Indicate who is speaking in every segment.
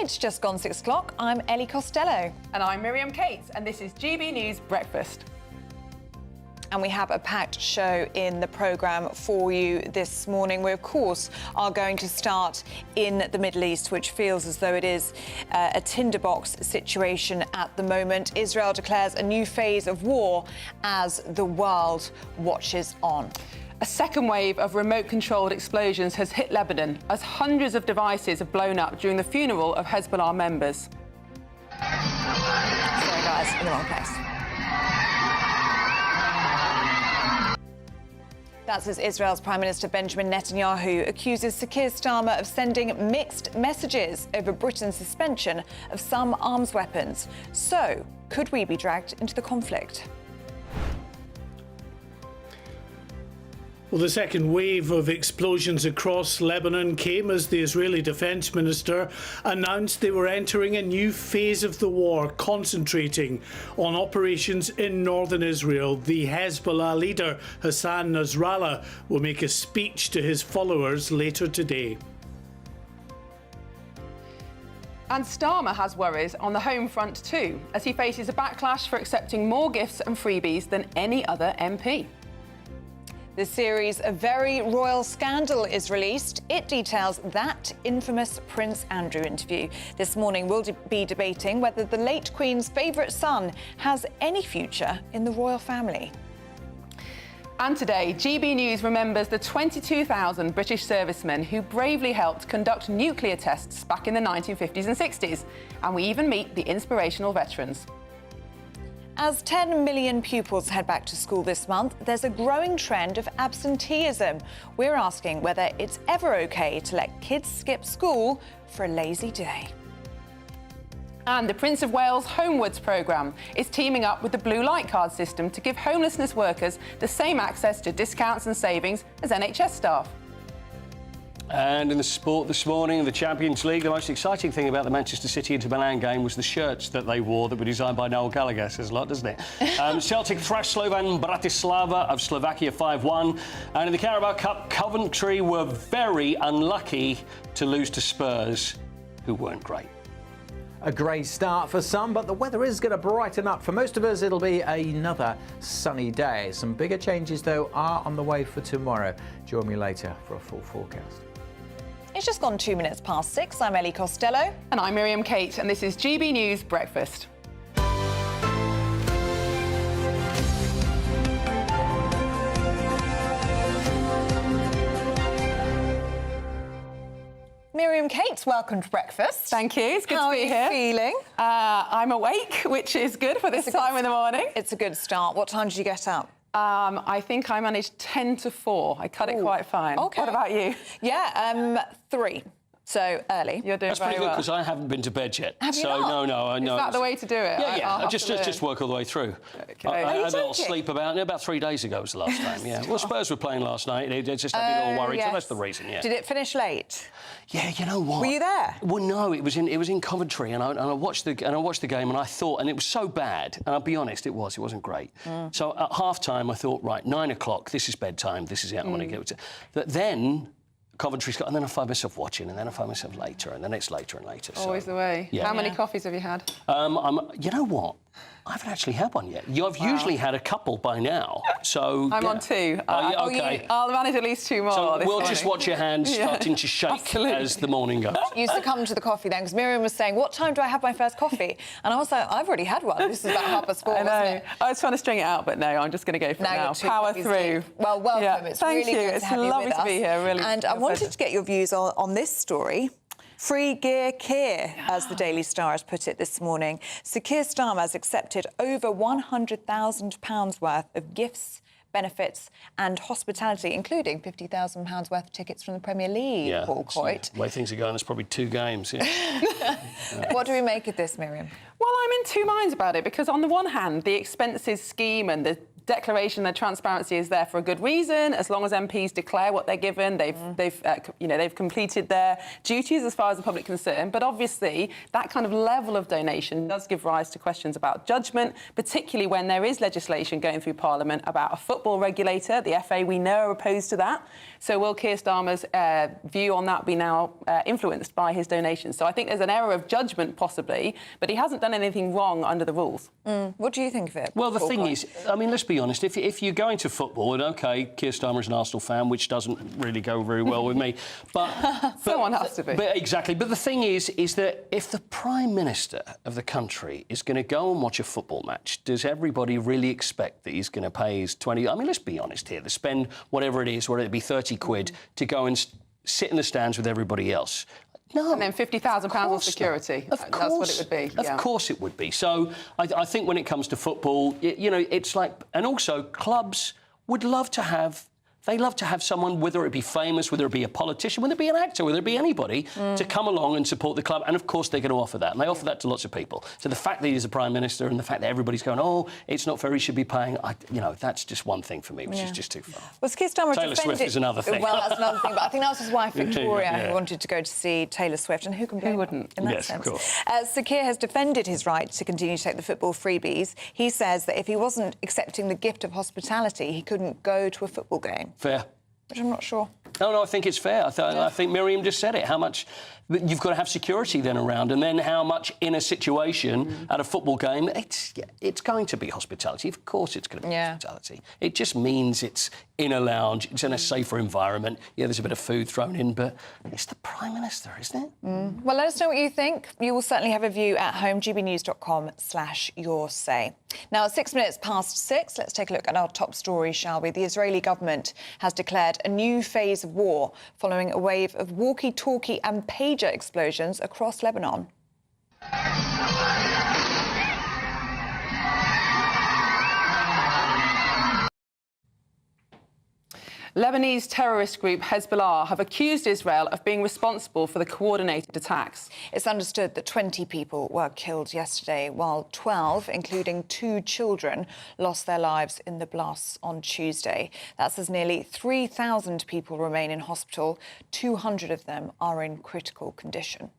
Speaker 1: It's just gone 6 o'clock. I'm Ellie Costello.
Speaker 2: And I'm Miriam Cates, and this is GB News Breakfast.
Speaker 1: And we have a packed show in the programme for you this morning. We, of course, are going to start in the Middle East, which feels as though it is a tinderbox situation at the moment. Israel declares a new phase of war as the world watches on.
Speaker 2: A second wave of remote-controlled explosions has hit Lebanon as hundreds of devices have blown up during the funeral of Hezbollah members.
Speaker 1: Sorry, guys, in the wrong place. That's as Israel's Prime Minister Benjamin Netanyahu accuses Sir Keir Starmer of sending mixed messages over Britain's suspension of some arms weapons. So, could we be dragged into the conflict?
Speaker 3: Well, the second wave of explosions across Lebanon came as the Israeli Defence Minister announced they were entering a new phase of the war, concentrating on operations in northern Israel. The Hezbollah leader, Hassan Nasrallah, will make a speech to his followers later today.
Speaker 2: And Starmer has worries on the home front too, as he faces a backlash for accepting more gifts and freebies than any other MP.
Speaker 1: The series A Very Royal Scandal is released. It details that infamous Prince Andrew interview. This morning we'll be debating whether the late Queen's favourite son has any future in the royal family.
Speaker 2: And today, GB News remembers the 22,000 British servicemen who bravely helped conduct nuclear tests back in the 1950s and 60s. And we even meet the inspirational veterans.
Speaker 1: As 10 million pupils head back to school this month, there's a growing trend of absenteeism. We're asking whether it's ever OK to let kids skip school for a lazy day.
Speaker 2: And the Prince of Wales Homewards programme is teaming up with the Blue Light Card system to give homelessness workers the same access to discounts and savings as NHS staff.
Speaker 4: And in the sport this morning, the Champions League, the most exciting thing about the Manchester City Inter Milan game was the shirts that they wore that were designed by Noel Gallagher. Says a lot, doesn't it? Celtic thrashed Slovan Bratislava of Slovakia 5-1. And in the Carabao Cup, Coventry were very unlucky to lose to Spurs, who weren't great.
Speaker 5: A grey start for some, but the weather is going to brighten up. For most of us, it'll be another sunny day. Some bigger changes, though, are on the way for tomorrow. Join me later for a full forecast.
Speaker 1: It's just gone 2 minutes past 6. I'm Ellie Costello.
Speaker 2: And I'm Miriam Kate, and this is GB News Breakfast.
Speaker 1: Miriam Cates, welcome to breakfast.
Speaker 2: Thank you. It's good
Speaker 1: How
Speaker 2: to be here.
Speaker 1: How are you feeling?
Speaker 2: I'm awake, which is good for this time in the morning.
Speaker 1: It's a good start. What time did you get up?
Speaker 2: I think I managed 10 to 4. I cut it quite fine.
Speaker 1: Okay.
Speaker 2: What about you?
Speaker 1: Yeah, 3. So early.
Speaker 2: You're doing
Speaker 4: That's pretty
Speaker 2: very
Speaker 4: good
Speaker 2: well.
Speaker 4: because I haven't been to bed yet.
Speaker 1: Have you
Speaker 4: so
Speaker 1: not?
Speaker 4: no.
Speaker 2: Is that the way to do it?
Speaker 4: Yeah.
Speaker 2: I'll
Speaker 4: Just work all the way through.
Speaker 2: Okay.
Speaker 4: I had a little
Speaker 1: joking?
Speaker 4: sleep about 3 days ago was the last time. Yeah. Well, Spurs were playing last night. They just had me all worried.
Speaker 1: Yes.
Speaker 4: So that's the reason. Yeah.
Speaker 1: Did it finish late?
Speaker 4: Yeah, you know what?
Speaker 1: Were you there?
Speaker 4: Well, no, it was in Coventry, and I watched the game, and I thought, and it was so bad. And I'll be honest, it wasn't great. So at half time, I thought, right, 9 o'clock, this is bedtime, this is it. I want to get to. But then Coventry's got, and then I find myself watching, and then I find myself later, and then it's later and later.
Speaker 2: Always the way.
Speaker 4: Yeah.
Speaker 2: How many coffees have you had?
Speaker 4: You know what? I haven't actually had one yet. I've usually had a couple by now, so...
Speaker 2: I'm on 2.
Speaker 4: OK.
Speaker 2: I'll manage at least 2 more.
Speaker 4: So
Speaker 2: this
Speaker 4: we'll
Speaker 2: morning.
Speaker 4: just watch your hands starting to shake
Speaker 2: Absolutely.
Speaker 4: as the morning goes.
Speaker 1: You succumbed to the coffee then, because Miriam was saying, what time do I have my first coffee? And I was like, I've already had one. This is about 4:30,
Speaker 2: I know.
Speaker 1: wasn't it?
Speaker 2: I was trying to string it out, but no, I'm just going to go for it now.
Speaker 1: you're 2
Speaker 2: Power
Speaker 1: coffees
Speaker 2: through.
Speaker 1: deep. Well, welcome.
Speaker 2: Yeah.
Speaker 1: It's
Speaker 2: Thank
Speaker 1: really
Speaker 2: you.
Speaker 1: good
Speaker 2: It's
Speaker 1: to have you
Speaker 2: lovely
Speaker 1: with
Speaker 2: to be
Speaker 1: us.
Speaker 2: here. Really.
Speaker 1: And I wanted to get your views on this story. Free gear Keir, as the Daily Star has put it this morning. Sir Keir Starmer has accepted over £100,000 worth of gifts, benefits and hospitality, including £50,000 worth of tickets from the Premier League, Paul Coit.
Speaker 4: The way things are going, it's probably 2 games, yeah.
Speaker 1: What do we make of this, Miriam?
Speaker 2: Well, I'm in 2 minds about it, because on the one hand, the expenses scheme and the declaration that transparency is there for a good reason. As long as MPs declare what they're given, they've completed their duties as far as the public concern. But obviously, that kind of level of donation does give rise to questions about judgment, particularly when there is legislation going through Parliament about a football regulator. The FA, we know, are opposed to that. So will Keir Starmer's view on that be now influenced by his donations? So I think there's an error of judgment, possibly, but he hasn't done anything wrong under the rules.
Speaker 1: What do you think of it?
Speaker 4: Well, the thing is, I mean, let's be honest, if you're going to football, and OK, Keir Starmer's an Arsenal fan, which doesn't really go very well with me, but
Speaker 2: someone has to be.
Speaker 4: But exactly. But the thing is that if the Prime Minister of the country is going to go and watch a football match, does everybody really expect that he's going to pay his 20... I mean, let's be honest here, to spend whatever it is, whether it be 30 quid, to go and sit in the stands with everybody else. No.
Speaker 2: And then £50,000 on security.
Speaker 4: Of course.
Speaker 2: That's what it would be.
Speaker 4: Of course it would be. So I think when it comes to football, you know, it's like... And also, clubs would love to have... They love to have someone, whether it be famous, whether it be a politician, whether it be an actor, whether it be anybody, to come along and support the club. And, of course, they're going to offer that. And they offer that to lots of people. So the fact that he's the Prime Minister and the fact that everybody's going, oh, it's not fair, he should be paying, you know, that's just one thing for me, which is just too far.
Speaker 1: Well, Keir Starmer
Speaker 4: Taylor Swift is another thing.
Speaker 1: Well, that's another thing. But I think that was his wife, Victoria, who wanted to go to see Taylor Swift. And who can blame
Speaker 2: Who wouldn't?
Speaker 1: in that
Speaker 4: Yes,
Speaker 1: sense?
Speaker 4: of course.
Speaker 1: So Keir has defended his right to continue to take the football freebies. He says that if he wasn't accepting the gift of hospitality, he couldn't go to a football game.
Speaker 4: Fair.
Speaker 1: Which I'm not sure.
Speaker 4: No, I think it's fair. I think Miriam just said it. How much you've got to have security then around, and then how much in a situation at a football game, it's going to be hospitality. Of course, it's going to be hospitality. It just means it's in a lounge, it's in a safer environment. Yeah, there's a bit of food thrown in, but it's the Prime Minister, isn't it?
Speaker 1: Well, let us know what you think. You will certainly have a view at home. gbnews.com/yoursay. Now, at 6 minutes past 6, let's take a look at our top story, shall we? The Israeli government has declared a new phase of war following a wave of walkie-talkie and pager explosions across Lebanon.
Speaker 2: Lebanese terrorist group Hezbollah have accused Israel of being responsible for the coordinated attacks.
Speaker 1: It's understood that 20 people were killed yesterday, while 12, including 2 children, lost their lives in the blasts on Tuesday. That's as nearly 3,000 people remain in hospital. 200 of them are in critical condition.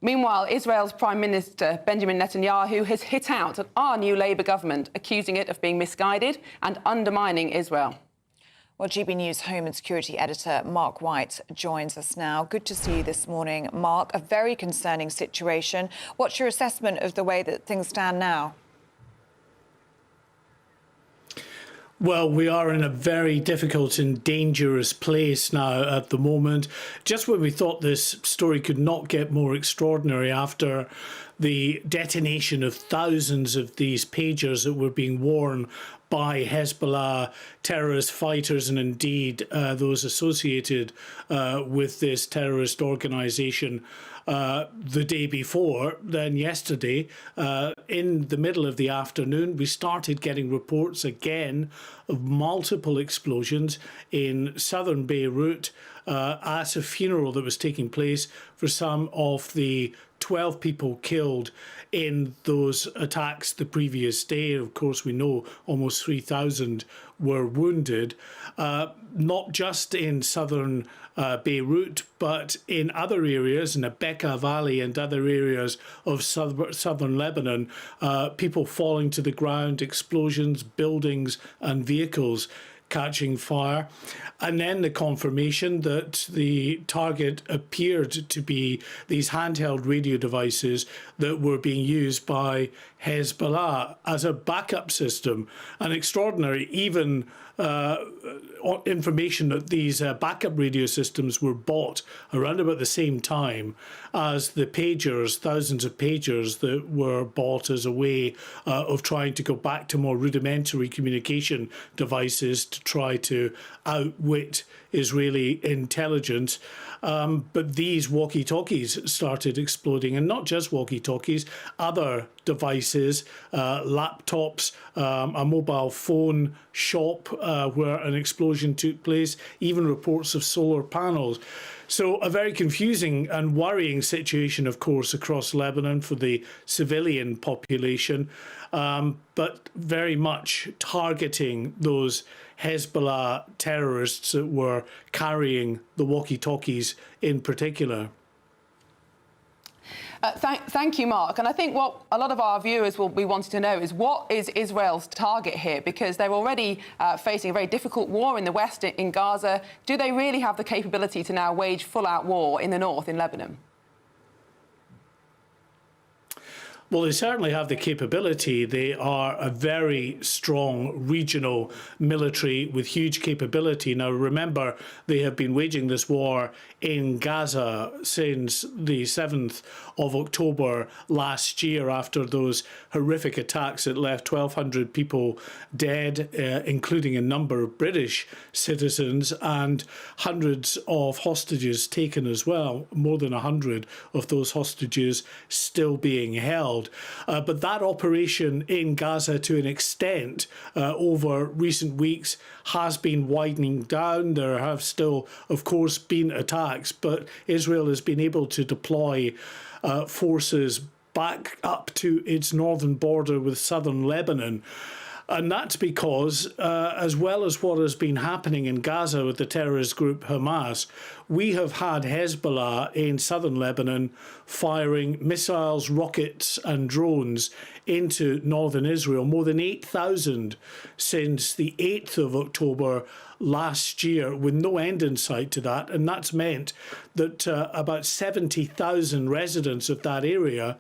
Speaker 2: Meanwhile, Israel's Prime Minister Benjamin Netanyahu has hit out at our new Labour government, accusing it of being misguided and undermining Israel.
Speaker 1: Well, GB News Home and Security Editor Mark White joins us now. Good to see you this morning, Mark. A very concerning situation. What's your assessment of the way that things stand now?
Speaker 3: Well, we are in a very difficult and dangerous place now at the moment. Just when we thought this story could not get more extraordinary after the detonation of thousands of these pagers that were being worn by Hezbollah terrorist fighters and indeed those associated with this terrorist organisation the day before, then yesterday, in the middle of the afternoon, we started getting reports again of multiple explosions in southern Beirut at a funeral that was taking place for some of the 12 people killed in those attacks the previous day. Of course, we know almost 3,000 were wounded, not just in southern Beirut, but in other areas, in the Bekaa Valley and other areas of southern Lebanon, people falling to the ground, explosions, buildings and vehicles catching fire. And then the confirmation that the target appeared to be these handheld radio devices that were being used by Hezbollah as a backup system. And extraordinary, even information that these backup radio systems were bought around about the same time as the pagers, thousands of pagers that were bought as a way of trying to go back to more rudimentary communication devices to try to outwit Israeli intelligence. But these walkie-talkies started exploding, and not just walkie-talkies, other devices, laptops, a mobile phone shop where an explosion took place, even reports of solar panels. So a very confusing and worrying situation, of course, across Lebanon for the civilian population, but very much targeting those Hezbollah terrorists that were carrying the walkie-talkies in particular.
Speaker 2: Thank you, Mark. And I think what a lot of our viewers will be wanting to know is what is Israel's target here? Because they're already facing a very difficult war in the west, in Gaza. Do they really have the capability to now wage full-out war in the north, in Lebanon?
Speaker 3: Well, they certainly have the capability. They are a very strong regional military with huge capability. Now, remember, they have been waging this war in Gaza since the 7th of October last year, after those horrific attacks that left 1,200 people dead, including a number of British citizens, and hundreds of hostages taken as well, more than 100 of those hostages still being held. But that operation in Gaza, to an extent, over recent weeks, has been widening down. There have still, of course, been attacks, but Israel has been able to deploy forces back up to its northern border with southern Lebanon. And that's because, as well as what has been happening in Gaza with the terrorist group Hamas, we have had Hezbollah in southern Lebanon firing missiles, rockets and drones into northern Israel, more than 8,000 since the 8th of October last year, with no end in sight to that. And that's meant that about 70,000 residents of that area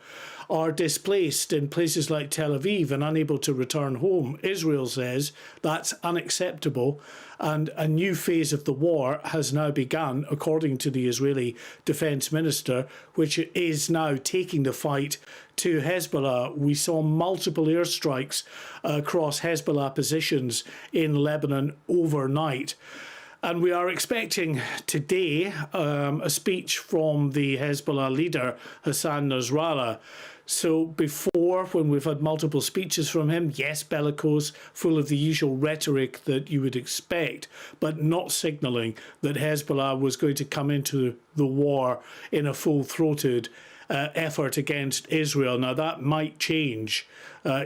Speaker 3: are displaced in places like Tel Aviv and unable to return home. Israel says that's unacceptable, and a new phase of the war has now begun, according to the Israeli defense minister, which is now taking the fight to Hezbollah. We saw multiple airstrikes across Hezbollah positions in Lebanon overnight. And we are expecting today a speech from the Hezbollah leader, Hassan Nasrallah. So before, when we've had multiple speeches from him, yes, bellicose, full of the usual rhetoric that you would expect, but not signalling that Hezbollah was going to come into the war in a full-throated effort against Israel. Now, that might change,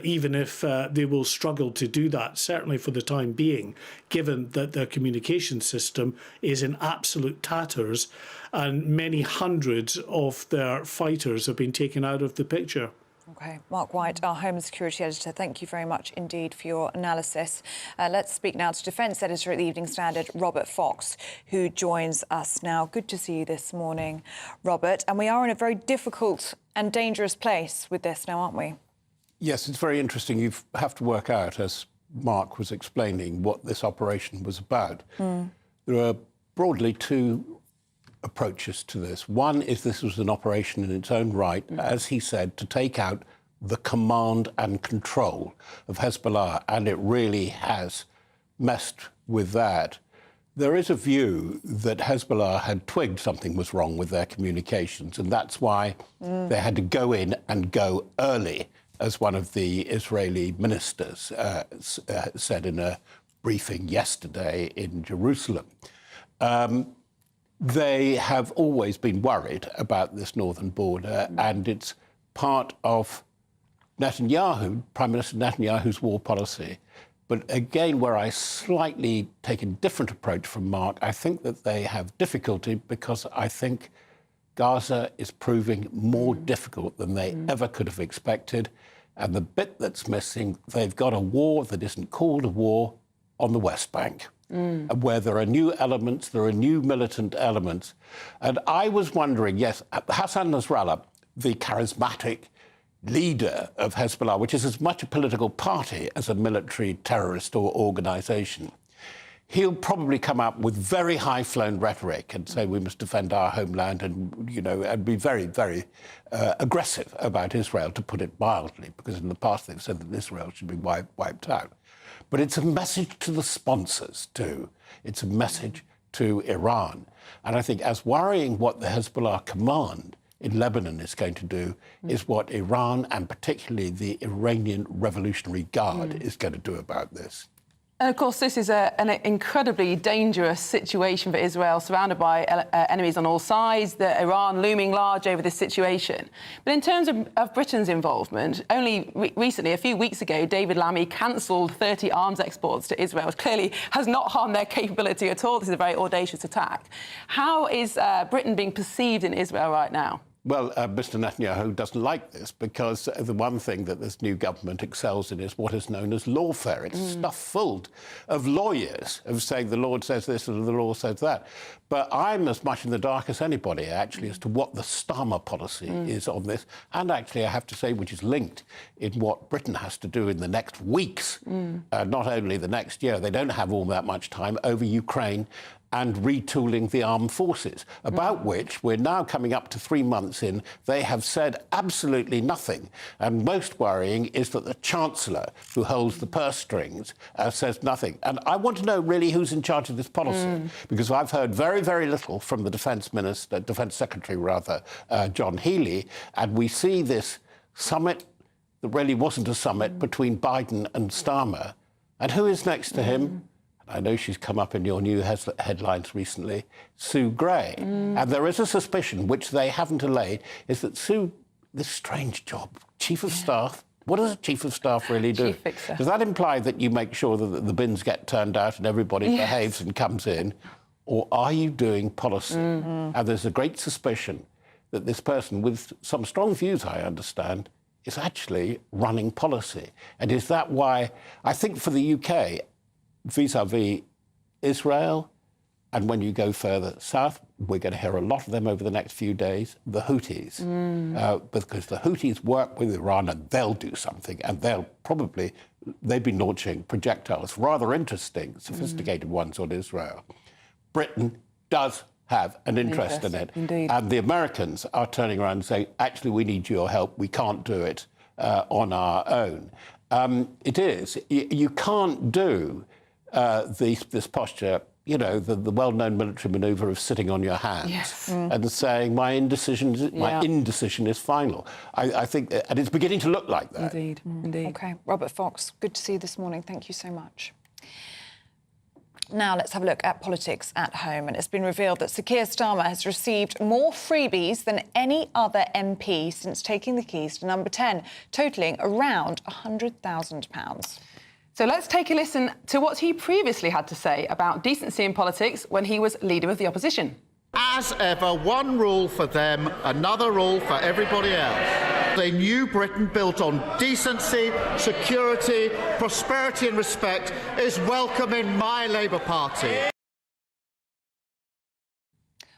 Speaker 3: even if they will struggle to do that, certainly for the time being, given that their communication system is in absolute tatters and many hundreds of their fighters have been taken out of the picture.
Speaker 1: OK. Mark White, our Home Security Editor, thank you very much indeed for your analysis. Let's speak now to Defence Editor at the Evening Standard, Robert Fox, who joins us now. Good to see you this morning, Robert. And we are in a very difficult and dangerous place with this now, aren't we?
Speaker 6: Yes, it's very interesting. You have to work out, as Mark was explaining, what this operation was about. There are broadly two approaches to this. One is this was an operation in its own right, as he said, to take out the command and control of Hezbollah, and it really has messed with that. There is a view that Hezbollah had twigged something was wrong with their communications, and that's why they had to go in and go early, as one of the Israeli ministers said in a briefing yesterday in Jerusalem. They have always been worried about this northern border, and it's part of Netanyahu, Prime Minister Netanyahu's war policy. But again, where I slightly take a different approach from Mark, I think that they have difficulty because I think Gaza is proving more difficult than they ever could have expected. And the bit that's missing, they've got a war that isn't called a war on the West Bank. Where there are new elements, there are new militant elements. And I was wondering, yes, Hassan Nasrallah, the charismatic leader of Hezbollah, which is as much a political party as a military terrorist or organisation, he'll probably come up with very high-flown rhetoric and say we must defend our homeland and, you know, and be very, very aggressive about Israel, to put it mildly, because in the past they've said that Israel should be wiped out. But it's a message to the sponsors, too. It's a message to Iran. And I think as worrying what the Hezbollah command in Lebanon is going to do is what Iran, and particularly the Iranian Revolutionary Guard, is going to do about this.
Speaker 2: And of course, this is an incredibly dangerous situation for Israel, surrounded by enemies on all sides, Iran looming large over this situation. But in terms of Britain's involvement, only recently, a few weeks ago, David Lammy cancelled 30 arms exports to Israel, which clearly has not harmed their capability at all. This is a very audacious attack. How is Britain being perceived in Israel right now?
Speaker 6: Well, Mr. Netanyahu doesn't like this because the one thing that this new government excels in is what is known as lawfare. It's stuffed full of lawyers of saying the Lord says this and the law says that. But I'm as much in the dark as anybody, actually, as to what the Starmer policy is on this. And actually, I have to say, which is linked in what Britain has to do in the next weeks, not only the next year. They don't have all that much time over Ukraine and retooling the armed forces, about which we're now coming up to 3 months in. They have said absolutely nothing. And most worrying is that the Chancellor, who holds the purse strings, says nothing. And I want to know really who's in charge of this policy, because I've heard very, very little from the Defence Secretary, John Healey, and we see this summit that really wasn't a summit between Biden and Starmer. And who is next to him? I know she's come up in your new headlines recently, Sue Gray. And there is a suspicion, which they haven't allayed, is that Sue, this strange job, Chief of Staff, what does a Chief of Staff really do? Does that imply that you make sure that the bins get turned out and everybody behaves and comes in? Or are you doing policy? And there's a great suspicion that this person, with some strong views, I understand, is actually running policy. And is that why, I think for the UK, vis-à-vis Israel, and when you go further south, we're going to hear a lot of them over the next few days, the Houthis, because the Houthis work with Iran and they'll do something, and they've been launching projectiles, rather interesting, sophisticated ones on Israel. Britain does have an interest in it.
Speaker 2: Indeed.
Speaker 6: And the Americans are turning around and saying, actually, we need your help. We can't do it on our own. It is. You can't do this posture, you know, the well-known military manoeuvre of sitting on your hands and saying my indecision is final. I think, and it's beginning to look like that.
Speaker 2: Indeed, indeed.
Speaker 1: OK, Robert Fox, good to see you this morning. Thank you so much. Now let's have a look at politics at home. And it's been revealed that Sir Keir Starmer has received more freebies than any other MP since taking the keys to number 10, totalling around £100,000.
Speaker 2: So let's take a listen to what he previously had to say about decency in politics when he was leader of the opposition.
Speaker 7: As ever, one rule for them, another rule for everybody else. A new Britain built on decency, security, prosperity and respect is welcome in my Labour Party.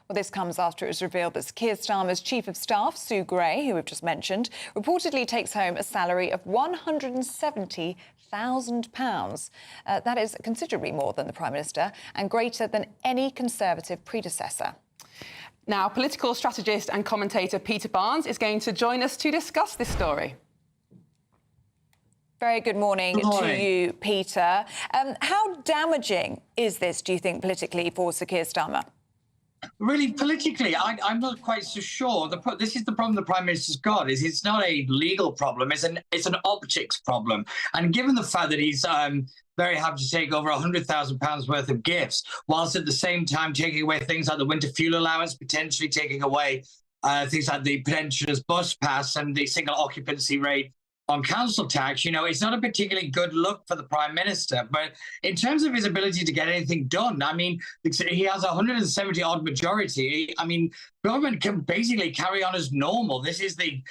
Speaker 1: Well, this comes after it was revealed that Keir Starmer's Chief of Staff, Sue Gray, who we've just mentioned, reportedly takes home a salary of £170,000. That is considerably more than the Prime Minister and greater than any Conservative predecessor.
Speaker 2: Now, political strategist and commentator Peter Barnes is going to join us to discuss this story.
Speaker 1: Very good morning to you, Peter. How damaging is this, do you think, politically for Sir Keir Starmer?
Speaker 8: Really, politically, I'm not quite so sure. This is the problem the Prime Minister's got, is it's not a legal problem, it's an optics problem. And given the fact that he's very happy to take over £100,000 worth of gifts, whilst at the same time taking away things like the winter fuel allowance, potentially taking away things like the pensioners' bus pass and the single occupancy rate on council tax, you know, it's not a particularly good look for the Prime Minister. But in terms of his ability to get anything done, I mean, he has a 170-odd majority. I mean, government can basically carry on as normal. This is the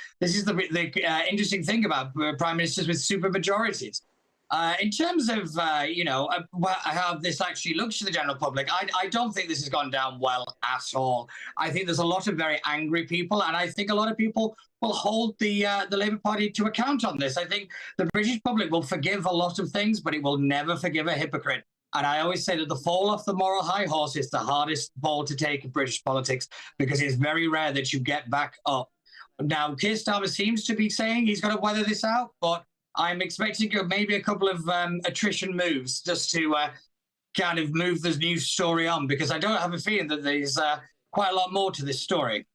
Speaker 8: interesting thing about Prime Ministers with super majorities. In terms of, how this actually looks to the general public, I don't think this has gone down well at all. I think there's a lot of very angry people, and I think a lot of people will hold the Labour Party to account on this. I think the British public will forgive a lot of things, but it will never forgive a hypocrite. And I always say that the fall off the moral high horse is the hardest ball to take in British politics, because it's very rare that you get back up. Now, Keir Starmer seems to be saying he's going to weather this out, but I'm expecting maybe a couple of attrition moves just to kind of move this news story on, because I don't have a feeling that there's quite a lot more to this story.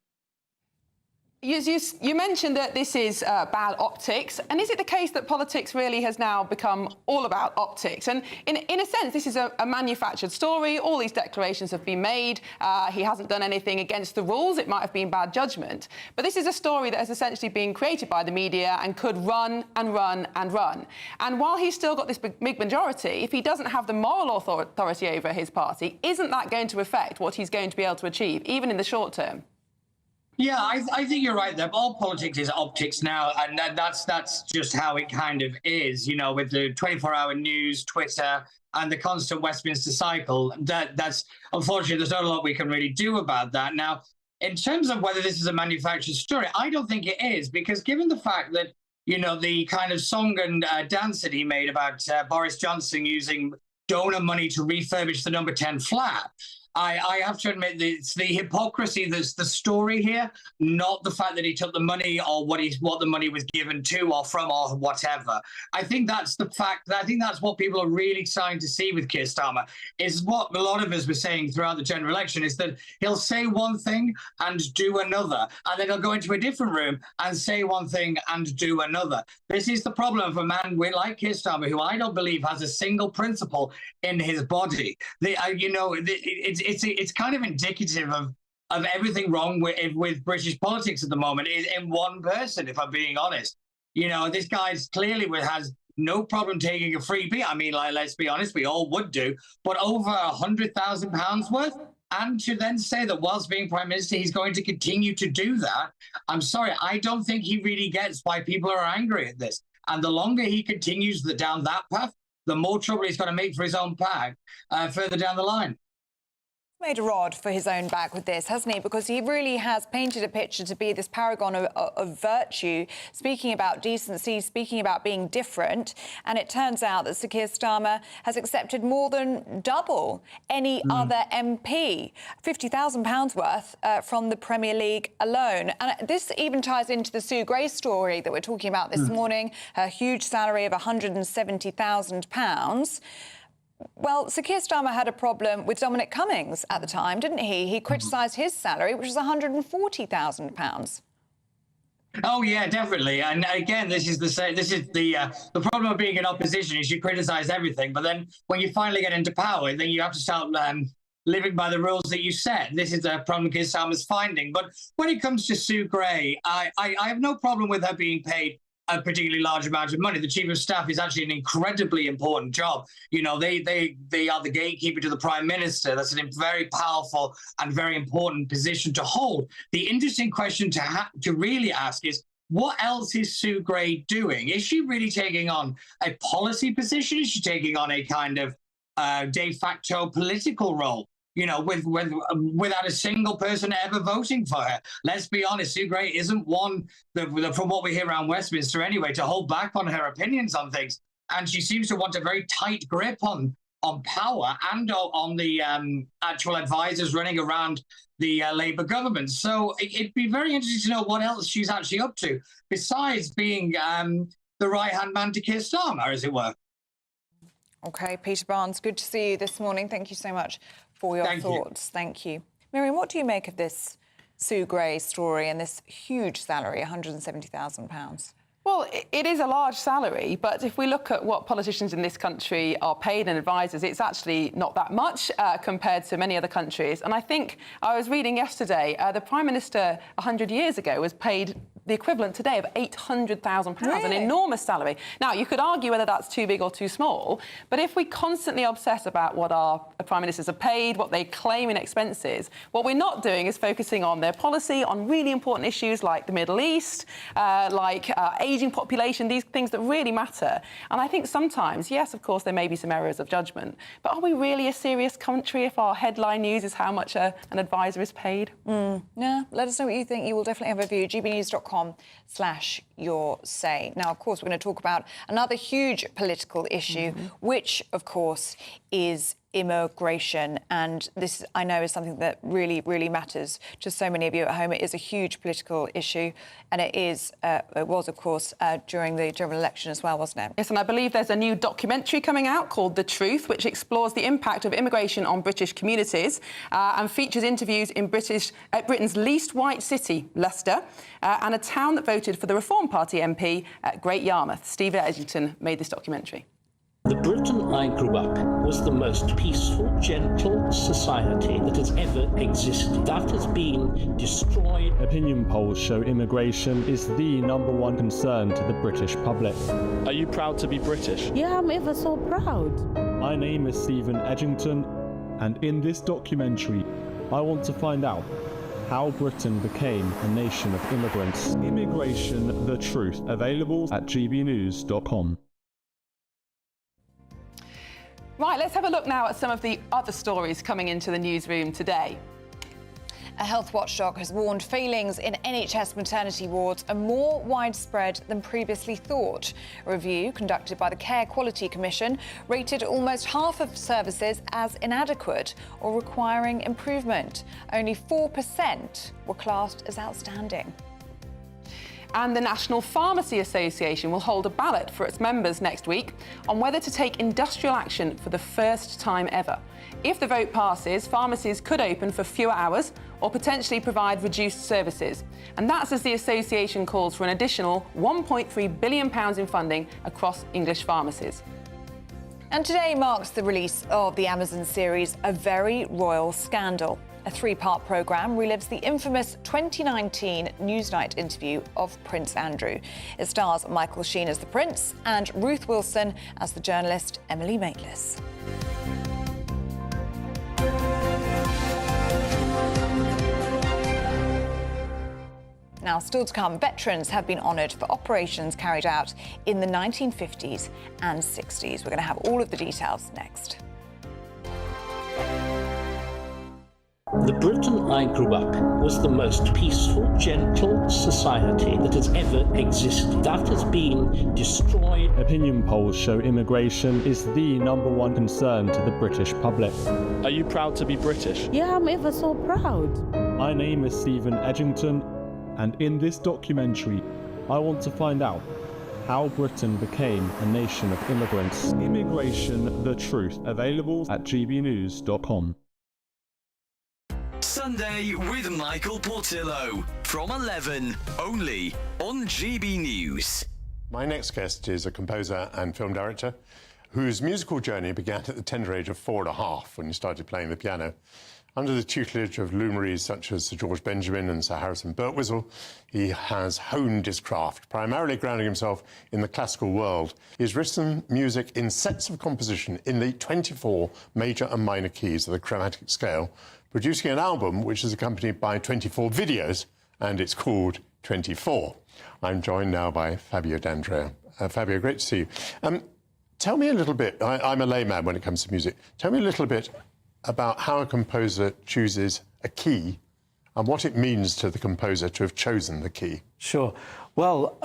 Speaker 2: You mentioned that this is bad optics, and is it the case that politics really has now become all about optics? And in a sense, this is a manufactured story. All these declarations have been made. He hasn't done anything against the rules. It might have been bad judgment. But this is a story that has essentially been created by the media and could run and run and run. And while he's still got this big majority, if he doesn't have the moral authority over his party, isn't that going to affect what he's going to be able to achieve, even in the short term?
Speaker 8: Yeah, I think you're right there. All politics is optics now, and that's just how it kind of is, you know, with the 24-hour news, Twitter, and the constant Westminster cycle. That's unfortunately, there's not a lot we can really do about that. Now, in terms of whether this is a manufactured story, I don't think it is, because given the fact that, you know, the kind of song and dance that he made about Boris Johnson using donor money to refurbish the number 10 flat, I have to admit that it's the hypocrisy that's the story here, not the fact that he took the money or what the money was given to or from or whatever. I think that's the fact. I think that's what people are really starting to see with Keir Starmer, is what a lot of us were saying throughout the general election, is that he'll say one thing and do another, and then he'll go into a different room and say one thing and do another. This is the problem of a man like Keir Starmer, who I don't believe has a single principle in his body. It's kind of indicative of everything wrong with British politics at the moment in one person, if I'm being honest. You know, this guy's clearly has no problem taking a freebie. I mean, like, let's be honest, we all would do, but over £100,000 worth. And to then say that whilst being Prime Minister, he's going to continue to do that. I'm sorry, I don't think he really gets why people are angry at this. And the longer he continues down that path, the more trouble he's going to make for his own back further down the line.
Speaker 1: Made a rod for his own back with this, hasn't he? Because he really has painted a picture to be this paragon of virtue, speaking about decency, speaking about being different. And it turns out that Sir Keir Starmer has accepted more than double any other MP, £50,000 worth from the Premier League alone. And this even ties into the Sue Gray story that we're talking about this morning, her huge salary of £170,000. Well, Sir Keir Starmer had a problem with Dominic Cummings at the time, didn't he? He criticised his salary, which was £140,000.
Speaker 8: Oh yeah, definitely. And again, this is the problem of being in opposition is you criticise everything, but then when you finally get into power, then you have to start living by the rules that you set. This is a problem Keir Starmer's finding. But when it comes to Sue Gray, I have no problem with her being paid a particularly large amount of money. The Chief of Staff is actually an incredibly important job. You know, they are the gatekeeper to the Prime Minister. That's a very powerful and very important position to hold. The interesting question to really ask is, what else is Sue Gray doing? Is she really taking on a policy position? Is she taking on a kind of de facto political role? You know, without a single person ever voting for her. Let's be honest, Sue Gray isn't one, from what we hear around Westminster anyway, to hold back on her opinions on things. And she seems to want a very tight grip on power and on the actual advisors running around the Labour government. So it'd be very interesting to know what else she's actually up to, besides being the right-hand man to Keir Starmer, as it were.
Speaker 1: OK, Peter Barnes, good to see you this morning. Thank you so much for your thoughts. Thank you. Miriam, what do you make of this Sue Gray story and this huge salary, £170,000?
Speaker 2: Well, it is a large salary, but if we look at what politicians in this country are paid and advisors, it's actually not that much compared to many other countries. And I think I was reading yesterday, the Prime Minister 100 years ago was paid the equivalent today of £800,000, really? An enormous salary. Now, you could argue whether that's too big or too small, but if we constantly obsess about what our Prime Ministers are paid, what they claim in expenses, what we're not doing is focusing on their policy, on really important issues like the Middle East, like ageing population, these things that really matter. And I think sometimes, yes, of course, there may be some errors of judgment, but are we really a serious country if our headline news is how much an advisor is paid?
Speaker 1: Yeah, let us know what you think. You will definitely have a view. gbnews.com/your say. Now, of course, we're going to talk about another huge political issue, which, of course, is immigration. And this, I know, is something that really, really matters to so many of you at home. It is a huge political issue, and it was, of course, during the general election as well, wasn't it?
Speaker 2: Yes, and I believe there's a new documentary coming out called The Truth, which explores the impact of immigration on British communities and features interviews in Britain's least white city, Leicester, and a town that voted for the Reform Party MP at Great Yarmouth. Steve Edgington made this documentary.
Speaker 9: The Britain I grew up was the most peaceful, gentle society that has ever existed. That has been destroyed.
Speaker 10: Opinion polls show immigration is the #1 concern to the British public. Are you proud to be British?
Speaker 11: Yeah, I'm ever so proud.
Speaker 10: My name is Stephen Edgington, and in this documentary, I want to find out how Britain became a nation of immigrants. Immigration, the truth, available at gbnews.com.
Speaker 2: Right, let's have a look now at some of the other stories coming into the newsroom today.
Speaker 1: A health watchdog has warned failings in NHS maternity wards are more widespread than previously thought. A review conducted by the Care Quality Commission rated almost half of services as inadequate or requiring improvement. Only 4% were classed as outstanding.
Speaker 2: And the National Pharmacy Association will hold a ballot for its members next week on whether to take industrial action for the first time ever. If the vote passes, pharmacies could open for fewer hours or potentially provide reduced services. And that's as the association calls for an additional £1.3 billion in funding across English pharmacies.
Speaker 1: And today marks the release of the Amazon series A Very Royal Scandal. A 3-part programme relives the infamous 2019 Newsnight interview of Prince Andrew. It stars Michael Sheen as the Prince and Ruth Wilson as the journalist Emily Maitlis. Now, still to come, veterans have been honoured for operations carried out in the 1950s and 60s. We're going to have all of the details next.
Speaker 9: The Britain I grew up was the most peaceful, gentle society that has ever existed. That has been destroyed.
Speaker 10: Opinion polls show immigration is the #1 concern to the British public. Are you proud to be British?
Speaker 11: Yeah, I'm ever so proud.
Speaker 10: My name is Stephen Edgington, and in this documentary, I want to find out how Britain became a nation of immigrants. Immigration, the truth, available at gbnews.com.
Speaker 12: Sunday with Michael Portillo from 11, only on GB News.
Speaker 13: My next guest is a composer and film director whose musical journey began at the tender age of 4.5 when he started playing the piano. Under the tutelage of luminaries such as Sir George Benjamin and Sir Harrison Birtwistle, he has honed his craft, primarily grounding himself in the classical world. He's written music in sets of composition in the 24 major and minor keys of the chromatic scale, producing an album which is accompanied by 24 videos, and it's called 24. I'm joined now by Fabio D'Andrea. Fabio, great to see you. Tell me a little bit, I'm a layman when it comes to music, tell me a little bit about how a composer chooses a key and what it means to the composer to have chosen the key.
Speaker 14: Sure. Well,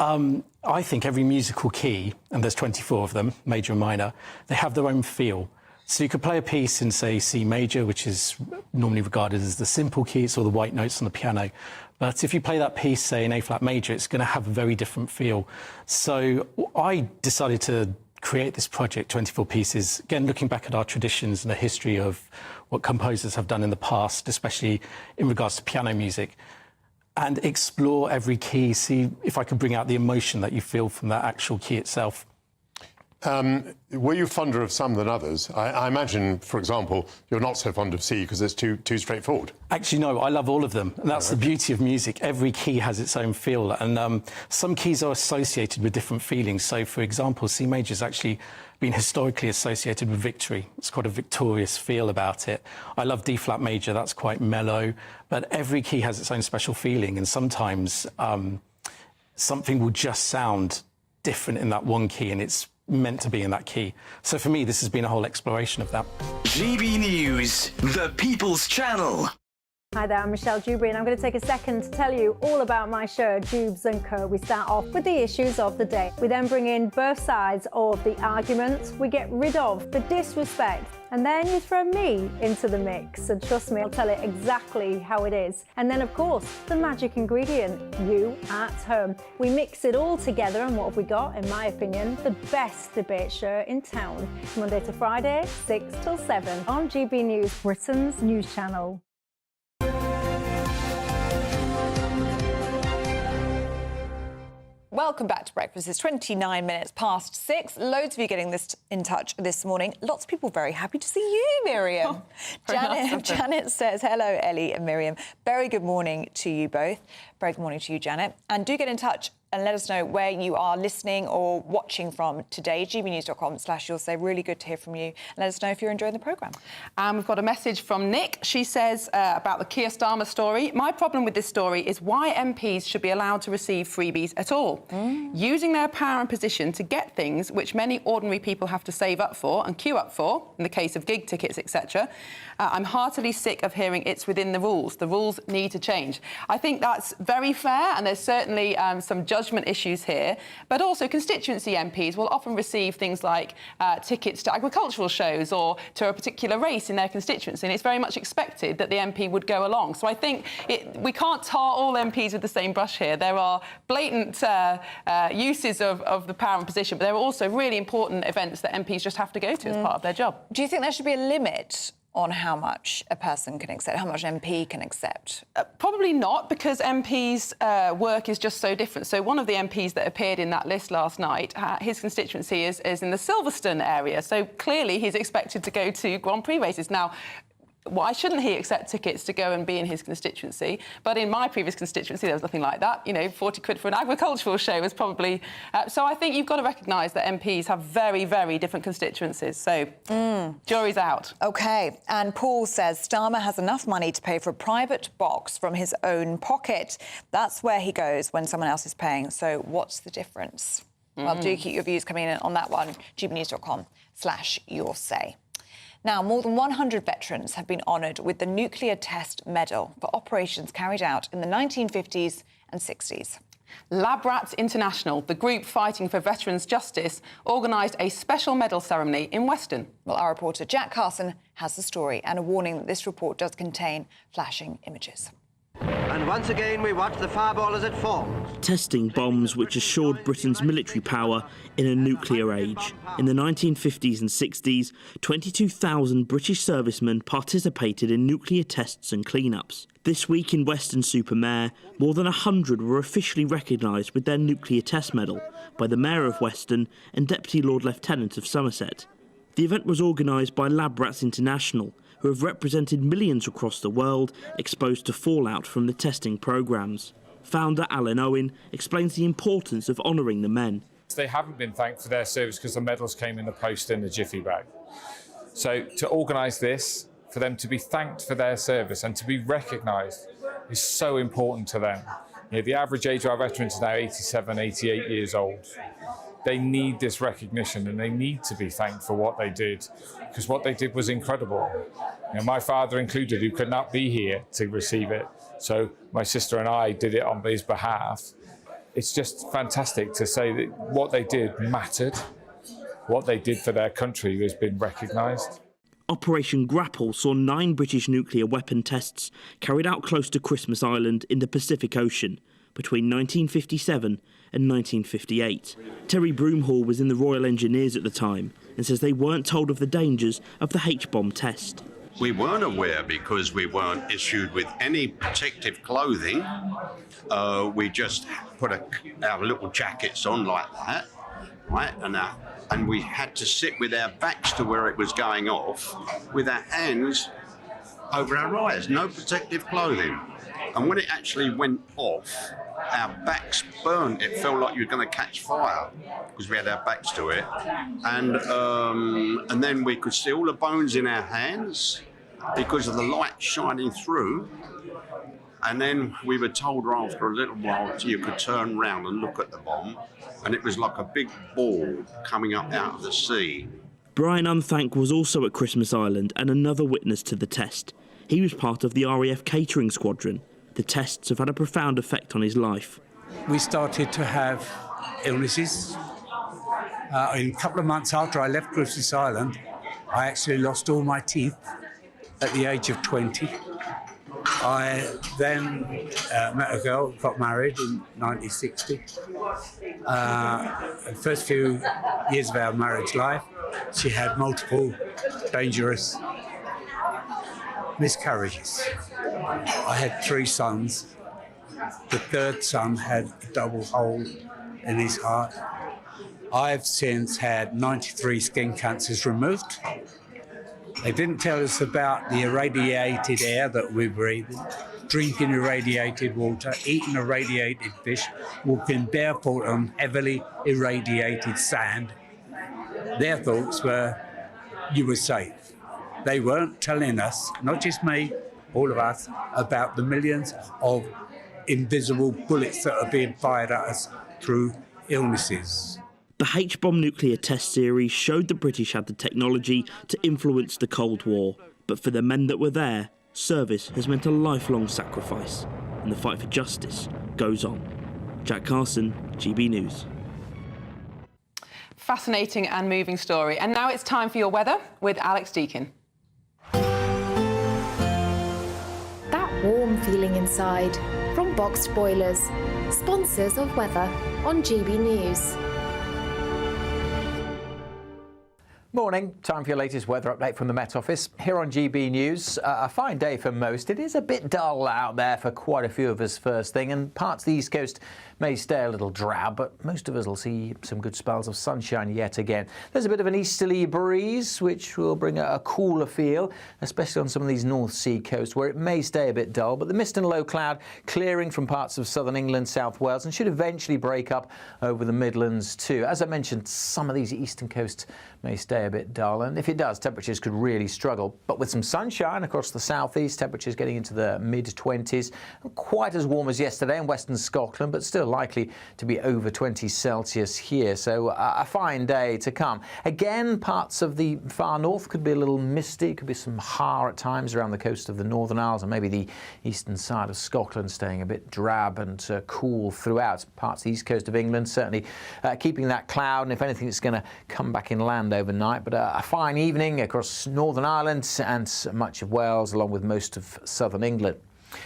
Speaker 14: I think every musical key, and there's 24 of them, major and minor, they have their own feel. So you could play a piece in, say, C major, which is normally regarded as the simple key, it's all the white notes on the piano. But if you play that piece, say, in A flat major, it's going to have a very different feel. So I decided to create this project, 24 pieces, again, looking back at our traditions and the history of what composers have done in the past, especially in regards to piano music, and explore every key, see if I could bring out the emotion that you feel from that actual key itself.
Speaker 13: Were you fonder of some than others? I imagine, for example, you're not so fond of C because it's too straightforward.
Speaker 14: Actually, no, I love all of them. And that's the beauty of music. Every key has its own feel. And some keys are associated with different feelings. So, for example, C major has actually been historically associated with victory. It's quite a victorious feel about it. I love D flat major. That's quite mellow. But every key has its own special feeling. And sometimes something will just sound different in that one key, and it's meant to be in that key. So for me, this has been a whole exploration of that.
Speaker 12: GB News, the People's Channel.
Speaker 15: Hi there, I'm Michelle Dewberry, and I'm going to take a second to tell you all about my show, Dubes & Co. We start off with the issues of the day. We then bring in both sides of the argument. We get rid of the disrespect. And then you throw me into the mix. And trust me, I'll tell it exactly how it is. And then, of course, the magic ingredient, you at home. We mix it all together, and what have we got? In my opinion, the best debate show in town. Monday to Friday, 6 till 7 on GB News, Britain's news channel.
Speaker 1: Welcome back to Breakfast. It's 29 minutes past 6. Loads of you getting in touch this morning. Lots of people very happy to see you, Miriam. Janet says, hello, Ellie and Miriam. Very good morning to you both. Very good morning to you, Janet. And do get in touch and let us know where you are listening or watching from today. gbnews.com/you'll-say. Really good to hear from you. And let us know if you're enjoying the programme.
Speaker 2: We've got a message from Nick. She says about the Keir Starmer story. My problem with this story is why MPs should be allowed to receive freebies at all. Using their power and position to get things which many ordinary people have to save up for and queue up for, in the case of gig tickets, etc. I'm heartily sick of hearing it's within the rules. The rules need to change. I think that's very fair, and there's certainly some judgment issues here, but also constituency MPs will often receive things like tickets to agricultural shows or to a particular race in their constituency, and it's very much expected that the MP would go along. So I think we can't tar all MPs with the same brush here. There are blatant uses of the power and position, but there are also really important events that MPs just have to go to as part of their job.
Speaker 1: Do you think there should be a limit on how much a person can accept, how much an MP can accept?
Speaker 2: Probably not, because MPs' work is just so different. So one of the MPs that appeared in that list last night, his constituency is in the Silverstone area. So clearly he's expected to go to Grand Prix races. Now, why shouldn't he accept tickets to go and be in his constituency? But in my previous constituency, there was nothing like that. You know, 40 quid for an agricultural show was probably... so I think you've got to recognise that MPs have very, very different constituencies. So, jury's out.
Speaker 1: OK. And Paul says Starmer has enough money to pay for a private box from his own pocket. That's where he goes when someone else is paying. So what's the difference? Well, do keep your views coming in on that one. gbnews.com/you'll-say. Now, more than 100 veterans have been honoured with the Nuclear Test Medal for operations carried out in the 1950s and 60s.
Speaker 2: Lab Rats International, the group fighting for veterans' justice, organised a special medal ceremony in Weston.
Speaker 1: Well, our reporter Jack Carson has the story and a warning that this report does contain flashing images.
Speaker 16: And once again, we watch the fireball as it falls.
Speaker 17: Testing bombs which assured Britain's military power in a nuclear age. In the 1950s and 60s, 22,000 British servicemen participated in nuclear tests and clean-ups. This week in Weston-super-Mare, more than 100 were officially recognised with their Nuclear Test Medal by the Mayor of Weston and Deputy Lord Lieutenant of Somerset. The event was organised by Lab Rats International, who have represented millions across the world exposed to fallout from the testing programmes. Founder Alan Owen explains the importance of honouring the men.
Speaker 18: They haven't been thanked for their service because the medals came in the post in the jiffy bag. So to organise this, for them to be thanked for their service and to be recognised is so important to them. You know, the average age of our veterans is now 87, 88 years old. They need this recognition and they need to be thanked for what they did, because what they did was incredible. You know, my father included, who could not be here to receive it. So my sister and I did it on his behalf. It's just fantastic to say that what they did mattered. What they did for their country has been recognised.
Speaker 17: Operation Grapple saw 9 British nuclear weapon tests carried out close to Christmas Island in the Pacific Ocean between 1957 and 1958. Terry Broomhall was in the Royal Engineers at the time and says they weren't told of the dangers of the H-bomb test.
Speaker 19: We weren't aware because we weren't issued with any protective clothing. We just put our little jackets on like that, right? And we had to sit with our backs to where it was going off, with our hands over our eyes, no protective clothing. And when it actually went off, our backs burned. It felt like you were going to catch fire because we had our backs to it. And then we could see all the bones in our hands because of the light shining through. And then we were told after a little while you could turn round and look at the bomb, and it was like a big ball coming up out of the sea.
Speaker 17: Brian Unthank was also at Christmas Island and another witness to the test. He was part of the RAF catering squadron. The tests have had a profound effect on his life.
Speaker 20: We started to have illnesses. In a couple of months after I left Christmas Island, I actually lost all my teeth at the age of 20. I then met a girl, got married in 1960. The first few years of our marriage life, she had multiple dangerous miscarriages. I had 3 sons. The third son had a double hole in his heart. I've since had 93 skin cancers removed. They didn't tell us about the irradiated air that we breathe in, drinking irradiated water, eating irradiated fish, walking barefoot on heavily irradiated sand. Their thoughts were, you were safe. They weren't telling us, not just me, all of us, about the millions of invisible bullets that are being fired at us through illnesses.
Speaker 17: The H-bomb nuclear test series showed the British had the technology to influence the Cold War. But for the men that were there, service has meant a lifelong sacrifice. And the fight for justice goes on. Jack Carson, GB News.
Speaker 2: Fascinating and moving story. And now it's time for your weather with Alex Deakin.
Speaker 21: That warm feeling inside from Boxed Boilers, sponsors of weather on GB News.
Speaker 5: Morning, time for your latest weather update from the Met Office. Here on GB News, a fine day for most. It is a bit dull out there for quite a few of us first thing, and parts of the East Coast may stay a little drab, but most of us will see some good spells of sunshine yet again. There's a bit of an easterly breeze, which will bring a cooler feel, especially on some of these North Sea coasts, where it may stay a bit dull, but the mist and low cloud clearing from parts of southern England, South Wales, and should eventually break up over the Midlands too. As I mentioned, some of these eastern coasts may stay a bit dull, and if it does, temperatures could really struggle. But with some sunshine across the southeast, temperatures getting into the mid-20s, not quite as warm as yesterday in western Scotland, but still likely to be over 20 Celsius here. So a fine day to come. Again, parts of the far north could be a little misty, could be some har at times around the coast of the Northern Isles, and maybe the eastern side of Scotland staying a bit drab and cool throughout. Parts of the east coast of England certainly keeping that cloud, and if anything, it's going to come back inland overnight. But a fine evening across Northern Ireland and much of Wales, along with most of southern England.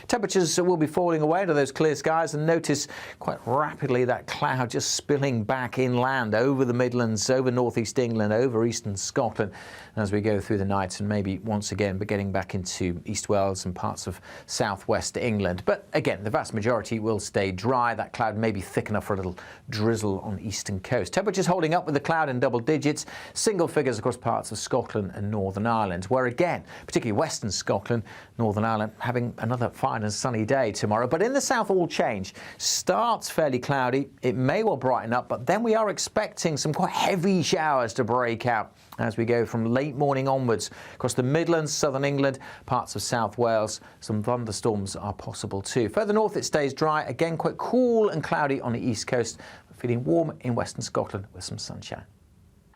Speaker 5: Temperatures will be falling away into those clear skies, and notice quite rapidly that cloud just spilling back inland over the Midlands, over northeast England, over eastern Scotland as we go through the night, and maybe once again but getting back into East Wales and parts of southwest England. But again, the vast majority will stay dry. That cloud may be thick enough for a little drizzle on the eastern coast. Temperatures holding up with the cloud in double digits, single figures across parts of Scotland and Northern Ireland, where again, particularly western Scotland, Northern Ireland, having another fine and sunny day tomorrow. But in the south, all change. Starts fairly cloudy. It may well brighten up, but then we are expecting some quite heavy showers to break out as we go from late morning onwards across the Midlands, southern England, parts of South Wales. Some thunderstorms are possible too. Further north, it stays dry. Again, quite cool and cloudy on the east coast, feeling warm in western Scotland with some sunshine.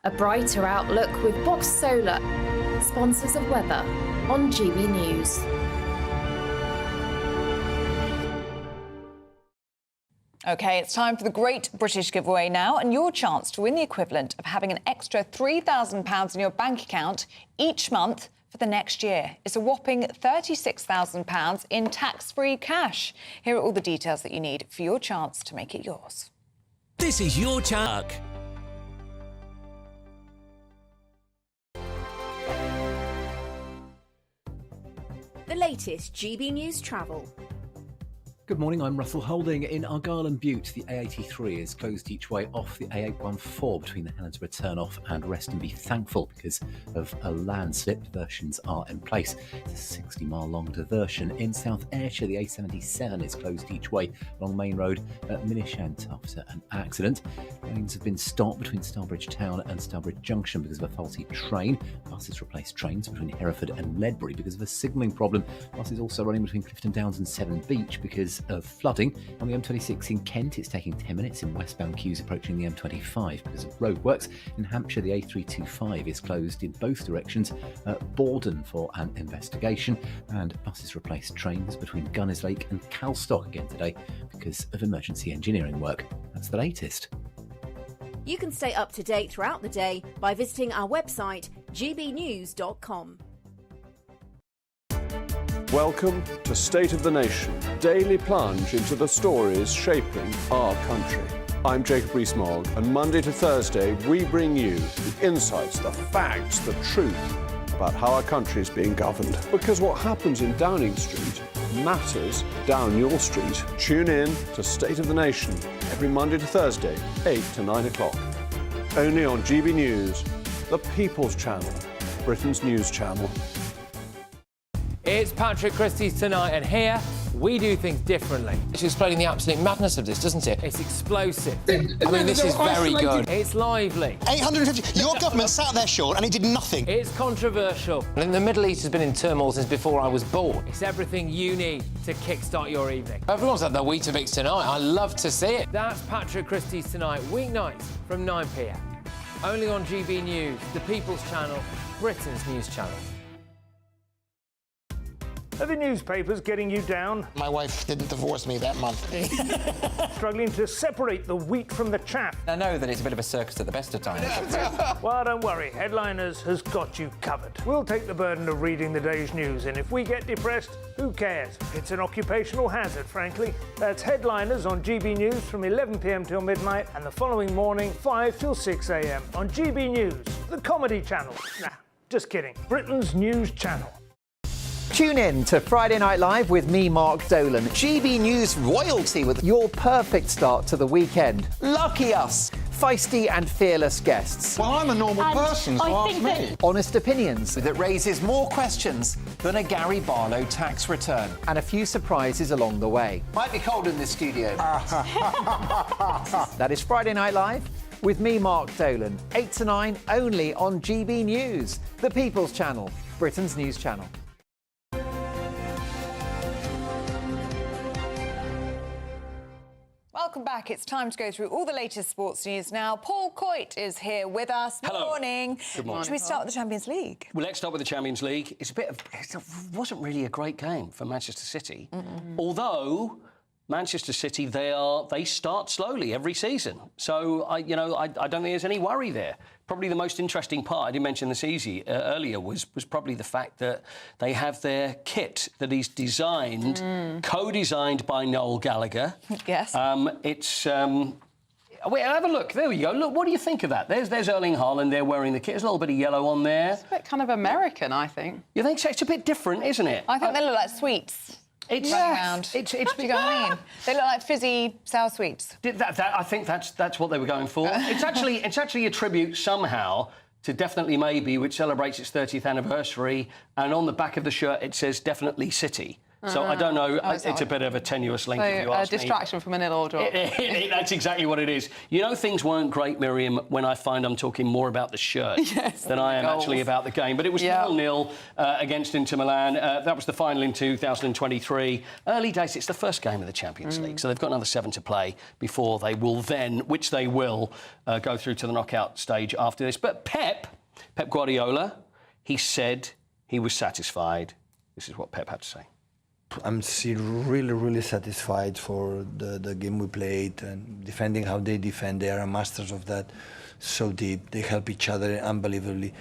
Speaker 21: A brighter outlook with Box Solar, sponsors of weather on GB News.
Speaker 1: OK, it's time for the Great British Giveaway now, and your chance to win the equivalent of having an extra £3,000 in your bank account each month for the next year. It's a whopping £36,000 in tax-free cash. Here are all the details that you need for your chance to make it yours.
Speaker 12: This is your chance.
Speaker 22: The latest GB News travel.
Speaker 23: Good morning, I'm Russell Holding. In Argyll and Bute, the A83 is closed each way off the A814 between the Helensburgh turn-off and Rest and Be Thankful because of a landslip. Diversions are in place. It's a 60-mile-long diversion. In South Ayrshire, the A77 is closed each way along Main Road at Minishant after an accident. Trains have been stopped between Starbridge Town and Starbridge Junction because of a faulty train. Buses replaced trains between Hereford and Ledbury because of a signalling problem. Buses also running between Clifton Downs and Severn Beach because because of flooding. On the M26 in Kent, it's taking 10 minutes in westbound queues approaching the M25 because of roadworks. In Hampshire, the A325 is closed in both directions at Borden for an investigation, and buses replaced trains between Gunnerslake and Calstock again today because of emergency engineering work. That's the latest.
Speaker 22: You can stay up to date throughout the day by visiting our website, gbnews.com.
Speaker 3: Welcome to State of the Nation, daily plunge into the stories shaping our country. I'm Jacob Rees-Mogg, and Monday to Thursday we bring you the insights, the facts, the truth about how our country is being governed. Because what happens in Downing Street matters down your street. Tune in to State of the Nation every Monday to Thursday, 8 to 9 o'clock. Only on GB News, the People's Channel, Britain's news channel.
Speaker 4: It's Patrick Christie's Tonight, and here we do things differently. It's explaining the absolute madness of this, doesn't it? It's explosive. I mean, this is very good. It's lively.
Speaker 6: 850. Your government sat there, Sean, and it did nothing.
Speaker 4: It's controversial. And the Middle East has been in turmoil since before I was born. It's everything you need to kickstart your evening. Everyone's had their Weetabix tonight. I love to see it. That's Patrick Christie's Tonight, weeknights from 9 p.m. Only on GB News, the People's Channel, Britain's news channel.
Speaker 24: Are the newspapers getting you down?
Speaker 6: My wife didn't divorce me that month.
Speaker 24: Struggling to separate the wheat from the chaff?
Speaker 4: I know that it's a bit of a circus at the best of times.
Speaker 24: Well, don't worry. Headliners has got you covered. We'll take the burden of reading the day's news, and if we get depressed, who cares? It's an occupational hazard, frankly. That's Headliners on GB News from 11 p.m. till midnight, and the following morning, 5 till 6 a.m. on GB News, the comedy channel. Nah, just kidding. Britain's news channel.
Speaker 25: Tune in to Friday Night Live with me, Mark Dolan. GB News royalty with your perfect start to the weekend. Lucky us. Feisty and fearless guests.
Speaker 6: Well, I'm a normal person, so ask me.
Speaker 25: Honest opinions.
Speaker 26: That raises more questions than a Gary Barlow tax return.
Speaker 25: And a few surprises along the way.
Speaker 26: Might be cold in this studio.
Speaker 25: That is Friday Night Live with me, Mark Dolan. 8 to 9 only on GB News, the People's Channel, Britain's news channel.
Speaker 1: Welcome back. It's time to go through all the latest sports news now. Paul Coit is here with us.
Speaker 27: Hello.
Speaker 1: Morning.
Speaker 27: Good morning.
Speaker 1: Should we start with the Champions League?
Speaker 27: Well, let's start with the Champions League. It wasn't really a great game for Manchester City, although Manchester City, they start slowly every season. So I don't think there's any worry there. Probably the most interesting part, I didn't mention this earlier, was probably the fact that they have their kit that is designed, co-designed by Noel Gallagher.
Speaker 1: Yes.
Speaker 27: Wait, have a look. There we go. Look, what do you think of that? There's Erling Haaland there wearing the kit. There's a little bit of yellow on there.
Speaker 2: It's a bit kind of American, I think.
Speaker 27: You think so? It's a bit different, isn't it?
Speaker 1: I think they look like sweets.
Speaker 27: It's
Speaker 1: around.
Speaker 27: It's
Speaker 1: you know what I mean? They look like fizzy sour sweets.
Speaker 27: I think that's what they were going for. It's actually a tribute somehow to Definitely Maybe, which celebrates its 30th anniversary, and on the back of the shirt it says Definitely City. So I don't know, it's a bit of a tenuous link, if you ask me.
Speaker 2: A distraction from an ill order.
Speaker 27: That's exactly what it is. You know, things weren't great, Miriam, when I find I'm talking more about the shirt than I am actually about the game. But it was 0-0 against Inter Milan. That was the final in 2023. Early days, it's the first game of the Champions League, so they've got another 7 to play before they will then, which they will, go through to the knockout stage after this. But Pep Guardiola, he said he was satisfied. This is what Pep had to say.
Speaker 28: I'm still really satisfied for the game we played and defending how they defend. They are masters of that, so deep. They help each other unbelievably.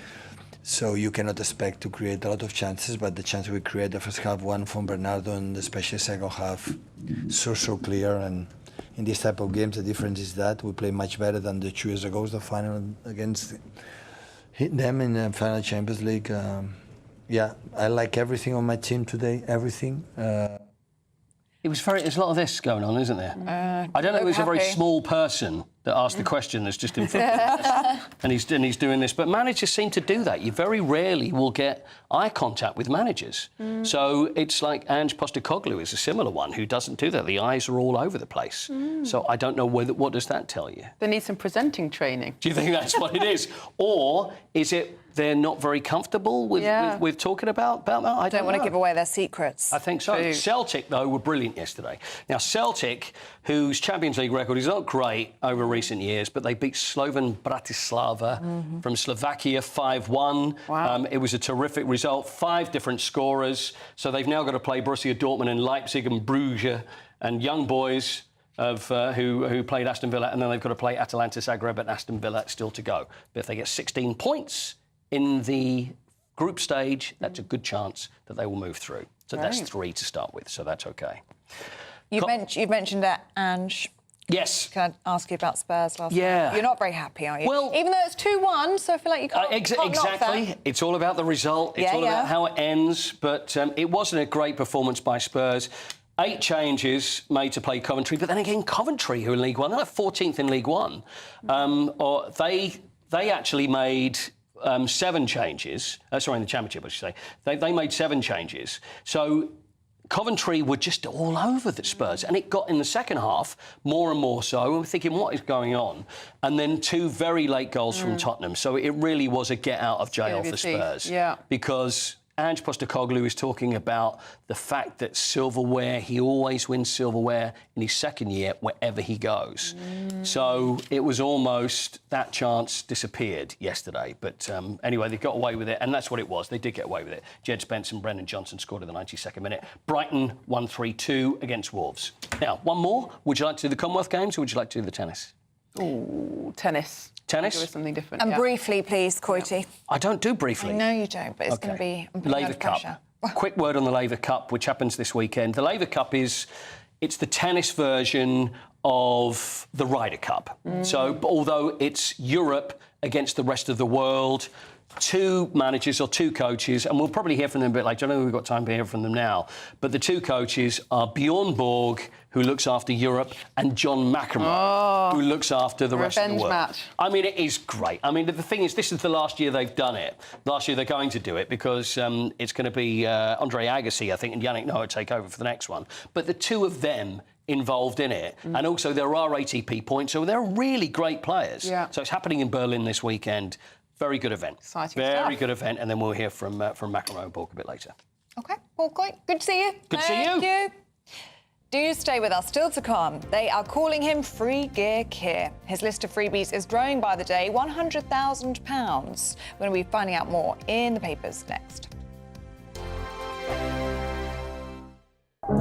Speaker 28: So you cannot expect to create a lot of chances, but the chance we create, the first half, one from Bernardo, and especially second half, so clear. And in this type of games, the difference is that we play much better than the 2 years ago, the final against them in the final Champions League. Yeah, I like everything on my team today, everything.
Speaker 27: There's a lot of this going on, isn't there? I don't know if it was a very small person that asked the question that's just in front of us. And he's doing this. But managers seem to do that. You very rarely will get eye contact with managers. So it's like Ange Postecoglou is a similar one who doesn't do that. The eyes are all over the place. So I don't know what does that tell you?
Speaker 2: They need some presenting training.
Speaker 27: Do you think that's what it is? Or is it they're not very comfortable with talking about that? I
Speaker 1: don't want to give away their secrets.
Speaker 27: I think so.
Speaker 1: True.
Speaker 27: Celtic, though, were brilliant yesterday. Now, Celtic, whose Champions League record is not great over recent years, but they beat Slovan Bratislava from Slovakia 5-1.
Speaker 2: Wow.
Speaker 27: It was a terrific result. 5 different scorers. So they've now got to play Borussia Dortmund and Leipzig and Bruges and young boys of who played Aston Villa, and then they've got to play Atalanta Zagreb and Aston Villa still to go. But if they get 16 points in the group stage, that's a good chance that they will move through. So that's 3 to start with, so that's OK.
Speaker 1: You've mentioned Ange.
Speaker 27: Yes.
Speaker 1: Can I ask you about Spurs last
Speaker 27: Yeah.
Speaker 1: night? You're not very happy, are you?
Speaker 27: Well,
Speaker 1: even though it's 2-1, so I feel like you can't, can't knock
Speaker 27: exactly.
Speaker 1: that.
Speaker 27: It's all about the result. It's all about how it ends. But it wasn't a great performance by Spurs. 8 changes made to play Coventry, but then again, Coventry, who are in League One, they're like 14th in League One. Or they actually made 7 changes. Sorry, in the Championship, I should say. They made 7 changes. So Coventry were just all over the Spurs, and it got in the second half more and more so. And we're thinking, what is going on? And then 2 very late goals from Tottenham. So it really was a get out of jail for Spurs.
Speaker 2: Yeah.
Speaker 27: Because Ange Postecoglou is talking about the fact that silverware, he always wins silverware in his second year wherever he goes. So it was almost that chance disappeared yesterday. But anyway, they got away with it, and that's what it was. They did get away with it. Jed Spence and Brendan Johnson scored in the 92nd minute. Brighton won 3-2 against Wolves. Now, one more. Would you like to do the Commonwealth Games or would you like to do the tennis?
Speaker 2: Ooh, tennis.
Speaker 27: Tennis?
Speaker 2: Go with something different.
Speaker 1: And briefly, please, Coity.
Speaker 27: I don't do briefly.
Speaker 1: I know you don't, but it's going to be
Speaker 27: Laver Cup. Quick word on the Laver Cup, which happens this weekend. The Laver Cup it's the tennis version of the Ryder Cup. So, although it's Europe against the rest of the world, 2 managers or 2 coaches, and we'll probably hear from them a bit later. I don't know if we've got time to hear from them now, but the 2 coaches are Bjorn Borg, who looks after Europe, and John McEnroe, who looks after the rest of the world.
Speaker 2: Match.
Speaker 27: I mean, it is great. I mean, the thing is, this is the last year they've done it. Last year they're going to do it because it's going to be Andre Agassi, I think, and Yannick Noah take over for the next one. But the 2 of them involved in it, and also there are ATP points, so they're really great players.
Speaker 2: Yeah.
Speaker 27: So it's happening in Berlin this weekend. Very good event.
Speaker 2: Exciting
Speaker 27: Very
Speaker 2: stuff.
Speaker 27: good event, and then we'll hear from McEnroe and Borg a bit later.
Speaker 1: OK, well, good to see you.
Speaker 27: Good to see you.
Speaker 1: Thank you. Do you stay with us? Still to come, they are calling him Free Gear Keir. His list of freebies is growing by the day, £100,000. We're going to be finding out more in the papers next.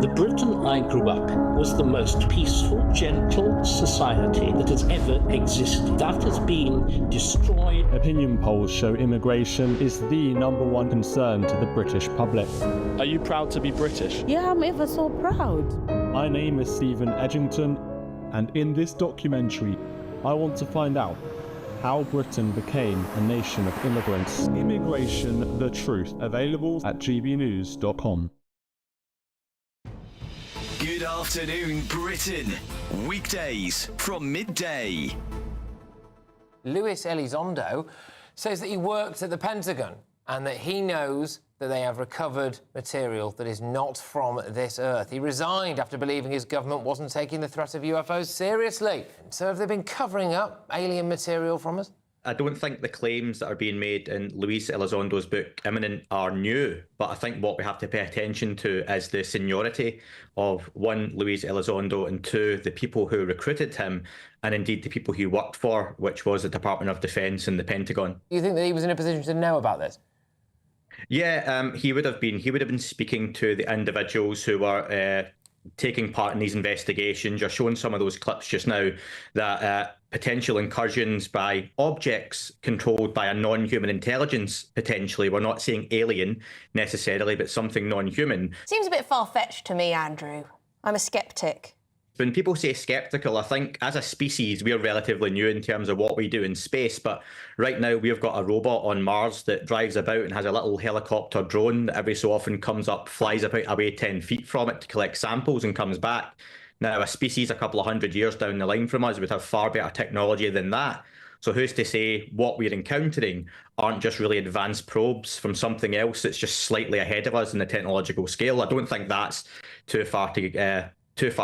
Speaker 7: The Britain I grew up in was the most peaceful, gentle society that has ever existed. That has been destroyed.
Speaker 8: Opinion polls show immigration is the #1 concern to the British public. Are you proud to be British?
Speaker 9: Yeah, I'm ever so proud.
Speaker 8: My name is Stephen Edgington, and in this documentary, I want to find out how Britain became a nation of immigrants. Immigration, the truth. Available at gbnews.com.
Speaker 12: Good afternoon, Britain. Weekdays from midday.
Speaker 4: Luis Elizondo says that he worked at the Pentagon and that he knows that they have recovered material that is not from this Earth. He resigned after believing his government wasn't taking the threat of UFOs seriously. So have they been covering up alien material from us?
Speaker 10: I don't think the claims that are being made in Luis Elizondo's book, Imminent, are new. But I think what we have to pay attention to is the seniority of, 1, Luis Elizondo, and 2, the people who recruited him, and indeed the people he worked for, which was the Department of Defense and the Pentagon.
Speaker 4: You think that he was in a position to know about this?
Speaker 10: Yeah, he would have been. He would have been speaking to the individuals who were taking part in these investigations. You're showing some of those clips just now that potential incursions by objects controlled by a non-human intelligence, potentially. We're not saying alien necessarily, but something non-human.
Speaker 11: Seems a bit far-fetched to me, Andrew. I'm a sceptic.
Speaker 10: When people say sceptical, I think as a species, we're relatively new in terms of what we do in space. But right now, we've got a robot on Mars that drives about and has a little helicopter drone that every so often comes up, flies about away 10 feet from it to collect samples and comes back. Now, a species a couple of hundred years down the line from us would have far better technology than that. So who's to say what we're encountering aren't just really advanced probes from something else that's just slightly ahead of us in the technological scale? I don't think that's too far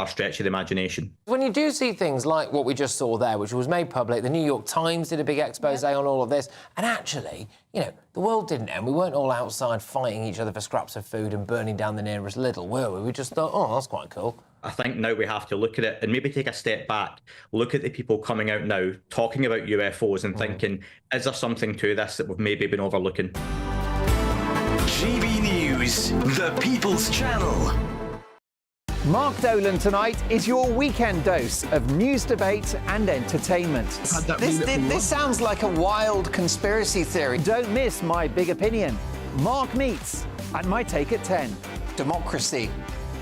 Speaker 10: stretch of the imagination.
Speaker 4: When you do see things like what we just saw there, which was made public, the New York Times did a big expose on all of this, and actually, you know, the world didn't end. We weren't all outside fighting each other for scraps of food and burning down the nearest Lidl, were we? We just thought, oh, that's quite cool.
Speaker 10: I think now we have to look at it and maybe take a step back, look at the people coming out now, talking about UFOs and thinking, is there something to this that we've maybe been overlooking?
Speaker 12: GB News, the People's Channel.
Speaker 25: Mark Dolan tonight is your weekend dose of news, debate and entertainment.
Speaker 26: This sounds like a wild conspiracy theory.
Speaker 25: Don't miss my big opinion. Mark meets and my take at 10.
Speaker 26: Democracy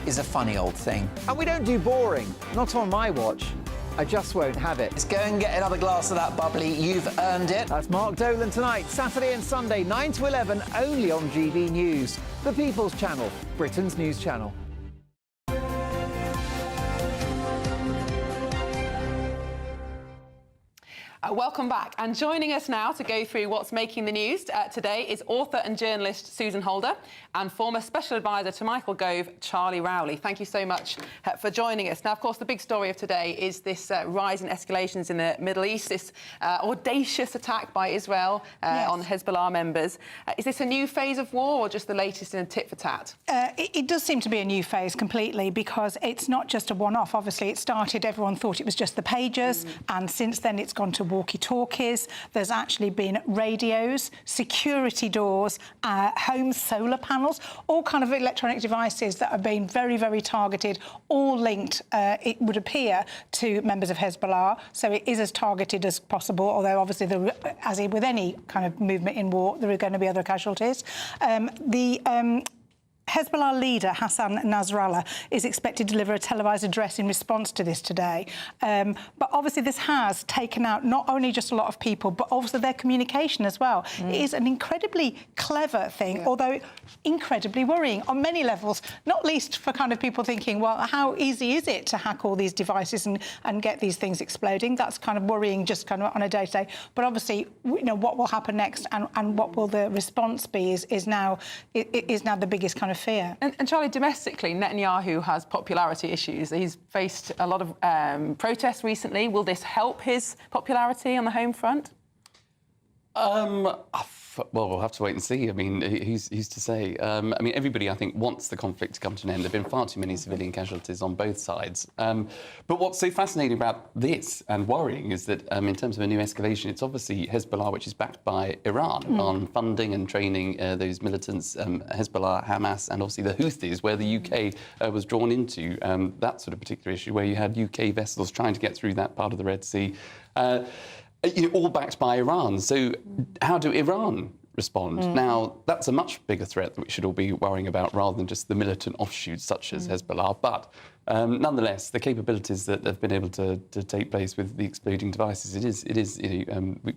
Speaker 26: is a funny old thing.
Speaker 25: And we don't do boring, not on my watch. I just won't have it.
Speaker 26: Let's go and get another glass of that bubbly. You've earned it.
Speaker 25: That's Mark Dolan tonight, Saturday and Sunday, 9 to 11, only on GB News, the People's Channel, Britain's news channel.
Speaker 2: Welcome back. And joining us now to go through what's making the news today is author and journalist Susan Holder and former special advisor to Michael Gove, Charlie Rowley. Thank you so much for joining us. Now, of course, the big story of today is this rise in escalations in the Middle East, this audacious attack by Israel on Hezbollah members. Is this a new phase of war or just the latest in a tit-for-tat?
Speaker 13: It does seem to be a new phase completely, because it's not just a one-off. Obviously, it started, everyone thought it was just the pagers, and since then it's gone to walkie-talkies. There's actually been radios, security doors, home solar panels, all kind of electronic devices that have been very, very targeted, all linked, it would appear, to members of Hezbollah. So it is as targeted as possible, although obviously, as with any kind of movement in war, there are going to be other casualties. Hezbollah leader Hassan Nasrallah is expected to deliver a televised address in response to this today. But obviously this has taken out not only just a lot of people, but also their communication as well. It is an incredibly clever thing, although incredibly worrying on many levels, not least for kind of people thinking, well, how easy is it to hack all these devices and get these things exploding? That's kind of worrying just kind of on a day-to-day. But obviously, you know, what will happen next and what will the response be is now the biggest kind of fear.
Speaker 2: And Charlie, domestically, Netanyahu has popularity issues. He's faced a lot of protests recently. Will this help his popularity on the home front?
Speaker 14: Well, we'll have to wait and see. I mean, who's to say? I mean, everybody, I think, wants the conflict to come to an end. There have been far too many civilian casualties on both sides. But what's so fascinating about this and worrying is that, in terms of a new escalation, it's obviously Hezbollah, which is backed by Iran on funding and training those militants, Hezbollah, Hamas, and obviously the Houthis, where the UK was drawn into that sort of particular issue, where you had UK vessels trying to get through that part of the Red Sea. All backed by Iran. So how do Iran respond? Now, that's a much bigger threat that we should all be worrying about rather than just the militant offshoots such as Hezbollah. But nonetheless, the capabilities that have been able to take place with the exploding devices, it is. We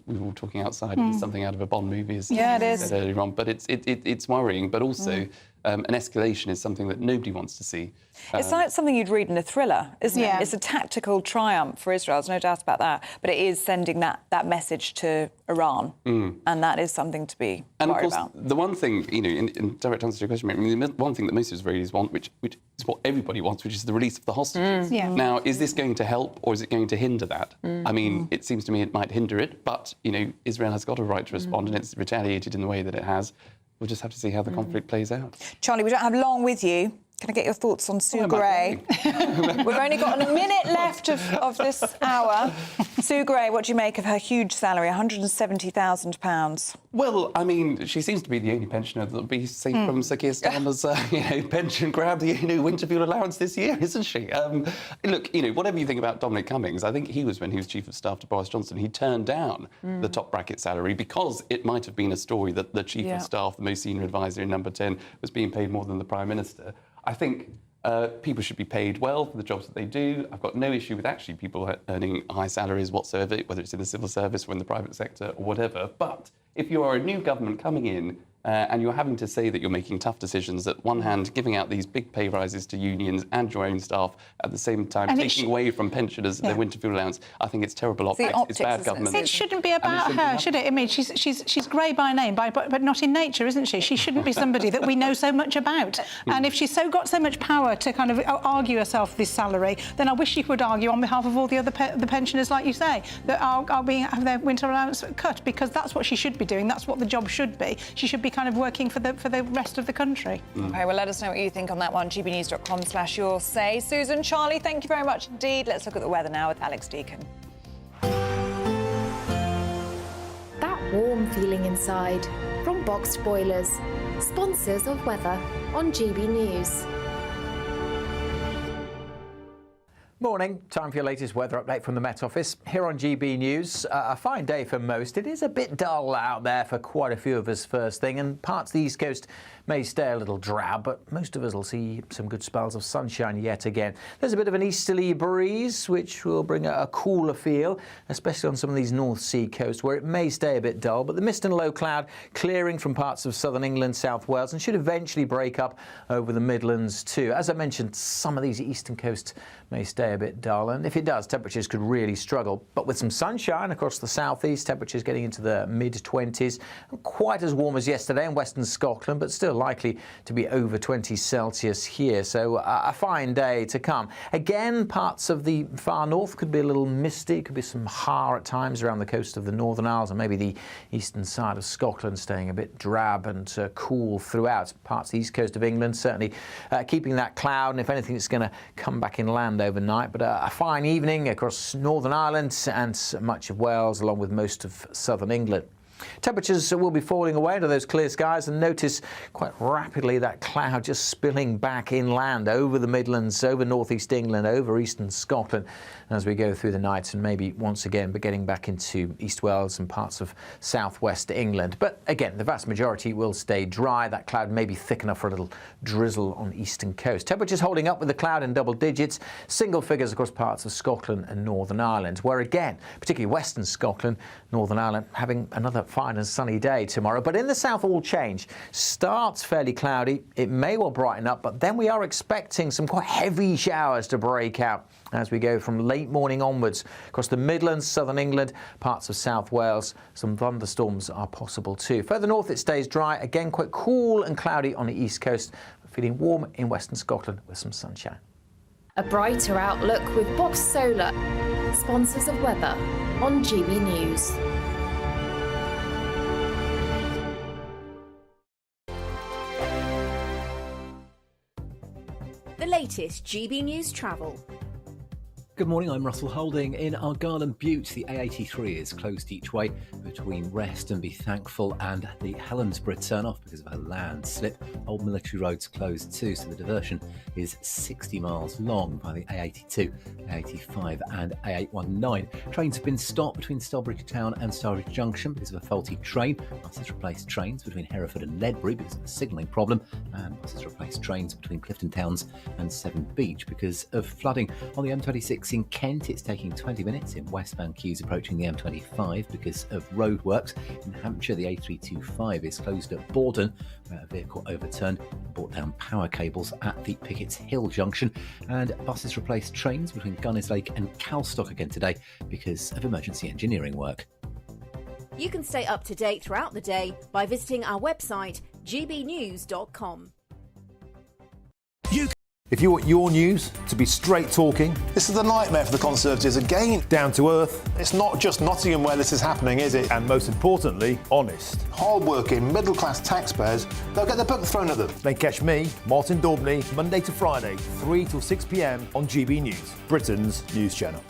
Speaker 14: were all talking outside. It is something out of a Bond movie, as
Speaker 13: it is.
Speaker 14: Said earlier on. But it's worrying. But also, an escalation is something that nobody wants to see.
Speaker 1: It's like something you'd read in a thriller, isn't it?
Speaker 13: Yeah.
Speaker 1: It's a tactical triumph for Israel, there's no doubt about that. But it is sending that message to Iran, and that is something to be worried about.
Speaker 14: The one thing, in direct answer to your question, I mean, the one thing that most Israelis want, which is what everybody wants, which is the release of the hostages. Now, is this going to help or is it going to hinder that? I mean, it seems to me it might hinder it, but, Israel has got a right to respond and it's retaliated in the way that it has. We'll just have to see how the conflict plays out.
Speaker 1: Charlie, we don't have long with you. Can I get your thoughts on Sue Gray? We've only got a minute left of this hour. Sue Gray, what do you make of her huge salary, £170,000?
Speaker 14: Well, I mean, she seems to be the only pensioner that'll be safe from Sir Keir Starmer's pension grab, the winter fuel allowance this year, isn't she? Look, whatever you think about Dominic Cummings, I think when he was Chief of Staff to Boris Johnson, he turned down the top bracket salary because it might have been a story that the Chief of Staff, the most senior advisor in Number 10, was being paid more than the Prime Minister. I think people should be paid well for the jobs that they do. I've got no issue with actually people earning high salaries whatsoever, whether it's in the civil service or in the private sector or whatever. But if you are a new government coming in and you're having to say that you're making tough decisions. At one hand, giving out these big pay rises to unions and your own staff, at the same time taking away from pensioners their winter fuel allowance. I think it's terrible optics. It's bad government.
Speaker 13: It shouldn't be about her, should it? I mean, she's grey by name, but not in nature, isn't she? She shouldn't be somebody that we know so much about. And if she's got so much power to kind of argue herself this salary, then I wish she could argue on behalf of all the other the pensioners, like you say, that are have their winter allowance cut, because that's what she should be doing. That's what the job should be. She should be kind of working for the rest of the country.
Speaker 1: OK, well, let us know what you think on that one. gbnews.com/your say. Susan, Charlie, thank you very much indeed. Let's look at the weather now with Alex Deacon.
Speaker 5: That warm feeling inside from Boxed Boilers, sponsors of weather on GB News.
Speaker 25: Morning, time for your latest weather update from the Met Office. Here on GB News, a fine day for most. It is a bit dull out there for quite a few of us first thing, and parts of the East Coast may stay a little drab, but most of us will see some good spells of sunshine yet again. There's a bit of an easterly breeze, which will bring a cooler feel, especially on some of these North Sea coasts, where it may stay a bit dull, but the mist and low cloud clearing from parts of southern England, South Wales, and should eventually break up over the Midlands too. As I mentioned, some of these eastern coasts may stay a bit dull, and if it does, temperatures could really struggle. But with some sunshine across the southeast, temperatures getting into the mid-20s, and quite as warm as yesterday in western Scotland, but still likely to be over 20 Celsius here. So a fine day to come. Again, parts of the far north could be a little misty, could be some har at times around the coast of the Northern Isles, and maybe the eastern side of Scotland staying a bit drab and cool throughout. Parts of the east coast of England certainly keeping that cloud, and if anything, it's going to come back inland overnight. But a fine evening across Northern Ireland and much of Wales, along with most of southern England. Temperatures will be falling away into those clear skies, and notice quite rapidly that cloud just spilling back inland over the Midlands, over northeast England, over eastern Scotland as we go through the night, and maybe once again but getting back into East Wales and parts of southwest England. But again, the vast majority will stay dry. That cloud may be thick enough for a little drizzle on the eastern coast. Temperatures holding up with the cloud in double digits, single figures across parts of Scotland and Northern Ireland, where again, particularly western Scotland, Northern Ireland, having another fine and sunny day tomorrow. But in the south, all change. Starts fairly cloudy. It may well brighten up, but then we are expecting some quite heavy showers to break out as we go from late morning onwards across the Midlands, southern England, parts of South Wales. Some thunderstorms are possible too. Further north, it stays dry. Again, quite cool and cloudy on the east coast. Feeling warm in western Scotland with some sunshine.
Speaker 5: A brighter outlook with Box Solar, sponsors of weather on GB News.
Speaker 22: The latest GB News travel.
Speaker 23: Good morning, I'm Russell Holding. In Argyll and Bute, the A83 is closed each way between Rest and Be Thankful and the Helensburgh turn-off because of a landslip. Old Military Road's closed too, so the diversion is 60 miles long by the A82, A85 and A819. Trains have been stopped between Stalbridge Town and Stalbridge Junction because of a faulty train. Buses replaced trains between Hereford and Ledbury because of a signalling problem, and buses replaced trains between Clifton Towns and Severn Beach because of flooding. On the M26 in Kent, it's taking 20 minutes in westbound queues approaching the M25 because of roadworks. In Hampshire, the A325 is closed at Borden, where a vehicle overturned and brought down power cables at the Pickett's Hill junction. And buses replaced trains between Gunners Lake and Calstock again today because of emergency engineering work.
Speaker 22: You can stay up to date throughout the day by visiting our website, gbnews.com.
Speaker 15: If you want your news to be straight talking...
Speaker 16: This is a nightmare for the Conservatives again.
Speaker 15: Down to earth.
Speaker 16: It's not just Nottingham where this is happening, is it?
Speaker 15: And most importantly, honest.
Speaker 16: Hard-working, middle-class taxpayers, they'll get their book thrown at them.
Speaker 15: Then catch me, Martin Daubney, Monday to Friday, 3 till 6 p.m. on GB News, Britain's news channel.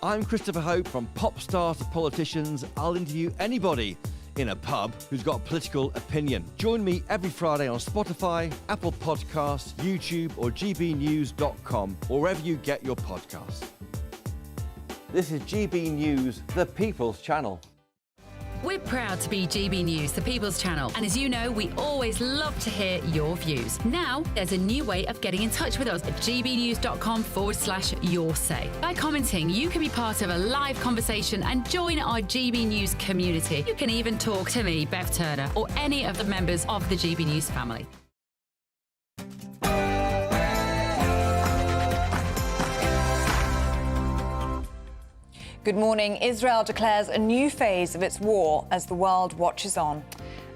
Speaker 17: I'm Christopher Hope. From pop stars to politicians, I'll interview anybody in a pub who's got a political opinion. Join me every Friday on Spotify, Apple Podcasts, YouTube or gbnews.com, or wherever you get your podcasts.
Speaker 18: This is GB News, the People's Channel.
Speaker 3: We're proud to be GB News, the People's Channel, and as you know, we always love to hear your views. Now, there's a new way of getting in touch with us at gbnews.com/your say. By commenting, you can be part of a live conversation and join our GB News community. You can even talk to me, Bev Turner, or any of the members of the GB News family.
Speaker 1: Good morning. Israel declares a new phase of its war as the world watches on.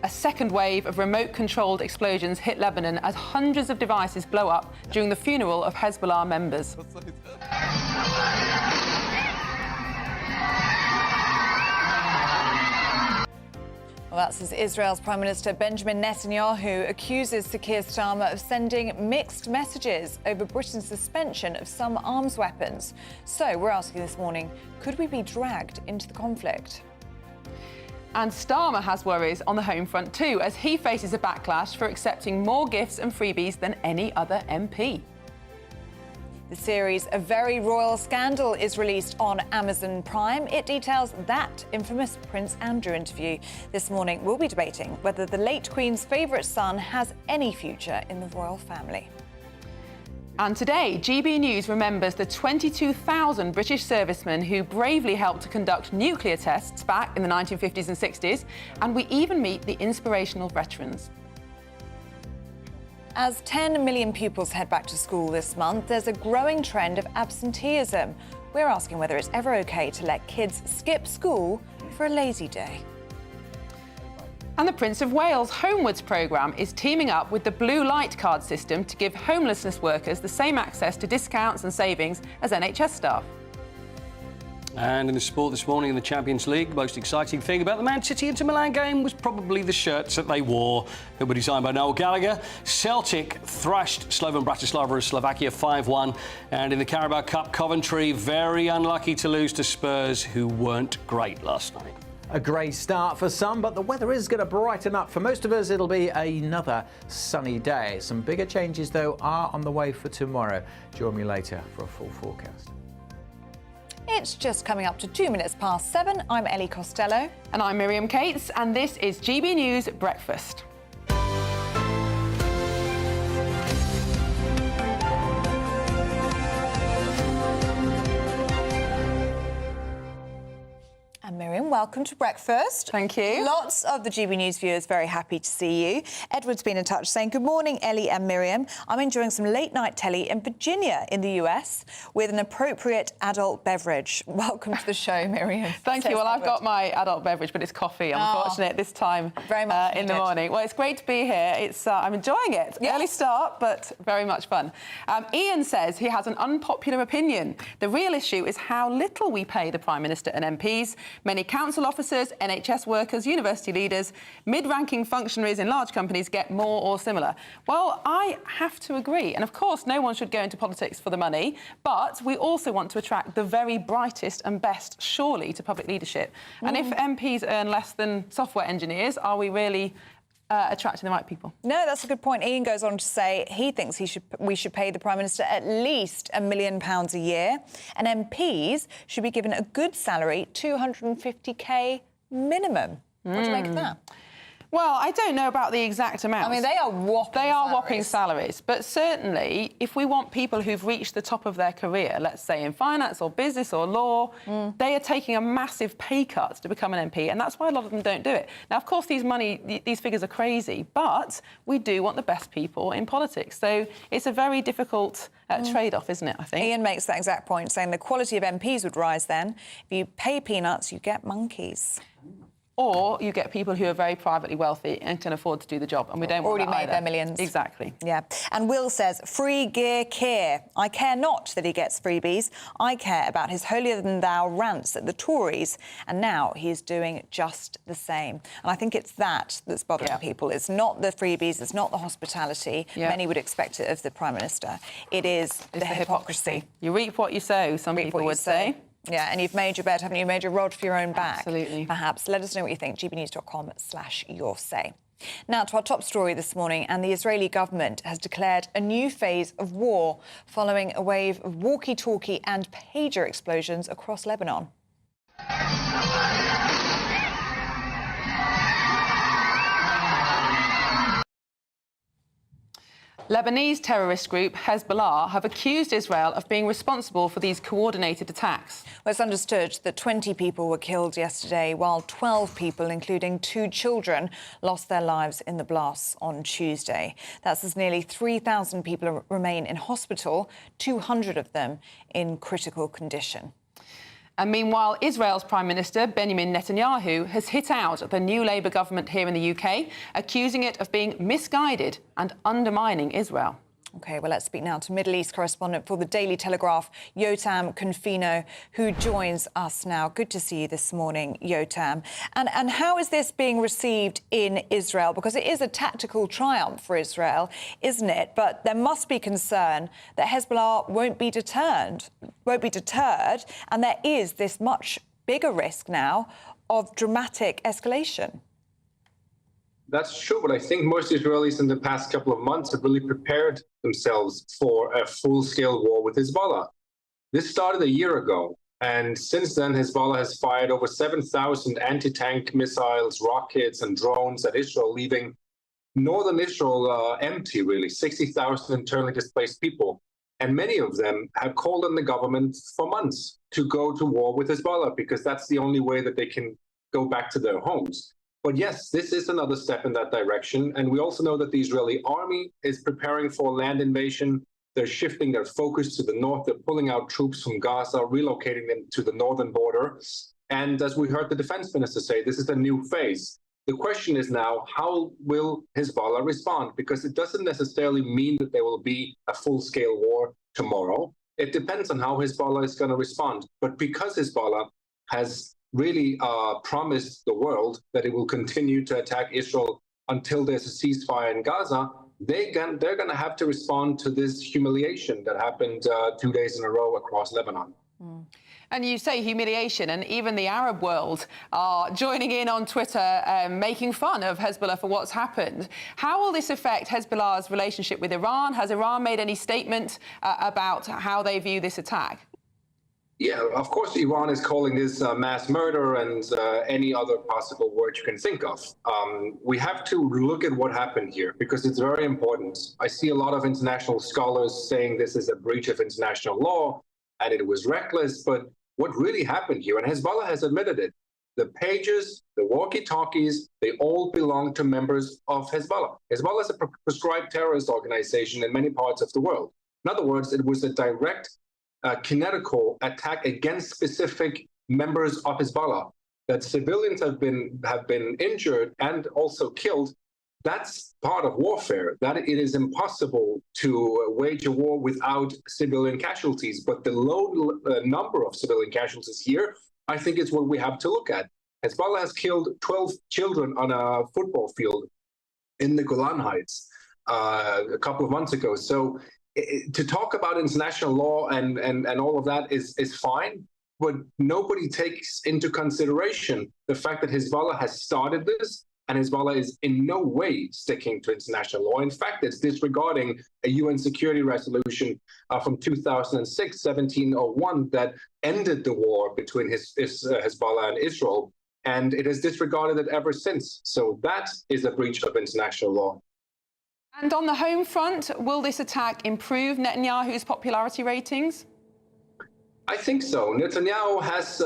Speaker 2: A second wave of remote-controlled explosions hit Lebanon as hundreds of devices blow up during the funeral of Hezbollah members.
Speaker 1: Well, that's as Israel's Prime Minister Benjamin Netanyahu accuses Sir Keir Starmer of sending mixed messages over Britain's suspension of some arms weapons. So we're asking this morning, could we be dragged into the conflict?
Speaker 2: And Starmer has worries on the home front too, as he faces a backlash for accepting more gifts and freebies than any other MP.
Speaker 1: The series A Very Royal Scandal is released on Amazon Prime. It details that infamous Prince Andrew interview. This morning, we'll be debating whether the late Queen's favourite son has any future in the royal family.
Speaker 2: And today, GB News remembers the 22,000 British servicemen who bravely helped to conduct nuclear tests back in the 1950s and 60s, and we even meet the inspirational veterans.
Speaker 1: As 10 million pupils head back to school this month, there's a growing trend of absenteeism. We're asking whether it's ever okay to let kids skip school for a lazy day.
Speaker 2: And the Prince of Wales Homewards programme is teaming up with the Blue Light Card system to give homelessness workers the same access to discounts and savings as NHS staff.
Speaker 27: And in the sport this morning in the Champions League, the most exciting thing about the Man City Inter Milan game was probably the shirts that they wore, that were designed by Noel Gallagher. Celtic thrashed Slovan Bratislava of Slovakia 5-1. And in the Carabao Cup, Coventry very unlucky to lose to Spurs, who weren't great last night.
Speaker 25: A grey start for some, but the weather is going to brighten up. For most of us, it'll be another sunny day. Some bigger changes, though, are on the way for tomorrow. Join me later for a full forecast.
Speaker 1: It's just coming up to 2 minutes past 7. I'm Ellie Costello.
Speaker 2: And I'm Miriam Cates, and this is GB News Breakfast.
Speaker 1: And Miriam, welcome to breakfast.
Speaker 2: Thank you.
Speaker 1: Lots of the GB News viewers very happy to see you. Edward's been in touch saying, good morning, Ellie and Miriam. I'm enjoying some late night telly in Virginia in the US with an appropriate adult beverage. Welcome to the show, Miriam.
Speaker 2: Thank you. Well, I've got my adult beverage, but it's coffee. Unfortunately, at this time
Speaker 1: very much
Speaker 2: in the morning. Well, it's great to be here. It's I'm enjoying it. Yes. Early start, but very much fun. Ian says he has an unpopular opinion. The real issue is how little we pay the Prime Minister and MPs. Many council officers, NHS workers, university leaders, mid-ranking functionaries in large companies get more or similar. Well, I have to agree. And of course, no one should go into politics for the money, but we also want to attract the very brightest and best, surely, to public leadership. And if MPs earn less than software engineers, are we really attracting the right people?
Speaker 1: No, that's a good point. Ian goes on to say he thinks we should pay the Prime Minister at least £1 million a year, and MPs should be given a good salary, 250k minimum. What do you make of that?
Speaker 2: Well, I don't know about the exact amount.
Speaker 1: I mean, they are whopping
Speaker 2: salaries. But certainly, if we want people who've reached the top of their career, let's say in finance or business or law, they are taking a massive pay cut to become an MP, and that's why a lot of them don't do it. Now, of course, these figures are crazy, but we do want the best people in politics. So it's a very difficult trade-off, isn't it, I think?
Speaker 1: Ian makes that exact point, saying the quality of MPs would rise then. If you pay peanuts, you get monkeys.
Speaker 2: Or you get people who are very privately wealthy and can afford to do the job, and we don't want that
Speaker 1: already made
Speaker 2: either.
Speaker 1: their millions.
Speaker 2: Exactly.
Speaker 1: Yeah. And Will says, free gear Keir. I care not that he gets freebies. I care about his holier-than-thou rants at the Tories, and now he is doing just the same. And I think it's that that's bothering people. It's not the freebies, it's not the hospitality many would expect it of the Prime Minister. It's the hypocrisy.
Speaker 2: You reap what you sow, some people would say.
Speaker 1: Yeah, and you've made your bed, haven't you? Made your rod for your own back.
Speaker 2: Absolutely.
Speaker 1: Perhaps. Let us know what you think. gbnews.com/your say. Now to our top story this morning, and the Israeli government has declared a new phase of war following a wave of walkie-talkie and pager explosions across Lebanon.
Speaker 2: Lebanese terrorist group Hezbollah have accused Israel of being responsible for these coordinated attacks.
Speaker 1: Well, it's understood that 20 people were killed yesterday, while 12 people, including 2 children, lost their lives in the blasts on Tuesday. That's as nearly 3,000 people remain in hospital, 200 of them in critical condition.
Speaker 2: And meanwhile, Israel's Prime Minister, Benjamin Netanyahu, has hit out at the new Labour government here in the UK, accusing it of being misguided and undermining Israel.
Speaker 1: OK, well, let's speak now to Middle East correspondent for the Daily Telegraph, Yotam Confino, who joins us now. Good to see you this morning, Yotam. And how is this being received in Israel? Because it is a tactical triumph for Israel, isn't it? But there must be concern that Hezbollah won't be deterred, and there is this much bigger risk now of dramatic escalation.
Speaker 6: That's true, but I think most Israelis in the past couple of months have really prepared themselves for a full-scale war with Hezbollah. This started a year ago, and since then Hezbollah has fired over 7,000 anti-tank missiles, rockets and drones at Israel, leaving northern Israel empty, really, 60,000 internally displaced people. And many of them have called on the government for months to go to war with Hezbollah because that's the only way that they can go back to their homes. But yes, this is another step in that direction. And we also know that the Israeli army is preparing for a land invasion. They're shifting their focus to the north. They're pulling out troops from Gaza, relocating them to the northern border. And as we heard the defense minister say, this is a new phase. The question is now, how will Hezbollah respond? Because it doesn't necessarily mean that there will be a full-scale war tomorrow. It depends on how Hezbollah is going to respond. But because Hezbollah has really promised the world that it will continue to attack Israel until there's a ceasefire in Gaza, they're going to have to respond to this humiliation that happened 2 days in a row across Lebanon.
Speaker 2: And you say humiliation, and even the Arab world are joining in on Twitter, making fun of Hezbollah for what's happened. How will this affect Hezbollah's relationship with Iran? Has Iran made any statement about how they view this attack?
Speaker 6: Yeah, of course, Iran is calling this mass murder and any other possible word you can think of. We have to look at what happened here because it's very important. I see a lot of international scholars saying this is a breach of international law and it was reckless. But what really happened here, and Hezbollah has admitted it, the pages, the walkie-talkies, they all belong to members of Hezbollah. Hezbollah is a prescribed terrorist organization in many parts of the world. In other words, it was a direct kinetical attack against specific members of Hezbollah. That civilians have been injured and also killed. That's part of warfare. That it is impossible to wage a war without civilian casualties. But the low number of civilian casualties here, I think, is what we have to look at. Hezbollah has killed 12 children on a football field in the Golan Heights a couple of months ago. So to talk about international law and all of that is fine, but nobody takes into consideration the fact that Hezbollah has started this, and Hezbollah is in no way sticking to international law. In fact, it's disregarding a UN security resolution from 2006, 1701, that ended the war between Hezbollah and Israel, and it has disregarded it ever since. So that is a breach of international law.
Speaker 2: And on the home front, will this attack improve Netanyahu's popularity ratings?
Speaker 6: I think so. Netanyahu has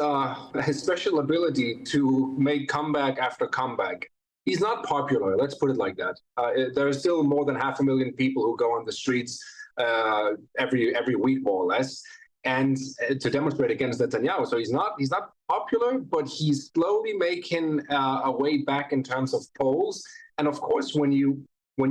Speaker 6: his special ability to make comeback after comeback. He's not popular, let's put it like that. There are still more than 500,000 people who go on the streets every week, more or less, and to demonstrate against Netanyahu. So he's not popular, but he's slowly making a way back in terms of polls. And of course, when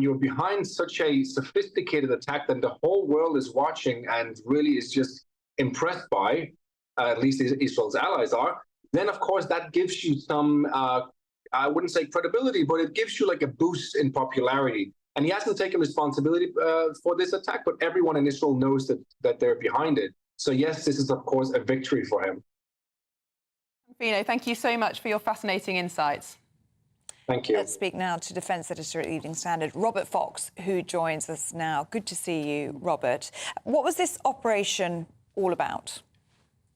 Speaker 6: you're behind such a sophisticated attack that the whole world is watching and really is just impressed by, at least Israel's allies are, then of course that gives you some, I wouldn't say credibility, but it gives you like a boost in popularity. And he hasn't taken responsibility for this attack, but everyone in Israel knows that they're behind it. So yes, this is of course a victory for him.
Speaker 2: Confino, thank you so much for your fascinating insights.
Speaker 6: Thank you.
Speaker 1: Let's speak now to Defence Editor at Evening Standard, Robert Fox, who joins us now. Good to see you, Robert. What was this operation all about?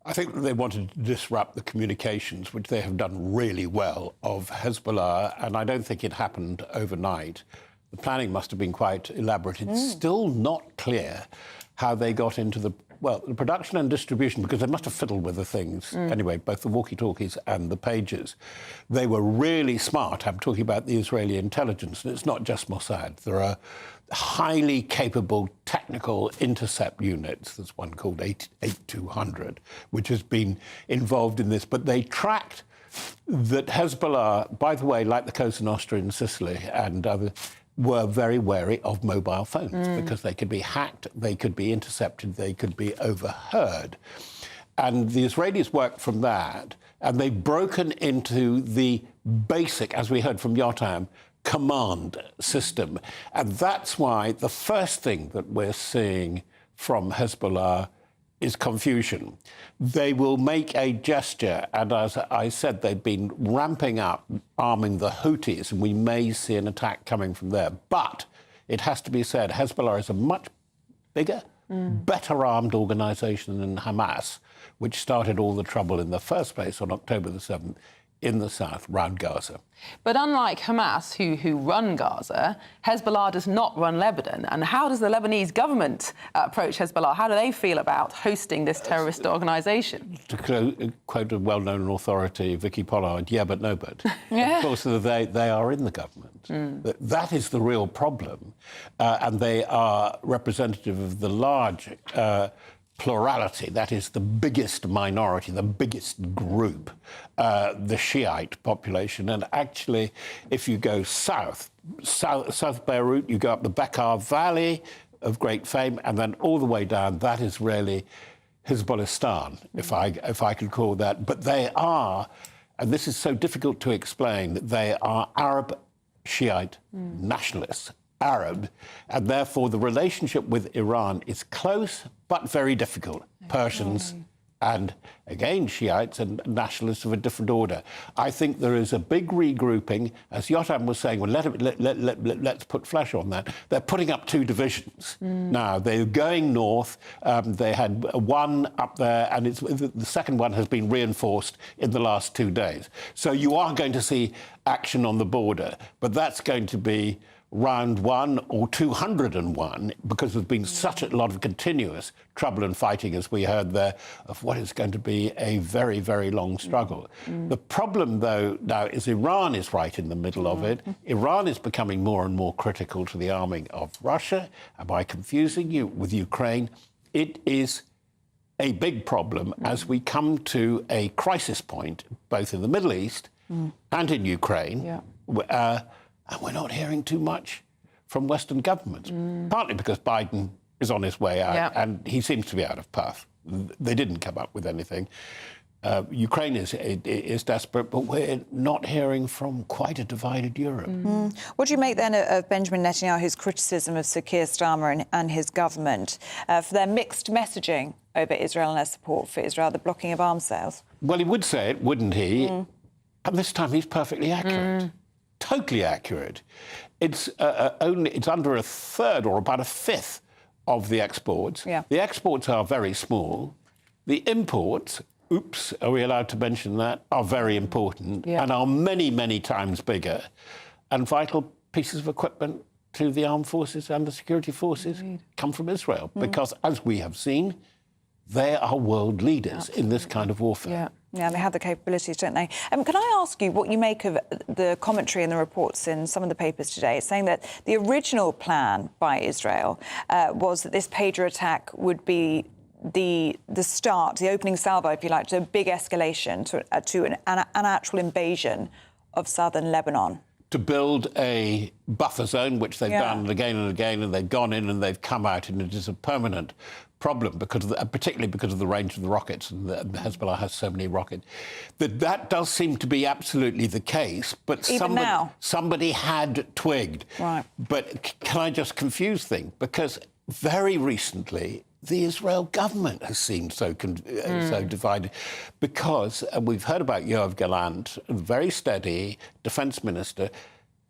Speaker 7: I think they wanted to disrupt the communications, which they have done really well, of Hezbollah, and I don't think it happened overnight. The planning must have been quite elaborate. It's still not clear how they got into the production and distribution, because they must have fiddled with the things. Anyway, both the walkie-talkies and the pagers. They were really smart. I'm talking about the Israeli intelligence, and it's not just Mossad. There are highly capable technical intercept units. There's one called 8200, which has been involved in this. But they tracked that Hezbollah, by the way, like the Cosa Nostra in Sicily and others, were very wary of mobile phones because they could be hacked, they could be intercepted, they could be overheard. And the Israelis worked from that, and they've broken into the basic, as we heard from Yotam, command system. And that's why the first thing that we're seeing from Hezbollah is confusion. They will make a gesture, and as I said, they've been ramping up arming the Houthis, and we may see an attack coming from there. But it has to be said, Hezbollah is a much bigger, better armed organisation than Hamas, which started all the trouble in the first place on October the 7th in the south, round Gaza.
Speaker 2: But unlike Hamas, who run Gaza, Hezbollah does not run Lebanon. And how does the Lebanese government approach Hezbollah? How do they feel about hosting this terrorist organisation?
Speaker 7: To quote a well-known authority, Vicky Pollard, yeah, but no, but. Of course, they are in the government. That is the real problem. And they are representative of the large plurality, that is the biggest minority, the biggest group, the Shiite population. And actually, if you go south Beirut, you go up the Bekaa Valley of great fame, and then all the way down, that is really Hezbollistan, if I could call that. But they are, and this is so difficult to explain, they are Arab Shiite nationalists. Arab, and therefore the relationship with Iran is close but very difficult. Persians and, again, Shiites and nationalists of a different order. I think there is a big regrouping. As Yotam was saying, well, let's put flesh on that. They're putting up two divisions now. They're going north. They had one up there, and the second one has been reinforced in the last 2 days. So you are going to see action on the border, but that's going to be round 1 or 201, because there's been such a lot of continuous trouble and fighting, as we heard there, of what is going to be a very, very long struggle. The problem, though, now is Iran is right in the middle of it. Iran is becoming more and more critical to the arming of Russia. Am I confusing you with Ukraine? It is a big problem as we come to a crisis point, both in the Middle East and in Ukraine. And we're not hearing too much from Western governments, partly because Biden is on his way out and he seems to be out of puff. They didn't come up with anything. Ukraine is desperate, but we're not hearing from quite a divided Europe.
Speaker 1: What do you make then of Benjamin Netanyahu's criticism of Sir Keir Starmer and his government for their mixed messaging over Israel and their support for Israel, the blocking of arms sales?
Speaker 7: Well, he would say it, wouldn't he? And this time he's perfectly accurate. Totally accurate. It's under a third or about a fifth of the exports. The exports are very small. The imports, oops, are we allowed to mention that, are very important and are many, many times bigger, and vital pieces of equipment to the armed forces and the security forces come from Israel, because, as we have seen, they are world leaders in this kind of warfare.
Speaker 1: Yeah, they have the capabilities, don't they? Can I ask you what you make of the commentary and the reports in some of the papers today, saying that the original plan by Israel was that this pager attack would be the start, the opening salvo, if you like, to a big escalation, to an actual invasion of southern Lebanon?
Speaker 7: To build a buffer zone, which they've done again and again, and they've gone in and they've come out, and it is a permanent problem, particularly because of the range of the rockets, and Hezbollah has so many rockets. That does seem to be absolutely the case, but somebody had twigged.
Speaker 1: Right.
Speaker 7: But can I just confuse things? Because very recently, the Israel government has seemed so divided, because we've heard about Yoav Gallant, a very steady defence minister,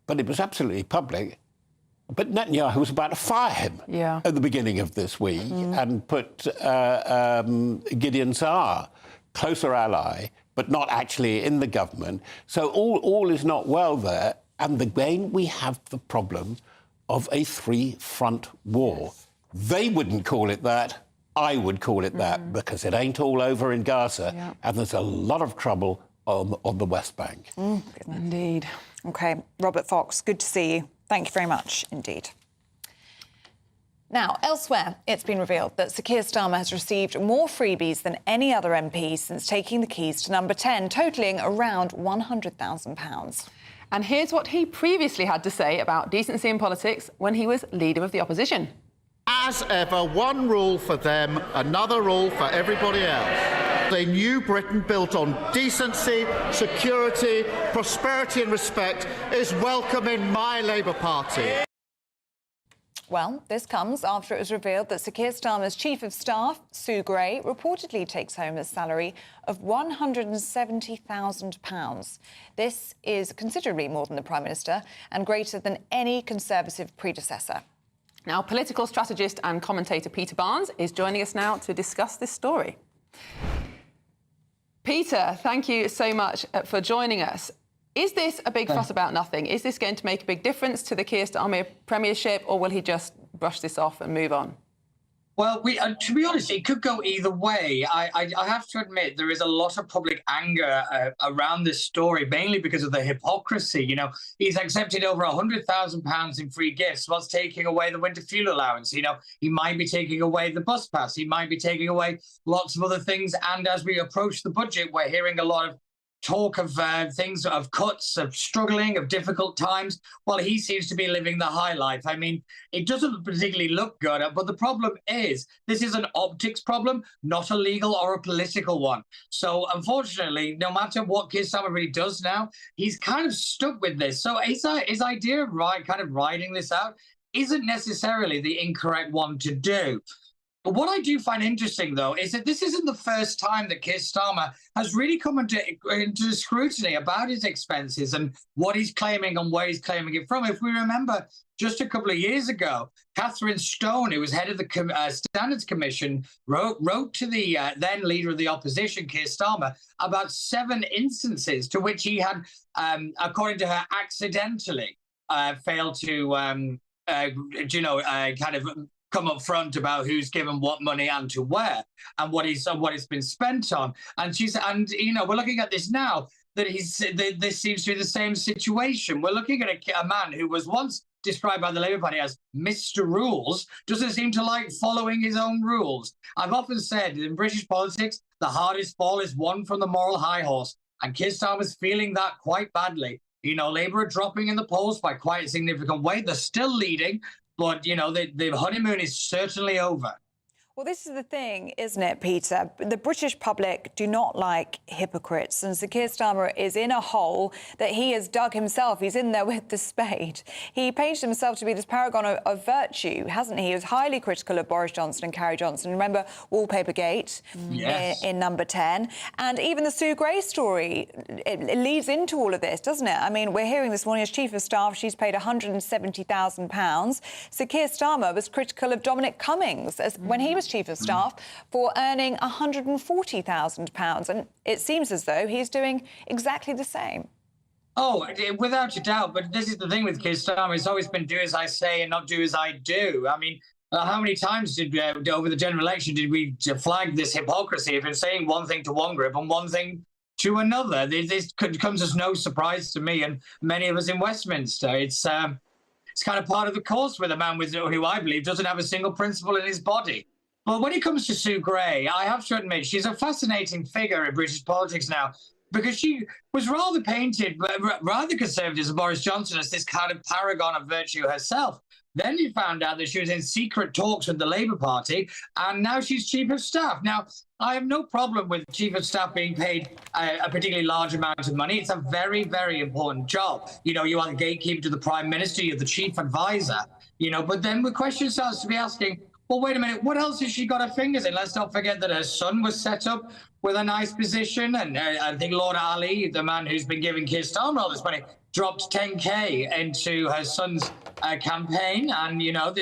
Speaker 7: but it was absolutely public. But Netanyahu was about to fire him at the beginning of this week and put Gideon Sa'ar, closer ally, but not actually in the government. So all is not well there. And again, we have the problem of a three-front war. They wouldn't call it that. I would call it that, because it ain't all over in Gaza, and there's a lot of trouble on the West Bank.
Speaker 2: Indeed.
Speaker 1: OK, Robert Fox, good to see you. Thank you very much indeed. Now, elsewhere, it's been revealed that Sir Keir Starmer has received more freebies than any other MP since taking the keys to number 10, totalling around £100,000.
Speaker 2: And here's what he previously had to say about decency in politics when he was Leader of the Opposition.
Speaker 8: As ever, one rule for them, another rule for everybody else. A new Britain built on decency, security, prosperity and respect is welcome in my Labour Party.
Speaker 1: Well, this comes after it was revealed that Sir Keir Starmer's Chief of Staff, Sue Gray, reportedly takes home a salary of £170,000. This is considerably more than the Prime Minister and greater than any Conservative predecessor.
Speaker 2: Now, political strategist and commentator Peter Barnes is joining us now to discuss this story. Peter, thank you so much for joining us. Is this a big fuss about nothing? Is this going to make a big difference to the Keir Starmer premiership, or will he just brush this off and move on?
Speaker 9: Well, to be honest, it could go either way. I have to admit there is a lot of public anger around this story, mainly because of the hypocrisy. You know, he's accepted over £100,000 in free gifts whilst taking away the winter fuel allowance. You know, he might be taking away the bus pass. He might be taking away lots of other things. And as we approach the budget, we're hearing a lot of talk of things, of cuts, of struggling, of difficult times, while he seems to be living the high life. I mean, it doesn't particularly look good, but the problem is this is an optics problem, not a legal or a political one. So unfortunately, no matter what Keir Starmer really does now, he's kind of stuck with this. So his idea of kind of riding this out isn't necessarily the incorrect one to do. But what I do find interesting, though, is that this isn't the first time that Keir Starmer has really come into scrutiny about his expenses and what he's claiming and where he's claiming it from. If we remember, just a couple of years ago, Catherine Stone, who was head of the Standards Commission, wrote to the then leader of the opposition, Keir Starmer, about 7 instances to which he had, according to her, accidentally failed to, kind of come up front about who's given what money and to where and what it's been spent on. And we're looking at this now that this seems to be the same situation. We're looking at a man who was once described by the Labour Party as Mr. Rules, doesn't seem to like following his own rules. I've often said in British politics, the hardest fall is won from the moral high horse. And Keir Starmer's feeling that quite badly. You know, Labour are dropping in the polls by quite a significant way. They're still leading. But, you know, the honeymoon is certainly over.
Speaker 1: Well, this is the thing, isn't it, Peter? The British public do not like hypocrites, and Sir Keir Starmer is in a hole that he has dug himself. He's in there with the spade. He painted himself to be this paragon of virtue, hasn't he? He was highly critical of Boris Johnson and Carrie Johnson. Remember Wallpapergate in number 10? And even the Sue Gray story, it leads into all of this, doesn't it? I mean, we're hearing this morning as Chief of Staff, she's paid £170,000. Sir Keir Starmer was critical of Dominic Cummings when he was Chief of Staff for earning £140,000. And it seems as though he's doing exactly the same.
Speaker 9: Oh, without a doubt. But this is the thing with Keir Starmer. It's always been do as I say and not do as I do. I mean, how many times did over the general election did we flag this hypocrisy of him saying one thing to one group and one thing to another? This comes as no surprise to me and many of us in Westminster. It's kind of part of the course with a man who I believe doesn't have a single principle in his body. Well, when it comes to Sue Gray, I have to admit she's a fascinating figure in British politics now because she was rather painted, rather conservative as Boris Johnson as this kind of paragon of virtue herself. Then you found out that she was in secret talks with the Labour Party, and now she's Chief of Staff. Now, I have no problem with Chief of Staff being paid a particularly large amount of money. It's a very, very important job. You know, you are the gatekeeper to the Prime Minister, you're the Chief Advisor, you know, but then the question starts to be asking, well, wait a minute, what else has she got her fingers in? Let's not forget that her son was set up with a nice position. And I think Lord Ali, the man who's been giving Keir Starmer all this money, dropped 10K into her son's campaign. And, you know,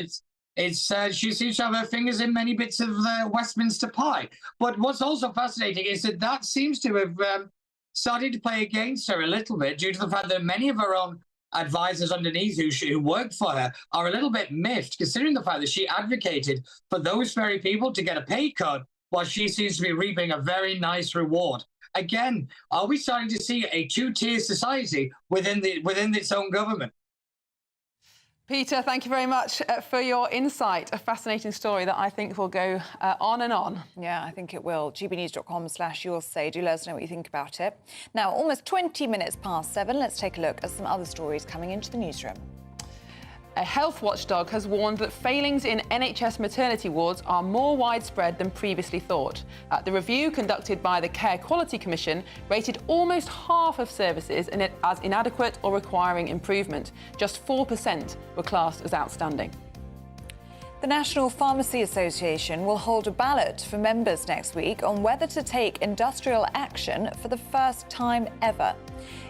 Speaker 9: she seems to have her fingers in many bits of the Westminster pie. But what's also fascinating is that seems to have started to play against her a little bit due to the fact that many of her own advisors underneath who worked for her are a little bit miffed, considering the fact that she advocated for those very people to get a pay cut while she seems to be reaping a very nice reward. Again, are we starting to see a two-tier society within its own government?
Speaker 2: Peter, thank you very much for your insight. A fascinating story that I think will go on and on.
Speaker 1: Yeah, I think it will. gbnews.com/you'll say. Do let us know what you think about it. Now, almost 20 minutes past 7. Let's take a look at some other stories coming into the newsroom.
Speaker 2: A health watchdog has warned that failings in NHS maternity wards are more widespread than previously thought. The review conducted by the Care Quality Commission rated almost half of services as inadequate or requiring improvement. Just 4% were classed as outstanding.
Speaker 1: The National Pharmacy Association will hold a ballot for members next week on whether to take industrial action for the first time ever.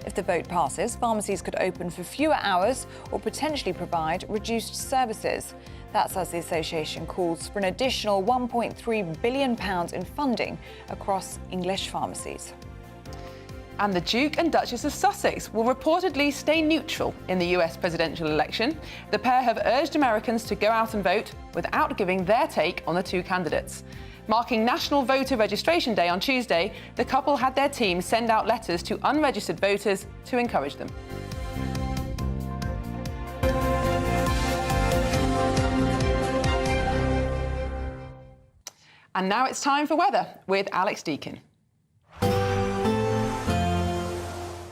Speaker 1: If the vote passes, pharmacies could open for fewer hours or potentially provide reduced services. That's as the association calls for an additional £1.3 billion in funding across English pharmacies.
Speaker 2: And the Duke and Duchess of Sussex will reportedly stay neutral in the US presidential election. The pair have urged Americans to go out and vote without giving their take on the two candidates. Marking National Voter Registration Day on Tuesday, the couple had their team send out letters to unregistered voters to encourage them. And now it's time for weather with Alex Deakin.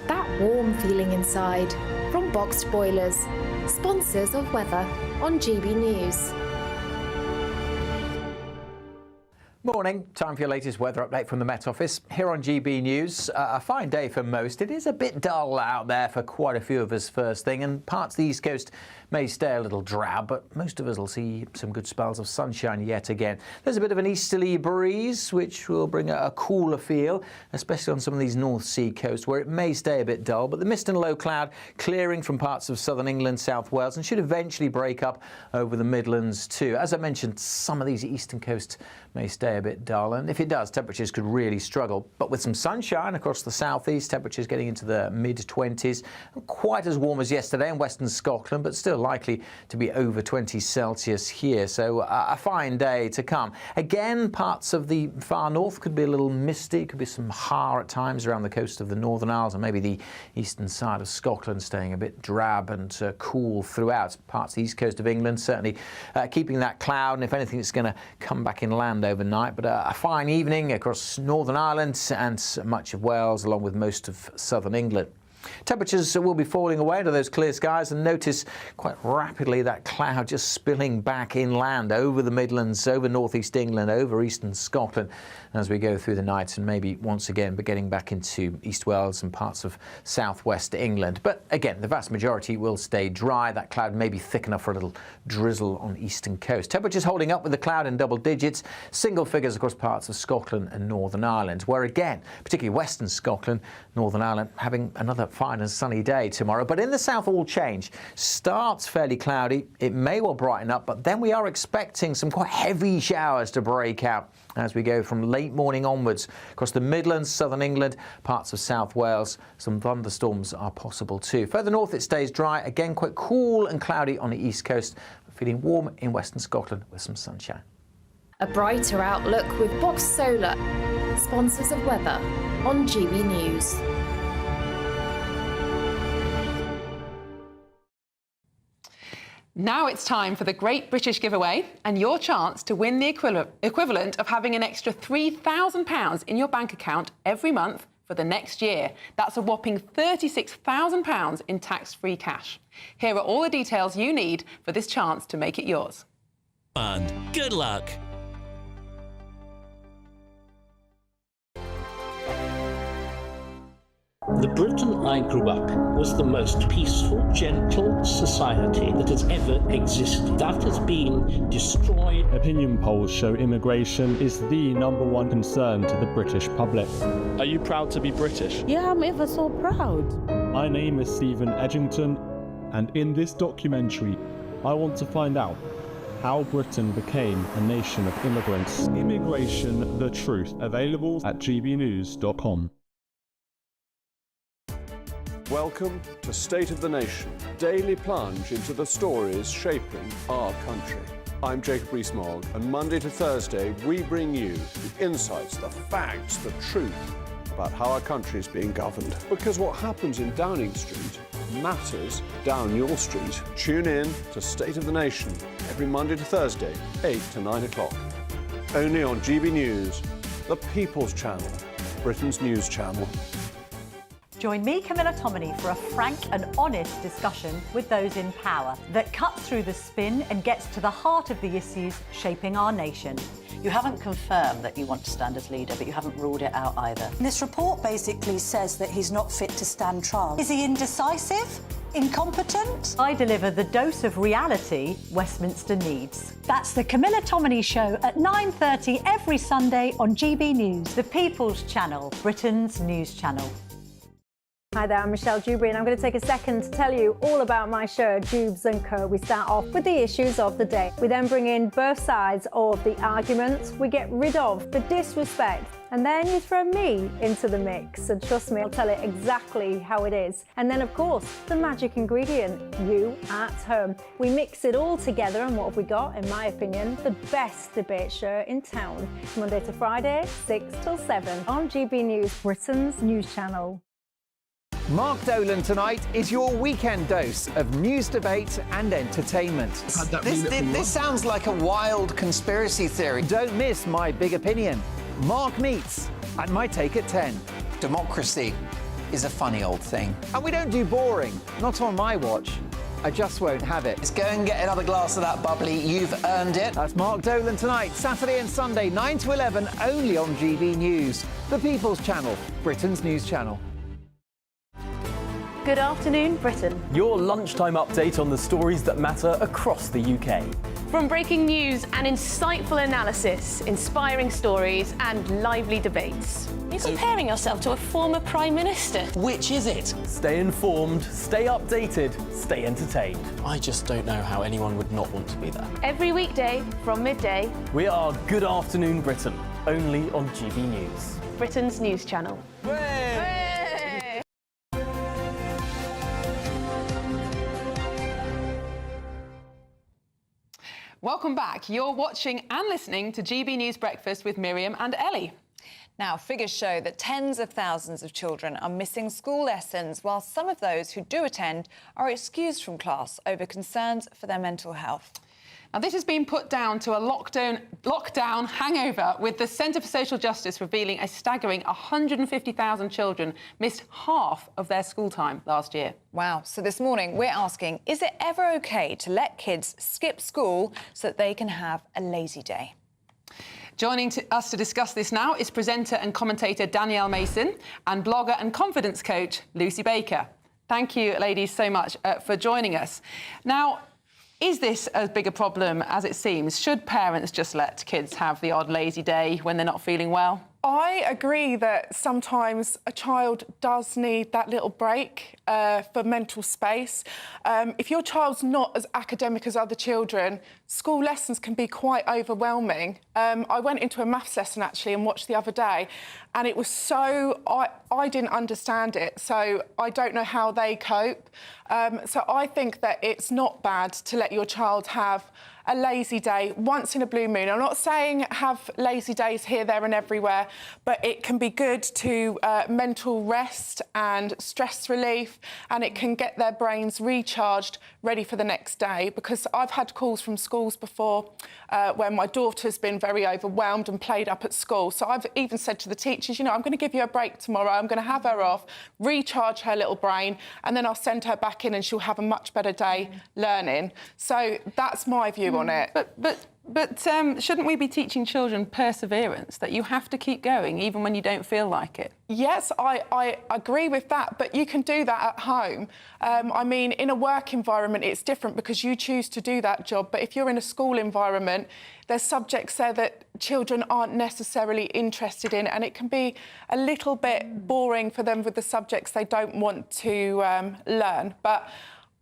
Speaker 5: That warm feeling inside from Boxed Boilers, sponsors of weather on GB News.
Speaker 25: Morning, time for your latest weather update from the Met Office. Here on GB News, a fine day for most. It is a bit dull out there for quite a few of us first thing, and parts of the East Coast may stay a little drab, but most of us will see some good spells of sunshine yet again. There's a bit of an easterly breeze, which will bring a cooler feel, especially on some of these North Sea coasts, where it may stay a bit dull, but the mist and low cloud clearing from parts of southern England, South Wales, and should eventually break up over the Midlands too. As I mentioned, some of these eastern coasts may stay a bit dull, and if it does, temperatures could really struggle. But with some sunshine across the southeast, temperatures getting into the mid-20s, quite as warm as yesterday in western Scotland, but still likely to be over 20 Celsius here. So a fine day to come. Again, parts of the far north could be a little misty, could be some har at times around the coast of the Northern Isles, and maybe the eastern side of Scotland staying a bit drab and cool throughout. Parts of the east coast of England certainly keeping that cloud, and if anything, it's going to come back inland overnight. But a fine evening across Northern Ireland and much of Wales, along with most of southern England. Temperatures will be falling away into those clear skies, and notice quite rapidly that cloud just spilling back inland over the Midlands, over northeast England, over eastern Scotland as we go through the night, and maybe once again but getting back into East Wales and parts of southwest England. But again, the vast majority will stay dry. That cloud may be thick enough for a little drizzle on the eastern coast. Temperatures holding up with the cloud in double digits, single figures across parts of Scotland and Northern Ireland, where again, particularly western Scotland, Northern Ireland, having another fine and sunny day tomorrow. But in the south, all change. Starts fairly cloudy. It may well brighten up, but then we are expecting some quite heavy showers to break out as we go from late morning onwards across the Midlands, southern England, parts of South Wales. Some thunderstorms are possible too. Further north, it stays dry. Again, quite cool and cloudy on the east coast. Feeling warm in western Scotland with some sunshine.
Speaker 5: A brighter outlook with Box Solar, sponsors of weather on GB News.
Speaker 2: Now it's time for the Great British Giveaway and your chance to win the equivalent of having an extra £3,000 in your bank account every month for the next year. That's a whopping £36,000 in tax-free cash. Here are all the details you need for this chance to make it yours.
Speaker 4: And good luck.
Speaker 11: The Britain I grew up was the most peaceful, gentle society that has ever existed. That has been destroyed.
Speaker 18: Opinion polls show immigration is the #1 concern to the British public.
Speaker 19: Are you proud to be British?
Speaker 20: Yeah, I'm ever so proud.
Speaker 18: My name is Stephen Edgington, and in this documentary, I want to find out how Britain became a nation of immigrants. Immigration, the truth. Available at gbnews.com.
Speaker 10: Welcome to State of the Nation, daily plunge into the stories shaping our country. I'm Jacob Rees-Mogg, and Monday to Thursday we bring you the insights, the facts, the truth about how our country is being governed. Because what happens in Downing Street matters down your street. Tune in to State of the Nation every Monday to Thursday, 8 to 9 o'clock. Only on GB News, the People's Channel, Britain's news channel.
Speaker 12: Join me, Camilla Tominey, for a frank and honest discussion with those in power that cuts through the spin and gets to the heart of the issues shaping our nation.
Speaker 13: You haven't confirmed that you want to stand as leader, but you haven't ruled it out either.
Speaker 14: This report basically says that he's not fit to stand trial. Is he indecisive? Incompetent?
Speaker 12: I deliver the dose of reality Westminster needs. That's the Camilla Tominey Show at 9:30 every Sunday on GB News, the People's Channel, Britain's news channel.
Speaker 21: Hi there, I'm Michelle Dewberry, and I'm going to take a second to tell you all about my show, Dubes & Co. We start off with the issues of the day. We then bring in both sides of the arguments. We get rid of the disrespect, and then you throw me into the mix. And trust me, I'll tell it exactly how it is. And then, of course, the magic ingredient, you at home. We mix it all together, and what have we got? In my opinion, the best debate show in town. Monday to Friday, 6 till 7 on GB News, Britain's news channel.
Speaker 25: Mark Dolan tonight is your weekend dose of news, debate and entertainment. This sounds like a wild conspiracy theory. Don't miss my big opinion. Mark meets and my take at 10. Democracy is a funny old thing. And we don't do boring, not on my watch. I just won't have it. Let's go and get another glass of that bubbly. You've earned it. That's Mark Dolan tonight, Saturday and Sunday, 9 to 11, only on GB News, the People's Channel, Britain's news channel.
Speaker 21: Good afternoon, Britain.
Speaker 24: Your lunchtime update on the stories that matter across the UK.
Speaker 26: From breaking news and insightful analysis, inspiring stories and lively debates. You're comparing yourself to a former Prime Minister.
Speaker 24: Which is it? Stay informed, stay updated, stay entertained.
Speaker 28: I just don't know how anyone would not want to be there.
Speaker 26: Every weekday from midday.
Speaker 24: We are Good Afternoon Britain, only on GB News,
Speaker 26: Britain's news channel.
Speaker 2: Welcome back. You're watching and listening to GB News Breakfast with Miriam and Ellie.
Speaker 1: Now, figures show that tens of thousands of children are missing school lessons, while some of those who do attend are excused from class over concerns for their mental health.
Speaker 2: Now, this has been put down to a lockdown hangover, with the Centre for Social Justice revealing a staggering 150,000 children missed half of their school time last year.
Speaker 1: Wow. So this morning we're asking, is it ever OK to let kids skip school so that they can have a lazy day?
Speaker 2: Joining us to discuss this now is presenter and commentator Danielle Mason and blogger and confidence coach Lucy Baker. Thank you, ladies, so much for joining us. Now, is this as big a problem as it seems? Should parents just let kids have the odd lazy day when they're not feeling well?
Speaker 29: I agree that sometimes a child does need that little break for mental space. If your child's not as academic as other children, school lessons can be quite overwhelming. I went into a maths lesson, actually, and watched the other day, and it was so... I didn't understand it, so I don't know how they cope. So I think that it's not bad to let your child have a lazy day once in a blue moon. I'm not saying have lazy days here, there and everywhere, but it can be good to mental rest and stress relief, and it can get their brains recharged, ready for the next day. Because I've had calls from schools before where my daughter's been very overwhelmed and played up at school. So I've even said to the teachers, you know, I'm going to give you a break tomorrow. I'm going to have her off, recharge her little brain, and then I'll send her back in and she'll have a much better day learning. So that's my view on it.
Speaker 2: But shouldn't we be teaching children perseverance, that you have to keep going even when you don't feel like it?
Speaker 29: Yes, I agree with that, but you can do that at home. I mean, in a work environment, it's different because you choose to do that job. But if you're in a school environment, there's subjects there that children aren't necessarily interested in, and it can be a little bit boring for them with the subjects they don't want to learn. But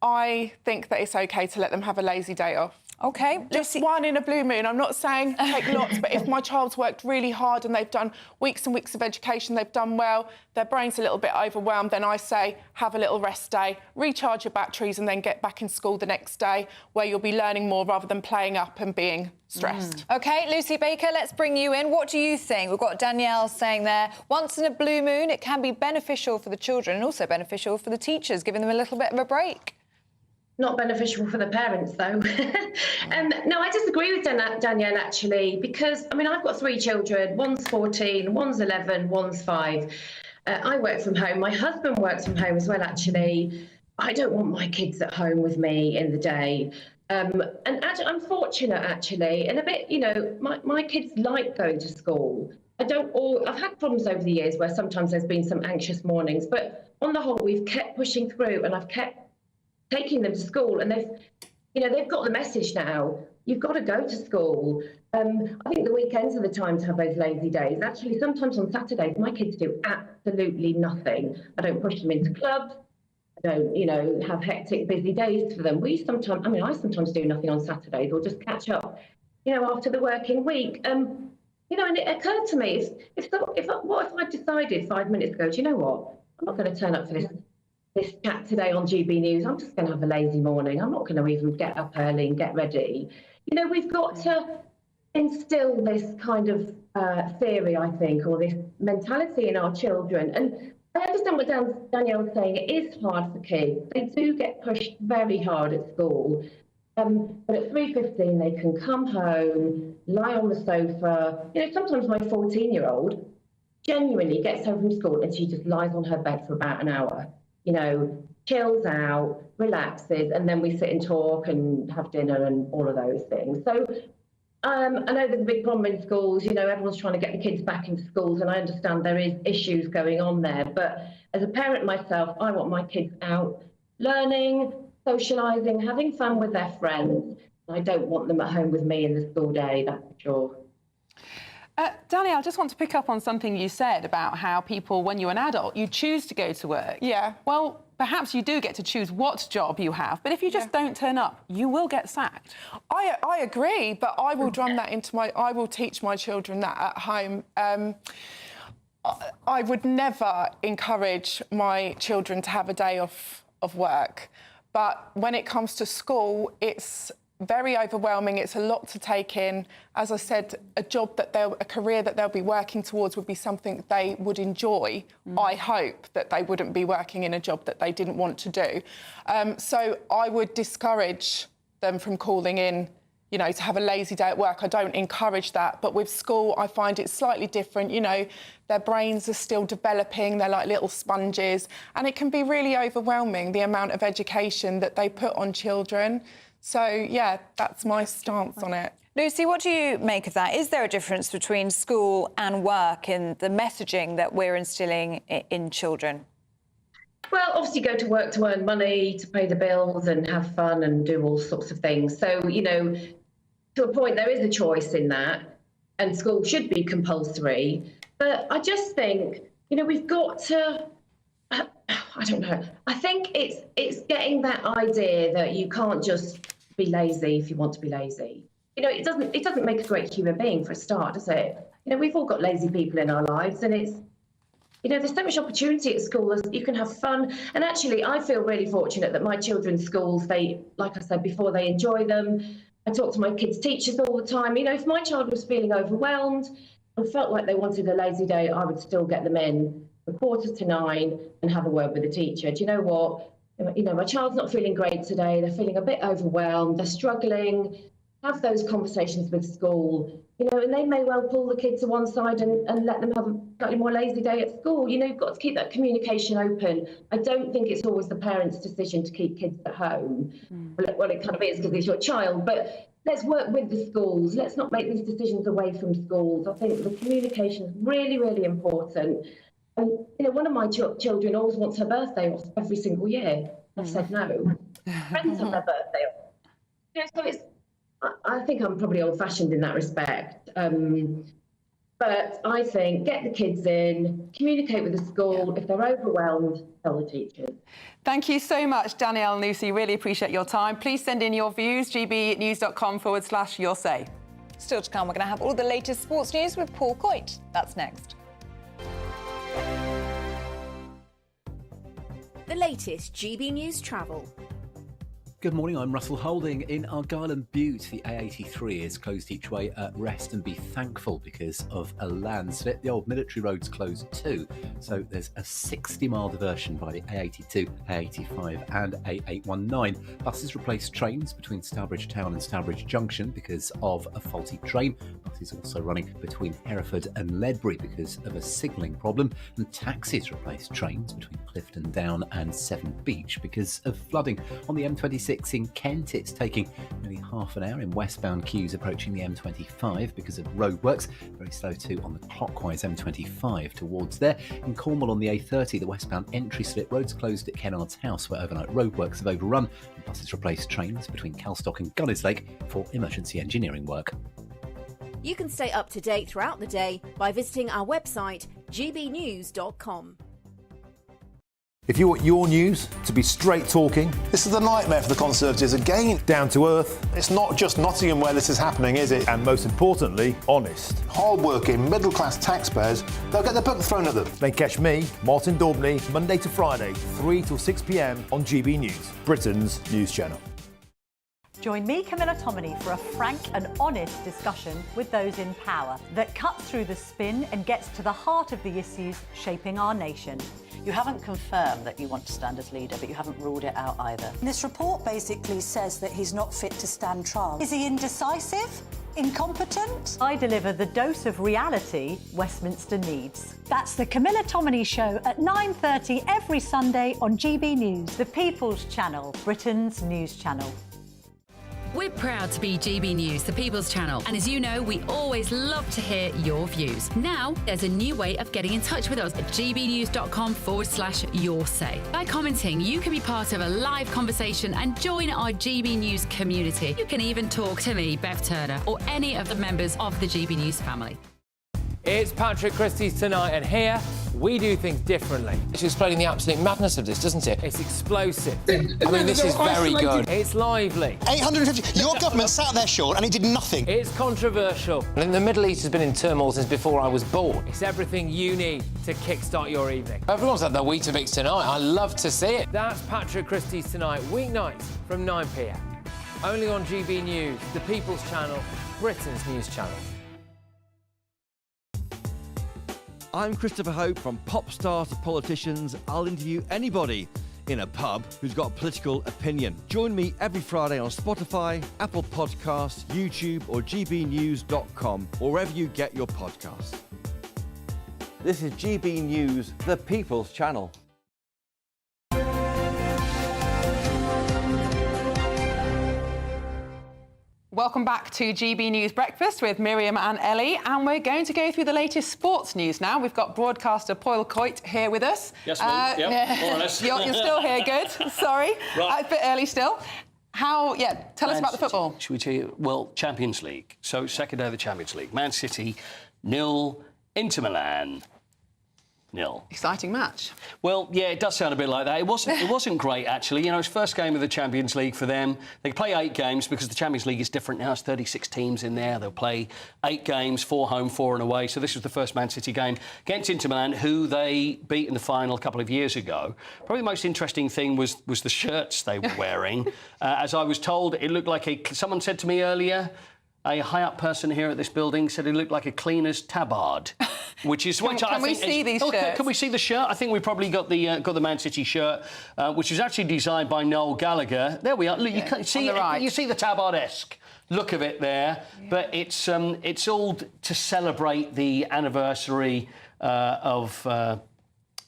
Speaker 29: I think that it's OK to let them have a lazy day off.
Speaker 1: OK.
Speaker 29: Just one in a blue moon. I'm not saying take lots, but if my child's worked really hard and they've done weeks and weeks of education, they've done well, their brain's a little bit overwhelmed, then I say have a little rest day, recharge your batteries and then get back in school the next day where you'll be learning more rather than playing up and being stressed.
Speaker 1: OK, Lucy Baker, let's bring you in. What do you think? We've got Danielle saying there, once in a blue moon, it can be beneficial for the children and also beneficial for the teachers, giving them a little bit of a break.
Speaker 3: Not beneficial for the parents, though. No, I disagree with Danielle, actually, because, I mean, I've got 3 children. One's 14, one's 11, one's 5. I work from home. My husband works from home as well, actually. I don't want my kids at home with me in the day. And I'm fortunate, actually, and a bit, you know, my kids like going to school. I've had problems over the years where sometimes there's been some anxious mornings, but on the whole, we've kept pushing through and I've kept taking them to school, and they've got the message now. You've got to go to school. I think the weekends are the time to have those lazy days. Actually, sometimes on Saturdays, my kids do absolutely nothing. I don't push them into clubs. I don't, have hectic, busy days for them. I sometimes do nothing on Saturdays or just catch up, after the working week. And it occurred to me, what if I decided 5 minutes ago, do you know what? I'm not going to turn up for this chat today on GB News. I'm just going to have a lazy morning. I'm not going to even get up early and get ready. We've got to instill this kind of theory, I think, or this mentality in our children. And I understand what Danielle's saying. It is hard for kids. They do get pushed very hard at school. But at 3:15, they can come home, lie on the sofa. Sometimes my 14-year-old genuinely gets home from school and she just lies on her bed for about an hour. Chills out, relaxes, and then we sit and talk and have dinner and all of those things. So I know there's a big problem in schools. Everyone's trying to get the kids back into schools, and I understand there is issues going on there. But as a parent myself, I want my kids out learning, socialising, having fun with their friends. I don't want them at home with me in the school day, that's for sure.
Speaker 2: Danielle, I just want to pick up on something you said about how people, when you're an adult, you choose to go to work.
Speaker 29: Yeah.
Speaker 2: Well, perhaps you do get to choose what job you have, but if you just don't turn up, you will get sacked.
Speaker 29: I agree, but I will drum that I will teach my children that at home. I would never encourage my children to have a day off of work, but when it comes to school, it's very overwhelming. It's a lot to take in. As I said, a career that they'll be working towards would be something they would enjoy. I hope that they wouldn't be working in a job that they didn't want to do. So I would discourage them from calling in, to have a lazy day at work. I don't encourage that. But with school, I find it's slightly different. Their brains are still developing. They're like little sponges. And it can be really overwhelming, the amount of education that they put on children. So, yeah, that's my stance on it.
Speaker 1: Lucy, what do you make of that? Is there a difference between school and work in the messaging that we're instilling in children?
Speaker 3: Well, obviously go to work to earn money, to pay the bills and have fun and do all sorts of things. So, to a point, there is a choice in that, and school should be compulsory. But I just think, we've got to... I don't know. I think it's getting that idea that you can't just be lazy if you want to be lazy. It doesn't make a great human being for a start, does it? We've all got lazy people in our lives, and it's there's so much opportunity at school. You can have fun, and actually, I feel really fortunate that my children's schools, like I said before, they enjoy them. I talk to my kids' teachers all the time. If my child was feeling overwhelmed and felt like they wanted a lazy day, I would still get them in at 8:45 and have a word with the teacher. Do you know what? My child's not feeling great today. They're feeling a bit overwhelmed. They're struggling. Have those conversations with school, and they may well pull the kids to one side and let them have a slightly more lazy day at school. You've got to keep that communication open. I don't think it's always the parents' decision to keep kids at home. Well, it kind of is because it's your child, but let's work with the schools. Let's not make these decisions away from schools. I think the communication is really, really important. And, one of my children always wants her birthday off every single year. I've said no. Friends have their birthday off. So I think I'm probably old-fashioned in that respect. But But I think get the kids in, communicate with the school. If they're overwhelmed, tell the teachers.
Speaker 2: Thank you so much, Danielle and Lucy. Really appreciate your time. Please send in your views, gbnews.com/your say.
Speaker 1: Still to come, we're going to have all the latest sports news with Paul Coit. That's next.
Speaker 6: The latest GB News travel.
Speaker 7: Good morning, I'm Russell Holding. In Argyll and Bute, the A83 is closed each way at rest, and be thankful because of a landslip. The old military road's closed too, so there's a 60-mile diversion by the A82, A85 and A819. Buses replace trains between Stourbridge Town and Stourbridge Junction because of a faulty train. Buses also running between Hereford and Ledbury because of a signalling problem, and taxis replace trains between Clifton Down and Severn Beach because of flooding. On the M26 in Kent, it's taking nearly half an hour in westbound queues approaching the M25 because of roadworks. Very slow too on the clockwise M25 towards there. In Cornwall on the A30, the westbound entry slip roads closed at Kennard's House where overnight roadworks have overrun, and buses replace trains between Calstock and Gunnerslake for emergency engineering work.
Speaker 6: You can stay up to date throughout the day by visiting our website, gbnews.com.
Speaker 8: If you want your news to be straight talking, this is a nightmare for the Conservatives again. Down to earth. It's not just Nottingham where this is happening, is it? And most importantly, honest. Hard-working, middle-class taxpayers, they'll get the book thrown at them. They catch me, Martin Daubney, Monday to Friday, 3 till 6 p.m. on GB News, Britain's news channel.
Speaker 12: Join me, Camilla Tominey, for a frank and honest discussion with those in power that cuts through the spin and gets to the heart of the issues shaping our nation.
Speaker 13: You haven't confirmed that you want to stand as leader, but you haven't ruled it out either.
Speaker 14: This report basically says that he's not fit to stand trial. Is he indecisive? Incompetent?
Speaker 12: I deliver the dose of reality Westminster needs. That's the Camilla Tominey Show at 9:30 every Sunday on GB News, the People's Channel, Britain's news channel.
Speaker 15: We're proud to be GB News, the People's Channel. And as you know, we always love to hear your views. Now, there's a new way of getting in touch with us at gbnews.com/your say. By commenting, you can be part of a live conversation and join our GB News community. You can even talk to me, Bev Turner, or any of the members of the GB News family.
Speaker 16: It's Patrick Christie's Tonight, and here we do things differently. It's explaining the absolute madness of this, doesn't it? It's explosive. I mean, this is very good. It's lively.
Speaker 17: 850. Your government sat there, Sean, and it did nothing.
Speaker 16: It's controversial. And the Middle East has been in turmoil since before I was born. It's everything you need to kickstart your evening. Everyone's had their Weetabix tonight. I love to see it. That's Patrick Christie's Tonight, weeknights from 9 p.m. Only on GB News, the People's Channel, Britain's news channel.
Speaker 22: I'm Christopher Hope. From pop stars to politicians, I'll interview anybody in a pub who's got a political opinion. Join me every Friday on Spotify, Apple Podcasts, YouTube or gbnews.com, or wherever you get your podcasts. This is GB News, the People's Channel.
Speaker 2: Welcome back to GB News Breakfast with Miriam and Ellie, and we're going to go through the latest sports news now. We've got broadcaster Paul Coit here with us.
Speaker 23: Yes, ma'am. Yep, more or less.
Speaker 2: You're still here, good. Sorry,
Speaker 23: Right.
Speaker 2: a bit early still. Tell us about the football.
Speaker 23: Should we tell you? Well, Champions League. So, second day of the Champions League. Man City 0, Inter Milan 0.
Speaker 2: Exciting match.
Speaker 23: Well, yeah, it does sound a bit like that. It wasn't great, actually. You know, it's first game of the Champions League for them. They play 8 games because the Champions League is different now. It's 36 teams in there. They'll play 8 games, 4 home, 4 away. So this was the first Man City game against Inter Milan, who they beat in the final a couple of years ago. Probably the most interesting thing was the shirts they were wearing. As I was told, it looked like someone said to me earlier, a high-up person here at this building said it looked like a cleaner's tabard, which is...
Speaker 2: Can we see these shirts?
Speaker 23: Can we see the shirt? I think we probably got the Man City shirt, which was actually designed by Noel Gallagher. There we are. Look, you can see you see the tabard-esque look of it there, but it's all to celebrate the anniversary of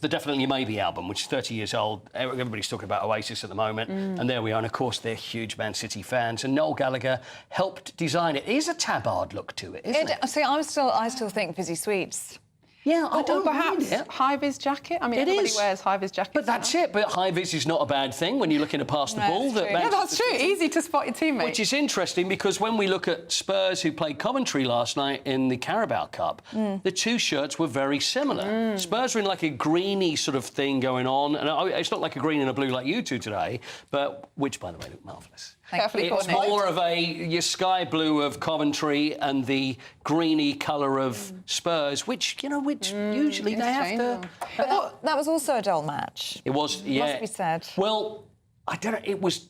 Speaker 23: the Definitely Maybe album, which is 30 years old. Everybody's talking about Oasis at the moment, and there we are. And of course, they're huge Man City fans. And Noel Gallagher helped design it. It is a tabard look to it, isn't it?
Speaker 1: See, I still think Fizzy Sweets.
Speaker 23: Yeah, I don't
Speaker 2: perhaps
Speaker 23: mind it.
Speaker 2: high-vis jacket. I mean,
Speaker 23: It
Speaker 2: everybody
Speaker 23: is.
Speaker 2: wears high-vis jackets.
Speaker 23: But that's it. But high-vis is not a bad thing when you're looking to pass the ball.
Speaker 2: Yeah, that's true. Easy to spot your teammate.
Speaker 23: Which is interesting because when we look at Spurs, who played Coventry last night in the Carabao Cup, the two shirts were very similar. Spurs were in like a greeny sort of thing going on, and it's not like a green and a blue like you two today, but which, by the way, look marvellous. It's more of your sky blue of Coventry and the greeny colour of Spurs, which usually they have to.
Speaker 1: But that was also a dull match.
Speaker 23: It was, yeah.
Speaker 1: Must be said.
Speaker 23: Well, I don't know. It was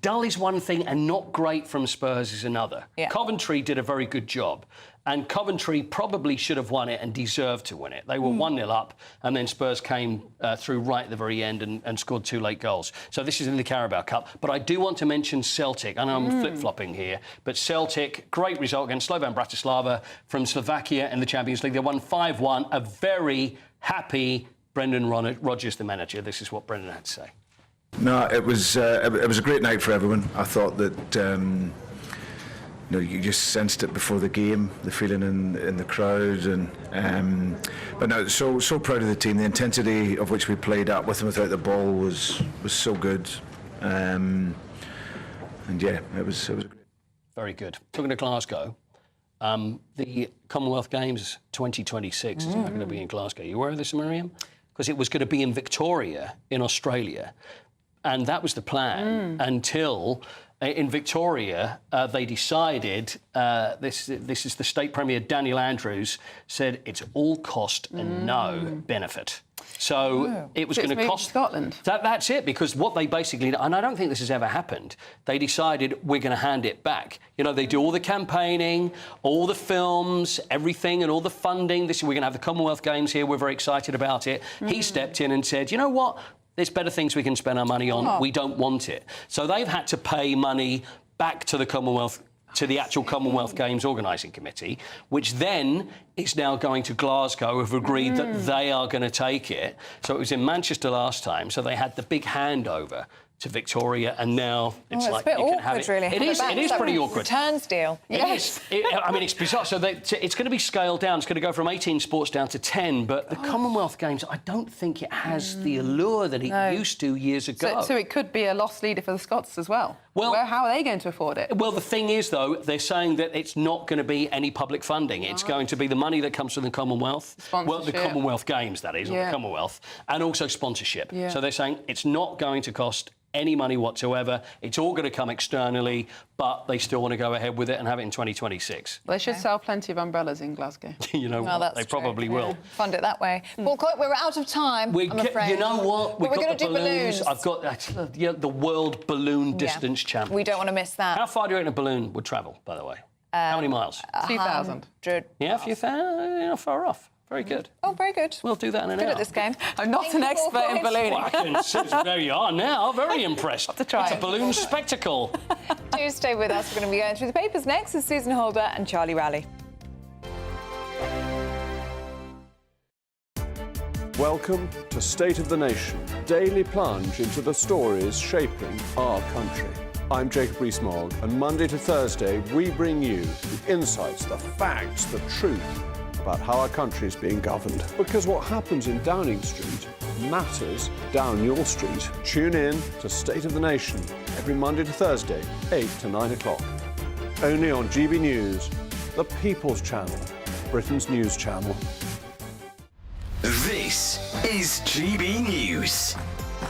Speaker 23: dull is one thing, and not great from Spurs is another.
Speaker 1: Yeah.
Speaker 23: Coventry did a very good job, and Coventry probably should have won it and deserved to win it. They were 1-0 up, and then Spurs came through right at the very end and scored 2 late goals. So this is in the Carabao Cup. But I do want to mention Celtic. I know I'm flip-flopping here, but Celtic, great result against Slovan Bratislava from Slovakia in the Champions League. They won 5-1. A very happy Brendan Rodgers, the manager. This is what Brendan had to say.
Speaker 4: No, it was a great night for everyone. I thought that you just sensed it before the game, the feeling in the crowd, and but no, so proud of the team. The intensity of which we played at with and without the ball was so good, and yeah, it was great.
Speaker 23: Very good. Talking to Glasgow, the Commonwealth Games 2026 is not going to be in Glasgow. You aware of this, Miriam? Because it was going to be in Victoria, in Australia. And that was the plan until in Victoria they decided, this is the State Premier Daniel Andrews, said it's all cost and no benefit. So it was going to cost
Speaker 2: Scotland.
Speaker 23: That's it, because what they basically, and I don't think this has ever happened, they decided we're going to hand it back. They do all the campaigning, all the films, everything, and all the funding. We're going to have the Commonwealth Games here. We're very excited about it. He stepped in and said, you know what? There's better things we can spend our money on. We don't want it. So they've had to pay money back to the Commonwealth, to the actual Commonwealth Games Organising Committee, which then is now going to Glasgow, have agreed that they are going to take it. So it was in Manchester last time, so they had the big handover to Victoria, and now it's like
Speaker 1: a bit
Speaker 23: you can have
Speaker 1: awkward,
Speaker 23: it.
Speaker 1: really.
Speaker 23: It is pretty awkward.
Speaker 1: Returns deal.
Speaker 23: Yes. I mean, it's bizarre. So it's going to be scaled down. It's going to go from 18 sports down to 10. But the Commonwealth Games, I don't think it has the allure that it used to years ago.
Speaker 2: So it could be a lost leader for the Scots as well.
Speaker 23: Well,
Speaker 2: how are they going to afford it?
Speaker 23: Well, the thing is, though, they're saying that it's not going to be any public funding. It's going to be the money that comes from the Commonwealth. Well, the Commonwealth Games, that is, or the Commonwealth, and also sponsorship.
Speaker 2: Yeah.
Speaker 23: So they're saying it's not going to cost any money whatsoever. It's all going to come externally, but they still want to go ahead with it and have it in 2026.
Speaker 2: Well, they should sell plenty of umbrellas in Glasgow.
Speaker 23: What? They probably will.
Speaker 1: Fund it that way. Well, we're out of time, I'm afraid.
Speaker 23: You know what?
Speaker 1: We're going to do
Speaker 23: balloons.
Speaker 1: balloons.
Speaker 23: I've got the world balloon distance champion.
Speaker 1: We don't want to miss that.
Speaker 23: How far do you reckon a balloon would travel, by the way? How many miles?
Speaker 2: 2,000.
Speaker 23: Yeah, a few thousand. You're not far off. Very good.
Speaker 1: Oh, very good.
Speaker 23: We'll do that in an hour.
Speaker 1: Good at this game.
Speaker 2: I'm not an expert in ballooning.
Speaker 23: Well, there you are now. Very impressed.
Speaker 1: to try
Speaker 23: It's a
Speaker 1: it.
Speaker 23: balloon spectacle.
Speaker 1: Do stay with us. We're going to be going through the papers next with Susan Holder and Charlie Rowley.
Speaker 5: Welcome to State of the Nation, daily plunge into the stories shaping our country. I'm Jacob Rees-Mogg, and Monday to Thursday we bring you the insights, the facts, the truth about how our country is being governed. Because what happens in Downing Street matters down your street. Tune in to State of the Nation every Monday to Thursday, 8 to 9 o'clock. Only on GB News, the People's Channel, Britain's news channel.
Speaker 9: This is GB News,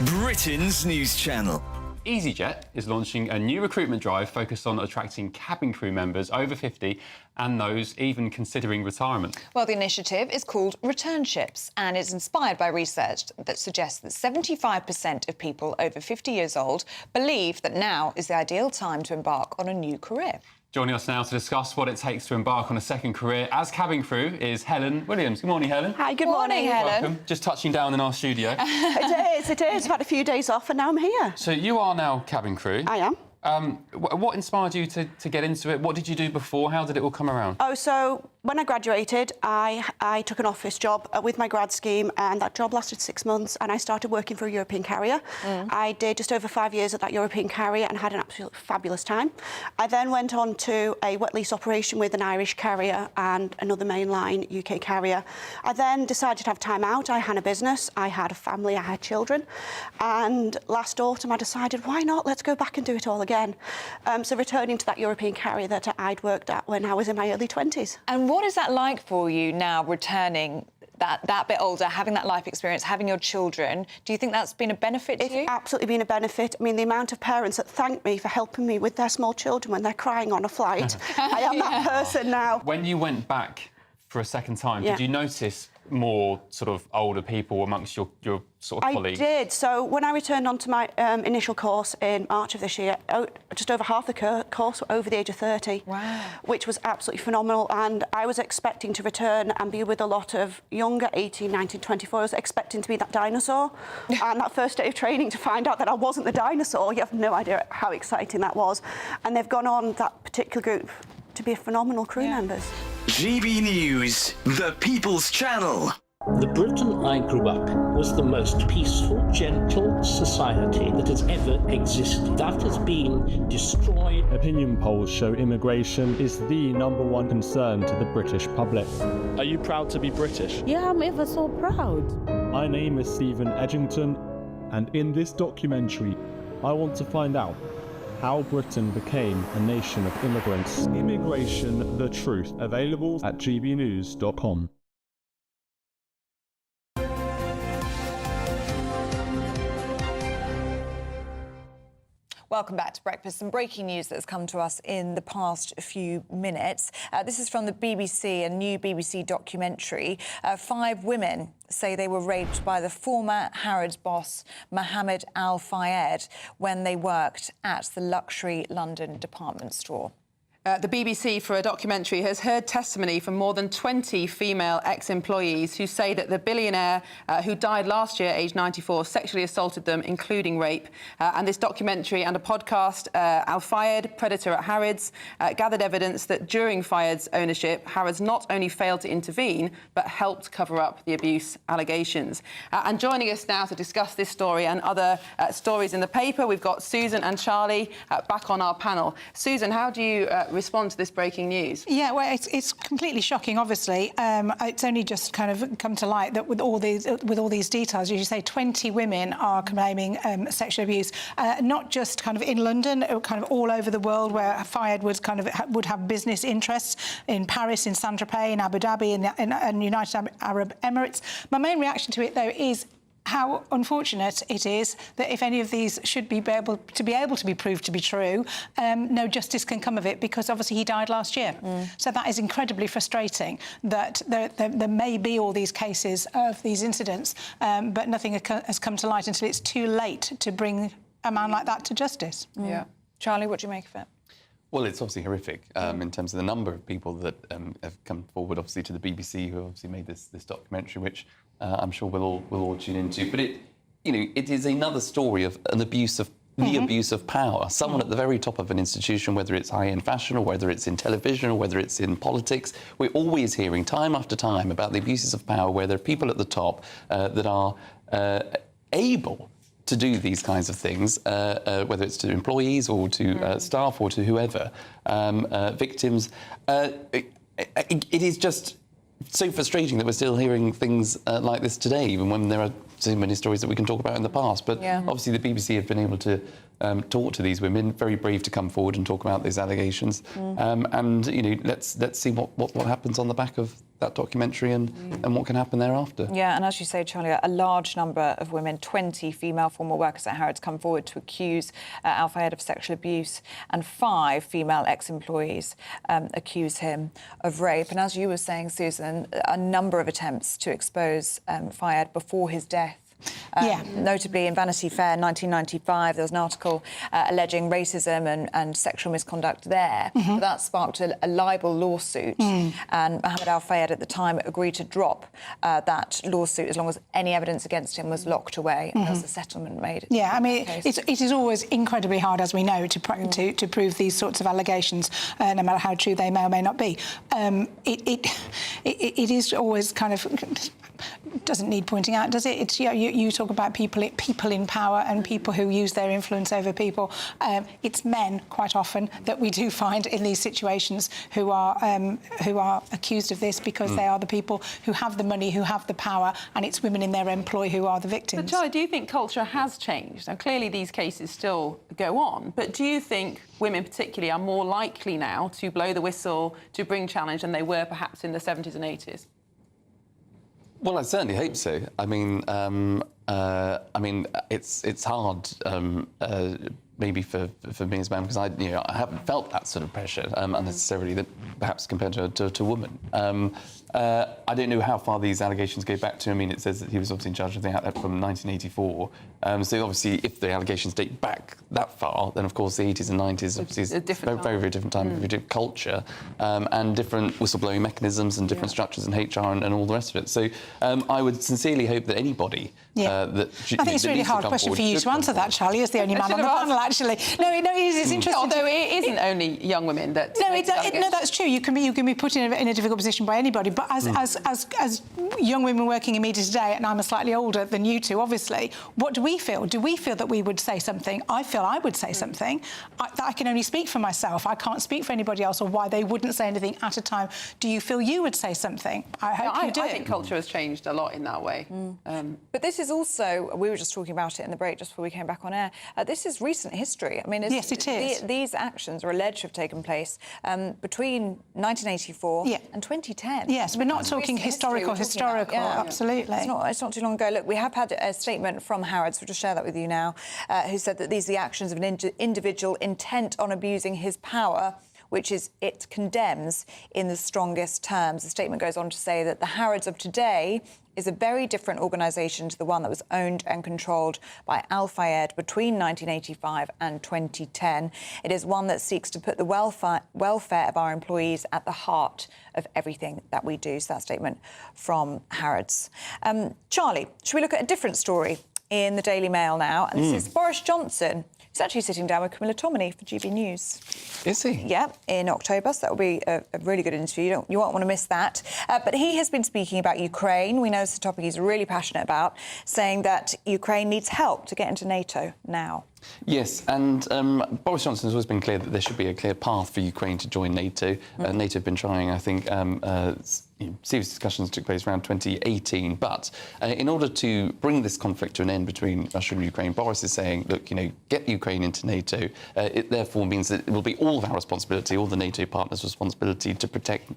Speaker 9: Britain's news channel.
Speaker 10: EasyJet is launching a new recruitment drive focused on attracting cabin crew members over 50 and those even considering retirement.
Speaker 1: Well, the initiative is called Returnships and it's inspired by research that suggests that 75% of people over 50 years old believe that now is the ideal time to embark on a new career.
Speaker 10: Joining us now to discuss what it takes to embark on a second career as cabin crew is Helen Williams. Good morning, Helen.
Speaker 11: Hi, good morning, Helen.
Speaker 10: Welcome. Just touching down in our studio.
Speaker 11: It is. I've had a few days off and now I'm here.
Speaker 10: So you are now cabin crew.
Speaker 11: I am.
Speaker 10: What inspired you to get into it? What did you do before? How did it all come around?
Speaker 11: Oh, so when I graduated, I took an office job with my grad scheme, and that job lasted 6 months, and I started working for a European carrier. I did just over 5 years at that European carrier and had an absolutely fabulous time. I then went on to a wet lease operation with an Irish carrier and another mainline UK carrier. I then decided to have time out. I had a business, I had a family, I had children, and last autumn I decided, why not? Let's go back and do it all again. So returning to that European carrier that I'd worked at when I was in my early 20s.
Speaker 1: And what is that like for you now, returning that bit older, having that life experience, having your children? Do you think that's been a benefit to you?
Speaker 11: It's absolutely been a benefit. I mean, the amount of parents that thank me for helping me with their small children when they're crying on a flight. I am that person now.
Speaker 10: When you went back for a second time,
Speaker 11: Yeah.
Speaker 10: did you notice more sort of older people amongst your sort of colleagues?
Speaker 11: I did. So when I returned onto my initial course in March of this year, just over half the course were over the age of 30.
Speaker 1: Wow.
Speaker 11: Which was absolutely phenomenal. And I was expecting to return and be with a lot of younger, 18, 19, 24. I was expecting to be that dinosaur. And that first day of training, to find out that I wasn't the dinosaur, you have no idea how exciting that was. And they've gone on, that particular group, to be phenomenal crew members.
Speaker 9: GB News, the People's Channel.
Speaker 18: The Britain I grew up in was the most peaceful, gentle society that has ever existed. That has been destroyed.
Speaker 19: Opinion polls show immigration is the #1 concern to the British public. Are you proud to be British?
Speaker 18: Yeah, I'm ever so proud.
Speaker 19: My name is Stephen Edgington, and in this documentary, I want to find out how Britain became a nation of immigrants. Immigration, the truth, available at gbnews.com.
Speaker 1: Welcome back to Breakfast. Some breaking news that's come to us in the past few minutes. This is from the BBC, a new BBC documentary. 5 women say they were raped by the former Harrod boss, Mohammed Al-Fayed, when they worked at the luxury London department store.
Speaker 2: The BBC, for a documentary, has heard testimony from more than 20 female ex-employees who say that the billionaire who died last year, aged 94, sexually assaulted them, including rape. And this documentary and a podcast, Al-Fayed, Predator at Harrods, gathered evidence that during Fayed's ownership, Harrods not only failed to intervene, but helped cover up the abuse allegations. And joining us now to discuss this story and other stories in the paper, we've got Susan and Charlie back on our panel. Susan, how do you respond to this breaking news?
Speaker 20: Yeah, well, it's completely shocking, obviously. It's only just kind of come to light that with all these details, as you say, 20 women are claiming sexual abuse, not just kind of in London, kind of all over the world, where Fayed would have business interests in Paris, in Saint-Tropez, in Abu Dhabi, in United Arab Emirates. My main reaction to it, though, is how unfortunate it is that if any of these should be able to be proved to be true, no justice can come of it, because obviously he died last year. So that is incredibly frustrating, that there may be all these cases of these incidents, but nothing has come to light until it's too late to bring a man like that to justice.
Speaker 1: Yeah. Charlie, what do you make of it?
Speaker 21: Well, it's obviously horrific in terms of the number of people that have come forward, obviously, to the BBC, who obviously made this documentary, which I'm sure we'll all tune into. But it is another story of an abuse of the abuse of power. Someone at the very top of an institution, whether it's high-end fashion or whether it's in television or whether it's in politics, we're always hearing time after time about the abuses of power, where there are people at the top that are able to do these kinds of things, whether it's to employees or to staff or to whoever, victims. It is just so frustrating that we're still hearing things like this today, even when there are so many stories that we can talk about in the past. But obviously the BBC have been able to talk to these women, very brave to come forward and talk about these allegations. And let's see what happens on the back of that documentary and what can happen thereafter.
Speaker 1: Yeah, and as you say, Charlie, a large number of women, 20 female former workers at Harrods, come forward to accuse Al-Fayed of sexual abuse, and 5 female ex-employees accuse him of rape. And as you were saying, Susan, a number of attempts to expose Fayed before his death Notably in Vanity Fair 1995, there was an article alleging racism and sexual misconduct there. But that sparked a libel lawsuit, and Mohammed Al-Fayed at the time agreed to drop that lawsuit as long as any evidence against him was locked away. And there was a settlement made.
Speaker 20: Yeah, I mean, it is always incredibly hard, as we know, to prove these sorts of allegations, no matter how true they may or may not be. It is always kind of... doesn't need pointing out, does it? It's, you talk about people in power and people who use their influence over people. It's men, quite often, that we do find in these situations who are accused of this because they are the people who have the money, who have the power, and it's women in their employ who are the victims.
Speaker 2: But Charlie, do you think culture has changed? Now, clearly these cases still go on, but do you think women particularly are more likely now to blow the whistle, to bring challenge than they were perhaps in the 70s and 80s?
Speaker 21: Well, I certainly hope so. I mean, it's hard, maybe for me as a man, because I haven't felt that sort of pressure unnecessarily, that perhaps compared to a woman. I don't know how far these allegations go back to. I mean, it says that he was obviously in charge of the outlet from 1984. So obviously, if the allegations date back that far, then of course the 80s and 90s obviously is a very, very different time, very different culture, and different whistleblowing mechanisms and different structures in HR and all the rest of it. So I would sincerely hope that anybody that
Speaker 20: I think it's a really hard question for you to answer that, Charlie, as the only man on the panel, actually. No, it's interesting.
Speaker 2: Although it isn't only young women that...
Speaker 20: No, that's true. You can be put in a difficult position by anybody. But as young women working in media today, and I'm slightly older than you two, obviously, what do we feel? Do we feel that we would say something? I feel I would say something. I can only speak for myself. I can't speak for anybody else or why they wouldn't say anything at a time. Do you feel you would say something? I hope you do.
Speaker 2: I think culture has changed a lot in that way.
Speaker 1: But this is also, we were just talking about it in the break just before we came back on air, this is recent history. I mean,
Speaker 20: yes, it is.
Speaker 1: These actions are alleged to have taken place between 1984 and 2010.
Speaker 20: Yes, we're not talking historical, absolutely.
Speaker 1: It's not too long ago. Look, we have had a statement from Harrod, so we'll just share that with you now, who said that these are the actions of an individual intent on abusing his power, which it condemns in the strongest terms. The statement goes on to say that the Harrods of today is a very different organisation to the one that was owned and controlled by Al-Fayed between 1985 and 2010. It is one that seeks to put the welfare of our employees at the heart of everything that we do. So that statement from Harrods. Charlie, should we look at a different story in the Daily Mail now? And this is Boris Johnson. He's actually sitting down with Camilla Tominey for GB News.
Speaker 21: Is he?
Speaker 1: Yeah, in October, so that will be a really good interview. You won't want to miss that. But he has been speaking about Ukraine. We know it's a topic he's really passionate about, saying that Ukraine needs help to get into NATO now.
Speaker 21: Yes, and Boris Johnson has always been clear that there should be a clear path for Ukraine to join NATO. NATO have been trying, I think, serious discussions took place around 2018. But in order to bring this conflict to an end between Russia and Ukraine, Boris is saying, look, get Ukraine into NATO. It therefore means that it will be all of our responsibility, all the NATO partners' responsibility to protect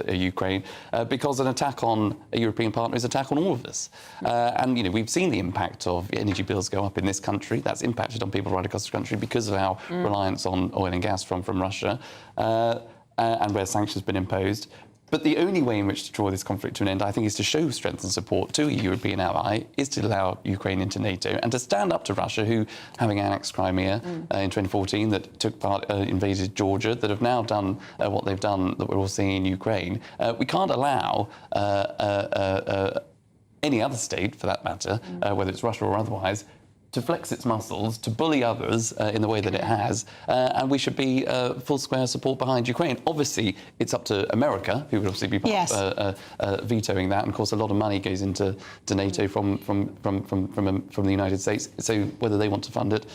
Speaker 21: Ukraine, because an attack on a European partner is an attack on all of us. And, we've seen the impact of energy bills go up in this country. That's impacted on people right across the country because of our reliance on oil and gas from Russia, and where sanctions have been imposed. But the only way in which to draw this conflict to an end, I think, is to show strength and support to a European ally, is to allow Ukraine into NATO and to stand up to Russia, who, having annexed Crimea in 2014, that took part, invaded Georgia, that have now done what they've done that we're all seeing in Ukraine. We can't allow any other state, for that matter, whether it's Russia or otherwise, to flex its muscles, to bully others in the way that it has, and we should be full square support behind Ukraine. Obviously, it's up to America, who would obviously be vetoing that, and of course a lot of money goes into NATO from the United States, so whether they want to fund it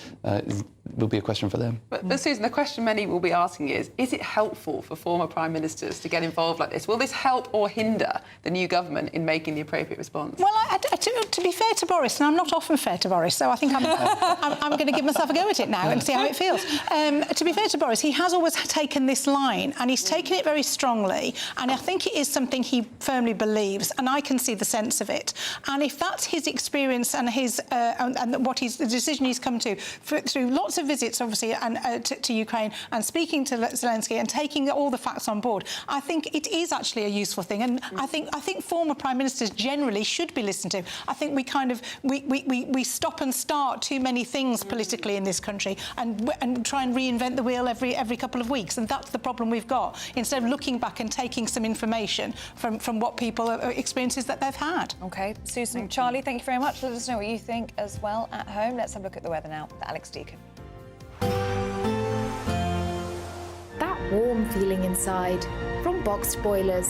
Speaker 21: will be a question for them.
Speaker 2: But Susan, the question many will be asking is it helpful for former Prime Ministers to get involved like this? Will this help or hinder the new government in making the appropriate response?
Speaker 20: Well, to be fair to Boris, and I'm not often fair to Boris, so I think I'm going to give myself a go at it now and see how it feels. To be fair to Boris, he has always taken this line, and he's taken it very strongly, and I think it is something he firmly believes, and I can see the sense of it. And if that's his experience and his the decision he's come to through lots lots of visits, obviously, and to Ukraine, and speaking to Zelensky and taking all the facts on board, I think it is actually a useful thing. And I think former prime ministers generally should be listened to. I think we kind of we stop and start too many things politically in this country, and try and reinvent the wheel every couple of weeks, and that's the problem we've got. Instead of looking back and taking some information from what people experiences that they've had.
Speaker 1: OK, Susan, Charlie, thank you very much. Let us know what you think as well at home. Let's have a look at the weather now with Alex Deacon.
Speaker 3: That warm feeling inside from Boxed Boilers,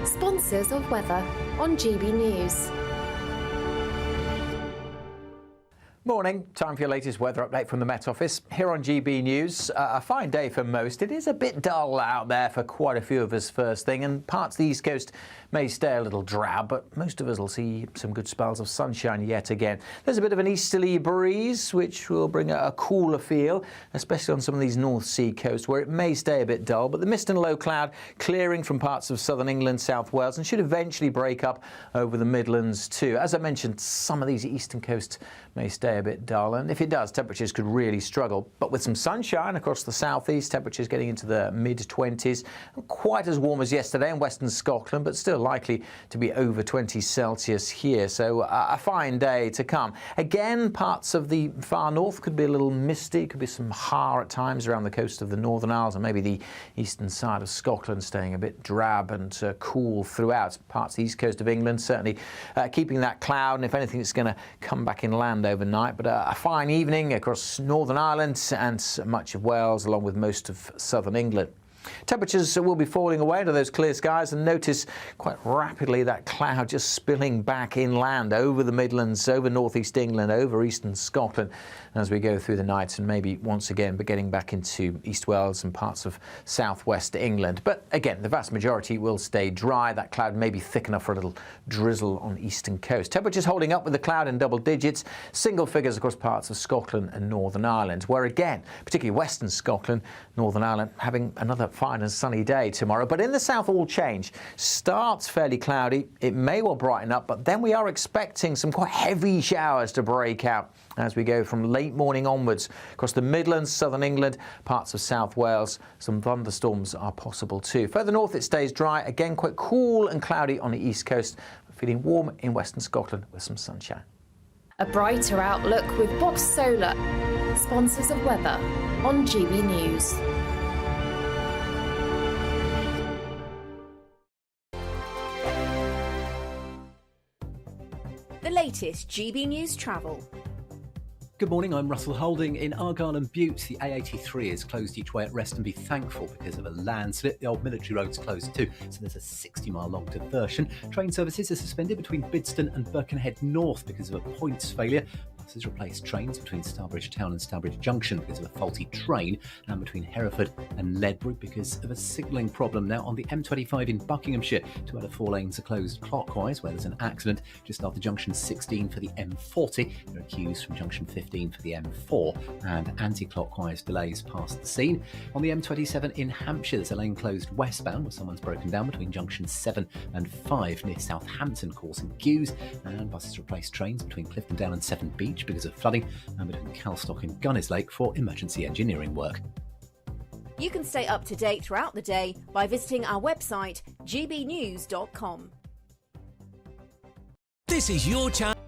Speaker 3: sponsors of weather on GB News.
Speaker 6: Morning, time for your latest weather update from the Met Office. Here on GB News, a fine day for most. It is a bit dull out there for quite a few of us first thing, and parts of the East Coast may stay a little drab, but most of us will see some good spells of sunshine yet again. There's a bit of an easterly breeze, which will bring a cooler feel, especially on some of these North Sea coasts, where it may stay a bit dull, but the mist and low cloud clearing from parts of southern England, South Wales, and should eventually break up over the Midlands too. As I mentioned, some of these eastern coasts may stay a bit dull, and if it does, temperatures could really struggle. But with some sunshine across the southeast, temperatures getting into the mid-20s, quite as warm as yesterday in western Scotland, but still likely to be over 20 Celsius here. So a fine day to come. Again, parts of the far north could be a little misty, could be some har at times around the coast of the Northern Isles, and maybe the eastern side of Scotland staying a bit drab and cool throughout. Parts of the east coast of England certainly keeping that cloud, and if anything, it's going to come back inland overnight. But a fine evening across Northern Ireland and much of Wales, along with most of southern England. Temperatures will be falling away into those clear skies, and notice quite rapidly that cloud just spilling back inland over the Midlands, over northeast England, over eastern Scotland as we go through the night, and maybe once again but getting back into East Wales and parts of southwest England. But again, the vast majority will stay dry. That cloud may be thick enough for a little drizzle on the eastern coast. Temperatures holding up with the cloud in double digits, single figures across parts of Scotland and Northern Ireland, where again, particularly western Scotland, Northern Ireland, having another fine and sunny day tomorrow. But in the south, all change. Starts fairly cloudy. It may well brighten up, but then we are expecting some quite heavy showers to break out as we go from late morning onwards across the Midlands, southern England, parts of South Wales. Some thunderstorms are possible too. Further north, it stays dry. Again, quite cool and cloudy on the east coast, feeling warm in western Scotland with some sunshine.
Speaker 3: A brighter outlook with Box Solar, sponsors of weather on GB News.
Speaker 7: The latest GB News travel.
Speaker 24: Good morning, I'm Russell Holding. In Argyll and Bute, the A83 is closed each way at Reston. Be thankful because of a landslip. The old military road's closed too, so there's a 60-mile-long diversion. Train services are suspended between Bidston and Birkenhead North because of a points failure. Buses replaced trains between Stourbridge Town and Stourbridge Junction because of a faulty train, and between Hereford and Ledbury because of a signalling problem. Now on the M25 in Buckinghamshire, 2 out of 4 lanes are closed clockwise where there's an accident just after junction 16 for the M40. There are queues from junction 15 for the M4 and anti-clockwise delays past the scene. On the M27 in Hampshire, there's a lane closed westbound where someone's broken down between junction 7 and 5 near Southampton, causing queues, and buses replaced trains between Clifton Down and Severn Beach because of flooding, and between Calstock and Gunnerslake for emergency engineering work.
Speaker 7: You can stay up to date throughout the day by visiting our website gbnews.com.
Speaker 9: This is your chance.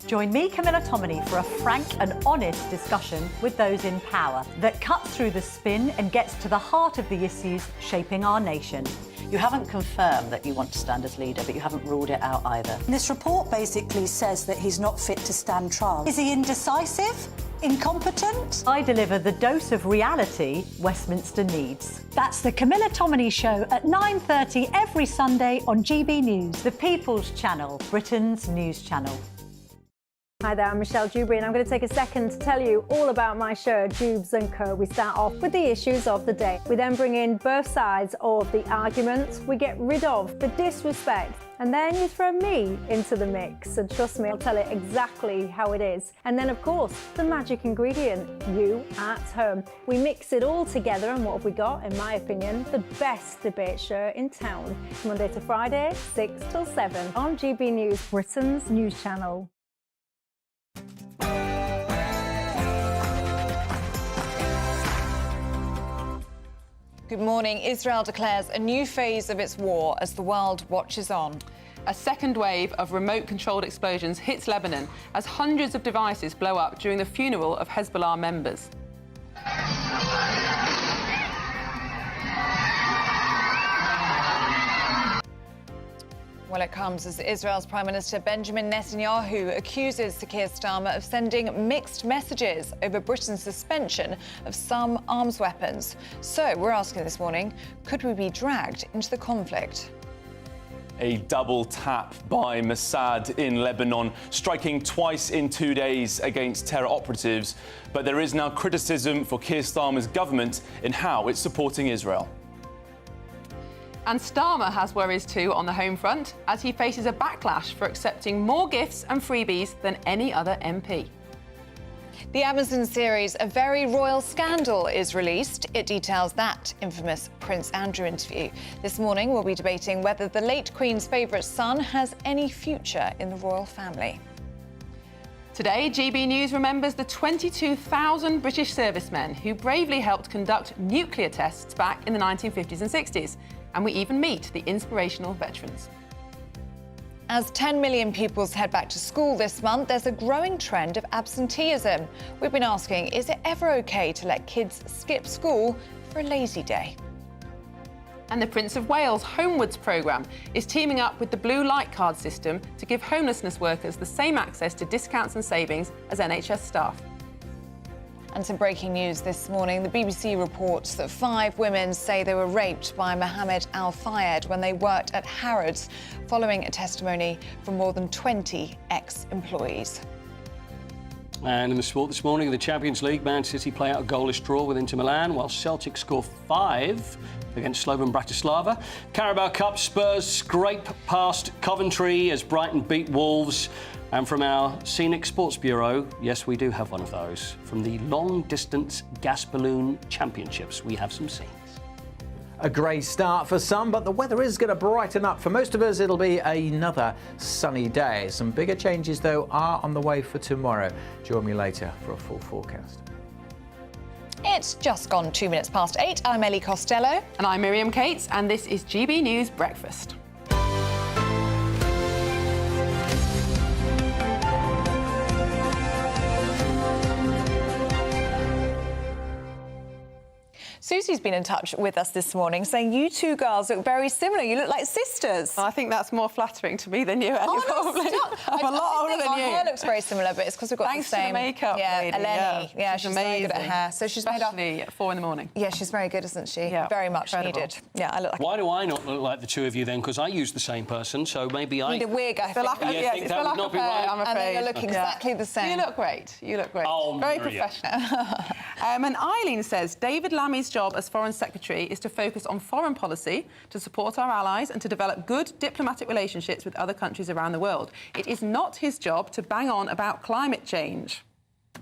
Speaker 12: Join me, Camilla Tominey, for a frank and honest discussion with those in power that cuts through the spin and gets to the heart of the issues shaping our nation.
Speaker 13: You haven't confirmed that you want to stand as leader, but you haven't ruled it out either.
Speaker 14: This report basically says that he's not fit to stand trial. Is he indecisive? Incompetent?
Speaker 12: I deliver the dose of reality Westminster needs. That's the Camilla Tominey Show at 9:30 every Sunday on GB News, the People's Channel, Britain's news channel.
Speaker 25: Hi there, I'm Michelle Dewberry, and I'm going to take a second to tell you all about my show, Dubes & Co. We start off with the issues of the day. We then bring in both sides of the arguments. We get rid of the disrespect, and then you throw me into the mix. And trust me, I'll tell it exactly how it is. And then, of course, the magic ingredient, you at home. We mix it all together, and what have we got? In my opinion, the best debate show in town. Monday to Friday, 6 till 7 on GB News, Britain's news channel.
Speaker 1: Good morning. Israel declares a new phase of its war as the world watches on.
Speaker 2: A second wave of remote-controlled explosions hits Lebanon as hundreds of devices blow up during the funeral of Hezbollah members.
Speaker 1: Well, it comes as Israel's Prime Minister Benjamin Netanyahu accuses Sir Keir Starmer of sending mixed messages over Britain's suspension of some arms weapons. So we're asking this morning, could we be dragged into the conflict?
Speaker 8: A double tap by Mossad in Lebanon, striking twice in 2 days against terror operatives. But there is now criticism for Keir Starmer's government in how it's supporting Israel.
Speaker 2: And Starmer has worries too on the home front as he faces a backlash for accepting more gifts and freebies than any other MP.
Speaker 1: The Amazon series A Very Royal Scandal is released. It details that infamous Prince Andrew interview. This morning we'll be debating whether the late Queen's favourite son has any future in the royal family.
Speaker 2: Today, GB News remembers the 22,000 British servicemen who bravely helped conduct nuclear tests back in the 1950s and 60s. And we even meet the inspirational veterans.
Speaker 1: As 10 million pupils head back to school this month, there's a growing trend of absenteeism. We've been asking, is it ever OK to let kids skip school for a lazy day?
Speaker 2: And the Prince of Wales Homewards programme is teaming up with the Blue Light Card system to give homelessness workers the same access to discounts and savings as NHS staff.
Speaker 1: And some breaking news this morning. The BBC reports that 5 women say they were raped by Mohammed Al-Fayed when they worked at Harrod's, following a testimony from more than 20 ex-employees.
Speaker 23: And in the sport this morning, the Champions League, Man City play out a goalless draw with Inter Milan, while Celtic score 5 against Slovan Bratislava. Carabao Cup, Spurs scrape past Coventry as Brighton beat Wolves. And from our Scenic Sports Bureau, yes, we do have one of those. From the Long Distance Gas Balloon Championships, we have some scenes.
Speaker 6: A grey start for some, but the weather is going to brighten up. For most of us, it'll be another sunny day. Some bigger changes, though, are on the way for tomorrow. Join me later for a full forecast.
Speaker 1: It's just gone 2 minutes past 8. I'm Ellie Costello.
Speaker 2: And I'm Miriam Cates, and this is GB News Breakfast.
Speaker 1: Susie's been in touch with us this morning saying you two girls look very similar. You look like sisters.
Speaker 2: I think that's more flattering to me than you, Ellie, probably. I'm a lot older than you.
Speaker 1: Our hair looks very similar, but it's because we've got
Speaker 2: Thanks
Speaker 1: the same...
Speaker 2: to the makeup lady.
Speaker 1: Eleni. Yeah, she's very good at hair. So she's made up...
Speaker 2: Especially at 4 in the morning.
Speaker 1: Yeah, she's very good, isn't she?
Speaker 2: Yeah,
Speaker 1: very much
Speaker 2: incredible.
Speaker 1: needed. Yeah, I look like...
Speaker 23: Why do I not look like the two of you then? Because I use the same person, so maybe I...
Speaker 1: need a wig, I think.
Speaker 23: Yeah, think that would not be right?
Speaker 2: I'm afraid.
Speaker 1: And then you look exactly the same.
Speaker 2: You look great. You look great.
Speaker 23: Oh,
Speaker 2: very
Speaker 23: Miriam.
Speaker 2: professional. And Eileen says David Lammy's job as Foreign Secretary is to focus on foreign policy, to support our allies and to develop good diplomatic relationships with other countries around the world. It is not his job to bang on about climate change.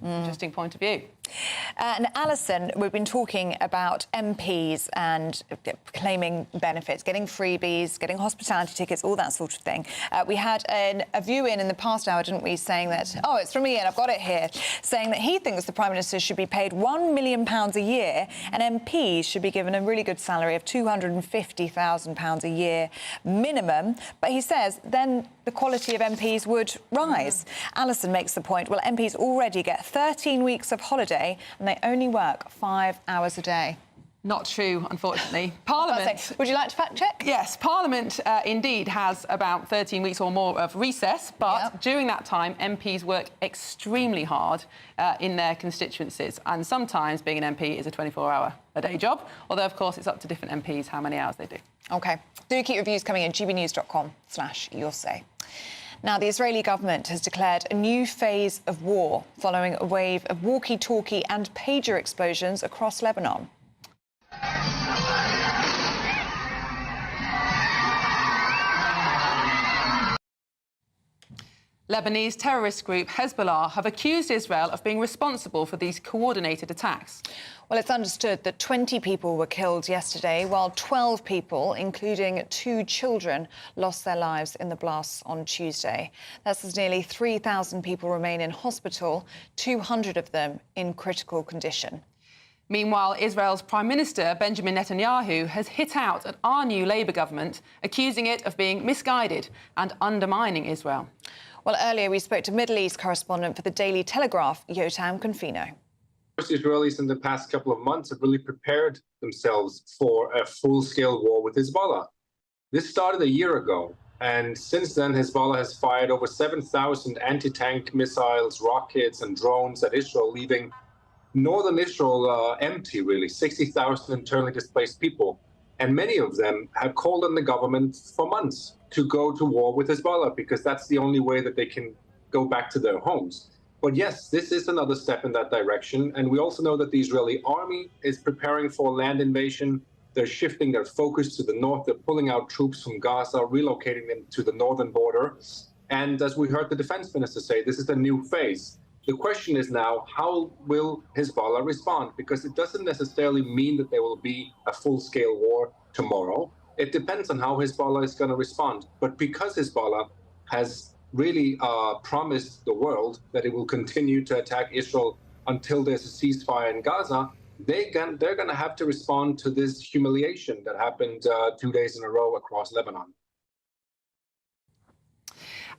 Speaker 2: Interesting point of view.
Speaker 1: And Alison, we've been talking about MPs and claiming benefits, getting freebies, getting hospitality tickets, all that sort of thing. We had a view in the past hour, didn't we, saying that, oh, it's from Ian, I've got it here, saying that he thinks the Prime Minister should be paid £1 million a year and MPs should be given a really good salary of £250,000 a year minimum. But he says then the quality of MPs would rise. Alison makes the point, well, MPs already get 13 weeks of holiday and they only work 5 hours a day.
Speaker 2: Not true, unfortunately. Parliament...
Speaker 1: Would you like to fact check?
Speaker 2: Yes, Parliament indeed has about 13 weeks or more of recess, but during that time, MPs work extremely hard in their constituencies, and sometimes being an MP is a 24-hour-a-day job, although, of course, it's up to different MPs how many hours they do.
Speaker 1: OK. Do keep reviews coming in, gbnews.com/yoursay. Now, the Israeli government has declared a new phase of war following a wave of walkie-talkie and pager explosions across Lebanon.
Speaker 2: Lebanese terrorist group Hezbollah have accused Israel of being responsible for these coordinated attacks.
Speaker 1: Well, it's understood that 20 people were killed yesterday, while 12 people, including 2 children, lost their lives in the blasts on Tuesday. That's as nearly 3,000 people remain in hospital, 200 of them in critical condition.
Speaker 2: Meanwhile, Israel's Prime Minister, Benjamin Netanyahu, has hit out at our new Labour government, accusing it of being misguided and undermining Israel.
Speaker 1: Well, earlier we spoke to Middle East correspondent for the Daily Telegraph, Yotam Confino.
Speaker 4: Israelis in the past couple of months have really prepared themselves for a full-scale war with Hezbollah. This started a year ago, and since then Hezbollah has fired over 7,000 anti-tank missiles, rockets and drones at Israel, leaving northern Israel empty, really, 60,000 internally displaced people. And many of them have called on the government for months to go to war with Hezbollah because that's the only way that they can go back to their homes. But yes, this is another step in that direction. And we also know that the Israeli army is preparing for land invasion. They're shifting their focus to the north. They're pulling out troops from Gaza, relocating them to the northern border. And as we heard the defense minister say, this is a new phase. The question is now, how will Hezbollah respond? Because it doesn't necessarily mean that there will be a full-scale war tomorrow. It depends on how Hezbollah is going to respond. But because Hezbollah has really promised the world that it will continue to attack Israel until there's a ceasefire in Gaza, they're going to have to respond to this humiliation that happened 2 days in a row across Lebanon.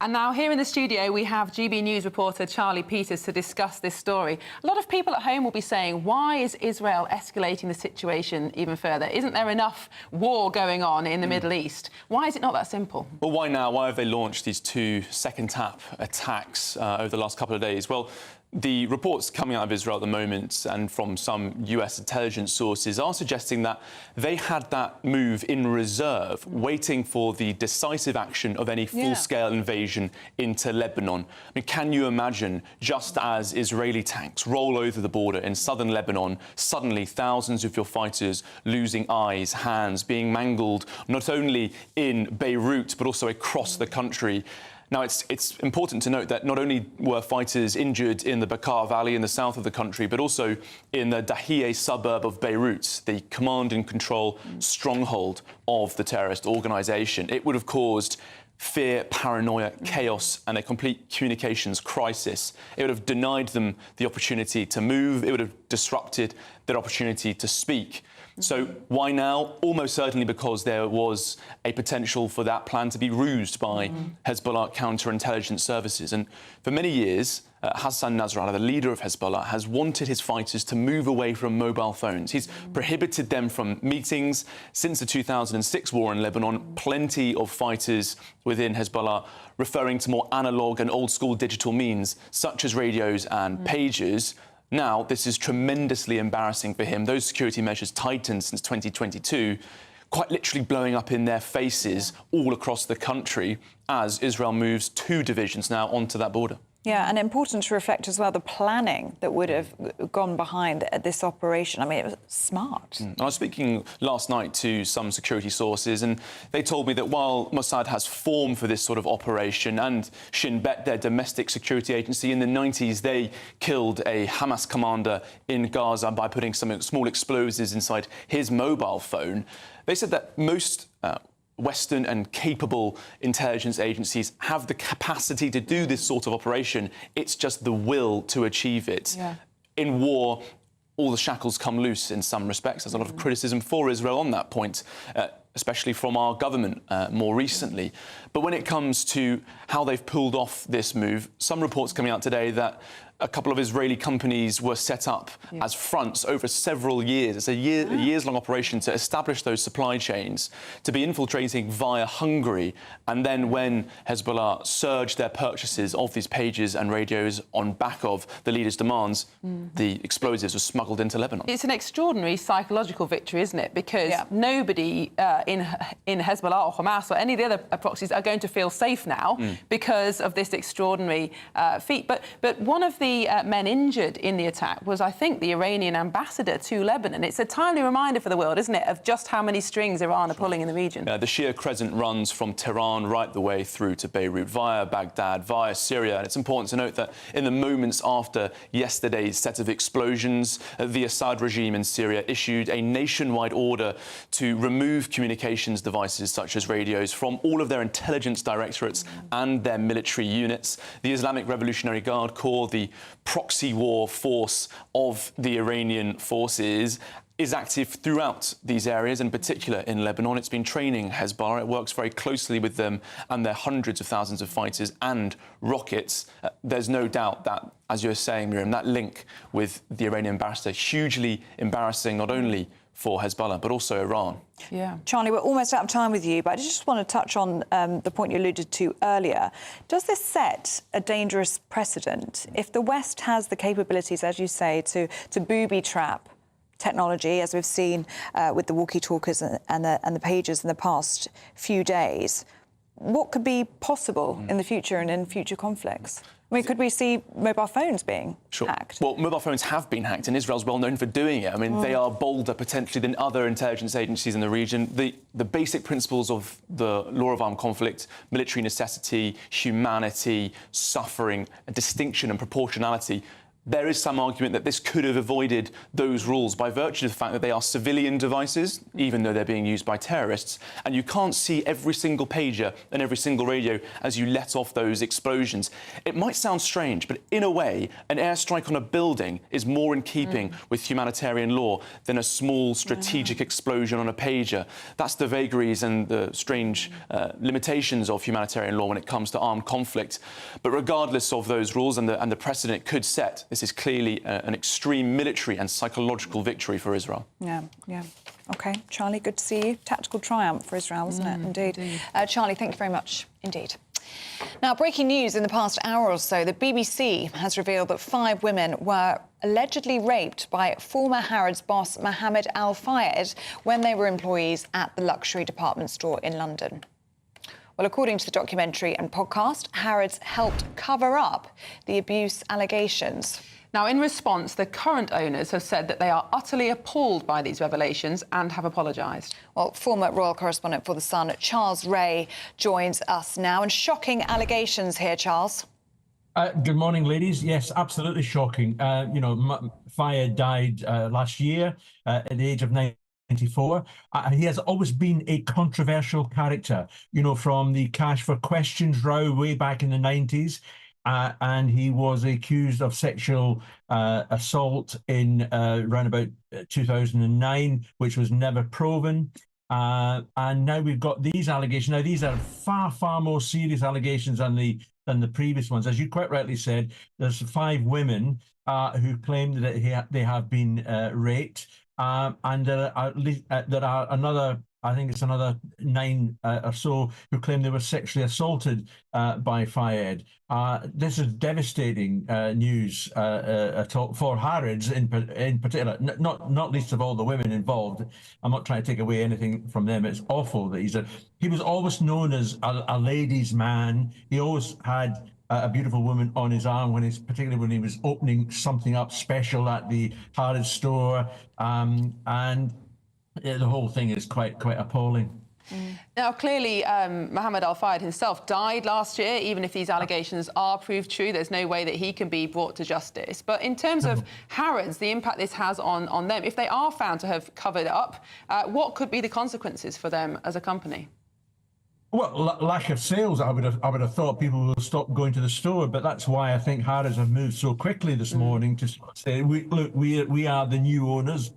Speaker 2: And now here in the studio, we have GB News reporter Charlie Peters to discuss this story. A lot of people at home will be saying, why is Israel escalating the situation even further? Isn't there enough war going on in the Middle East? Why is it not that simple?
Speaker 8: Well, why now? Why have they launched these two second-tap attacks over the last couple of days? Well, the reports coming out of Israel at the moment and from some US intelligence sources are suggesting that they had that move in reserve, waiting for the decisive action of any full-scale invasion into Lebanon. I mean, can you imagine, just as Israeli tanks roll over the border in southern Lebanon, suddenly thousands of your fighters losing eyes, hands, being mangled, not only in Beirut, but also across the country? Now, it's important to note that not only were fighters injured in the Bekaa Valley in the south of the country, but also in the Dahieh suburb of Beirut, the command and control stronghold of the terrorist organisation. It would have caused fear, paranoia, chaos and a complete communications crisis. It would have denied them the opportunity to move. It would have disrupted their opportunity to speak. So why now? Almost certainly because there was a potential for that plan to be rused by Hezbollah counterintelligence services. And for many years, Hassan Nasrallah, the leader of Hezbollah, has wanted his fighters to move away from mobile phones. He's prohibited them from meetings. Since the 2006 war in Lebanon, plenty of fighters within Hezbollah referring to more analogue and old-school digital means, such as radios and pagers. Now, this is tremendously embarrassing for him. Those security measures tightened since 2022, quite literally blowing up in their faces all across the country as Israel moves 2 divisions now onto that border.
Speaker 1: Yeah, and important to reflect as well the planning that would have gone behind this operation. I mean, it was smart.
Speaker 8: I was speaking last night to some security sources, and they told me that while Mossad has formed for this sort of operation, and Shin Bet, their domestic security agency, in the 90s, they killed a Hamas commander in Gaza by putting some small explosives inside his mobile phone. They said that most Western and capable intelligence agencies have the capacity to do this sort of operation. It's just the will to achieve it. In war, all the shackles come loose in some respects. There's a lot of criticism for Israel on that point, especially from our government more recently. But when it comes to how they've pulled off this move, some reports coming out today that a couple of Israeli companies were set up as fronts over several years. It's a years-long operation to establish those supply chains, to be infiltrating via Hungary. And then when Hezbollah surged their purchases of these pages and radios on back of the leader's demands, the explosives were smuggled into Lebanon.
Speaker 2: It's an extraordinary psychological victory, isn't it? Because nobody in Hezbollah or Hamas or any of the other proxies are going to feel safe now because of this extraordinary feat. But one of the men injured in the attack was, I think, the Iranian ambassador to Lebanon. It's a timely reminder for the world, isn't it, of just how many strings Iran are pulling in the region.
Speaker 8: The Shia Crescent runs from Tehran right the way through to Beirut, via Baghdad, via Syria. And it's important to note that in the moments after yesterday's set of explosions, the Assad regime in Syria issued a nationwide order to remove communications devices such as radios from all of their intelligence directorates and their military units. The Islamic Revolutionary Guard Corps, the proxy war force of the Iranian forces, is active throughout these areas, in particular in Lebanon. It's been training Hezbollah. It works very closely with them and their hundreds of thousands of fighters and rockets. There's no doubt that, as you're saying, Miriam, that link with the Iranian ambassador, hugely embarrassing not only for Hezbollah, but also Iran.
Speaker 1: Yeah. Charlie, we're almost out of time with you, but I just want to touch on the point you alluded to earlier. Does this set a dangerous precedent if the West has the capabilities, as you say, to booby-trap technology, as we've seen with the walkie-talkies and the pagers in the past few days? What could be possible in the future and in future conflicts? I mean, could we see mobile phones being hacked?
Speaker 8: Well, mobile phones have been hacked, and Israel's well known for doing it. I mean, they are bolder potentially than other intelligence agencies in the region. The basic principles of the law of armed conflict, military necessity, humanity, suffering, distinction and proportionality, there is some argument that this could have avoided those rules by virtue of the fact that they are civilian devices, even though they're being used by terrorists, and you can't see every single pager and every single radio as you let off those explosions. It might sound strange, but in a way, an airstrike on a building is more in keeping with humanitarian law than a small strategic explosion on a pager. That's the vagaries and the strange limitations of humanitarian law when it comes to armed conflict. But regardless of those rules and the precedent it could set, this is clearly an extreme military and psychological victory for Israel.
Speaker 1: Yeah. OK, Charlie, good to see you. Tactical triumph for Israel, isn't it? Indeed. Charlie, thank you very much indeed. Now, breaking news in the past hour or so, the BBC has revealed that 5 women were allegedly raped by former Harrod's boss Mohammed Al-Fayed when they were employees at the luxury department store in London. Well, according to the documentary and podcast, Harrod's helped cover up the abuse allegations.
Speaker 2: Now, in response, the current owners have said that they are utterly appalled by these revelations and have apologised.
Speaker 1: Well, former royal correspondent for The Sun, Charles Ray, joins us now. And shocking allegations here, Charles.
Speaker 5: Good morning, ladies. Yes, absolutely shocking. Fayed died last year at the age of 94. He has always been a controversial character, from the Cash for Questions row way back in the 90s. And he was accused of sexual assault in around about 2009, which was never proven. And now we've got these allegations. Now, these are far, far more serious allegations than the previous ones. As you quite rightly said, there's 5 women who claim that they have been raped. And there are another, I think it's another 9 or so who claim they were sexually assaulted by Fayed. This is devastating news for Harrods in particular, not least of all the women involved. I'm not trying to take away anything from them. It's awful that he was always known as a ladies' man. He always had a beautiful woman on his arm particularly when he was opening something up special at the Harrod store, and the whole thing is quite appalling.
Speaker 2: Now, clearly, Mohammed Al-Fayed himself died last year. Even if these allegations are proved true, there's no way that he can be brought to justice. But in terms of Harrods, the impact this has on them, if they are found to have covered up, what could be the consequences for them as a company?
Speaker 5: Well, lack of sales, I would have thought people will stop going to the store, but that's why I think Harrods have moved so quickly this morning to say, we are the new owners,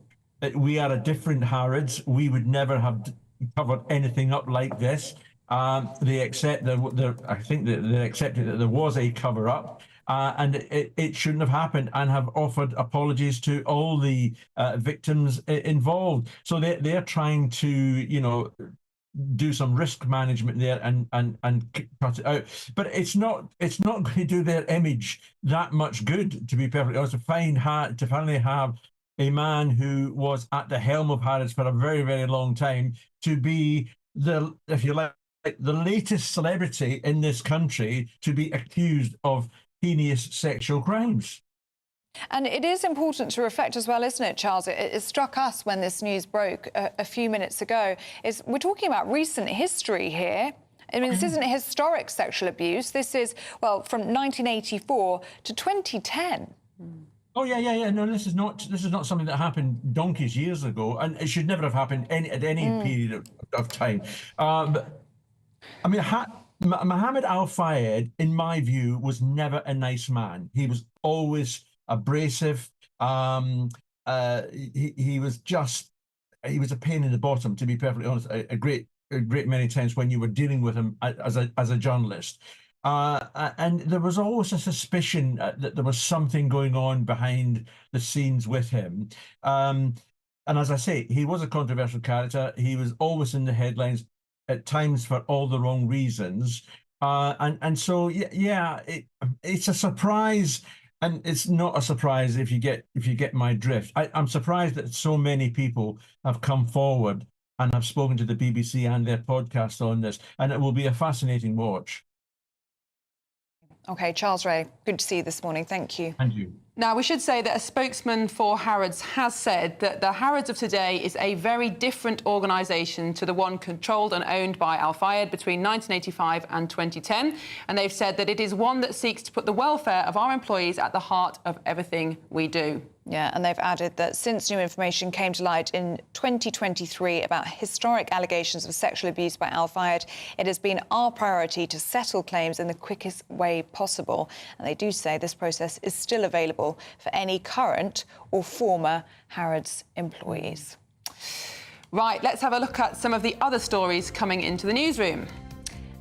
Speaker 5: we are a different Harrods, we would never have covered anything up like this. They accept I think that they accepted that there was a cover up. And it shouldn't have happened, and have offered apologies to all the victims involved. So they're trying to, do some risk management there and cut it out. But it's not going to do their image that much good, to be perfectly honest. To finally have a man who was at the helm of Harrods for a very, very long time to be if you like, the latest celebrity in this country to be accused of heinous sexual crimes.
Speaker 1: And it is important to reflect as well, isn't it, Charles? It struck us when this news broke a few minutes ago. We're talking about recent history here. I mean, this isn't historic sexual abuse. This is, well, from 1984 to 2010.
Speaker 5: Oh yeah. No, this is not something that happened donkeys years ago, and it should never have happened at any period of time. But I mean, Mohammed Al-Fayed, in my view, was never a nice man. He was always abrasive. He was a pain in the bottom, to be perfectly honest, a great many times when you were dealing with him as a journalist. And there was always a suspicion that there was something going on behind the scenes with him. And as I say, he was a controversial character. He was always in the headlines, at times for all the wrong reasons. And so, yeah, it's a surprise. And it's not a surprise if you get my drift. I'm surprised that so many people have come forward and have spoken to the BBC and their podcast on this. And it will be a fascinating watch.
Speaker 1: OK, Charles Ray, good to see you this morning. Thank you.
Speaker 5: And you.
Speaker 2: Now, we should say that a spokesman for Harrods has said that the Harrods of today is a very different organisation to the one controlled and owned by Al-Fayed between 1985 and 2010. And they've said that it is one that seeks to put the welfare of our employees at the heart of everything we do.
Speaker 1: Yeah, and they've added that since new information came to light in 2023 about historic allegations of sexual abuse by Al-Fayed, it has been our priority to settle claims in the quickest way possible. And they do say this process is still available for any current or former Harrods employees.
Speaker 2: Right, let's have a look at some of the other stories coming into the newsroom.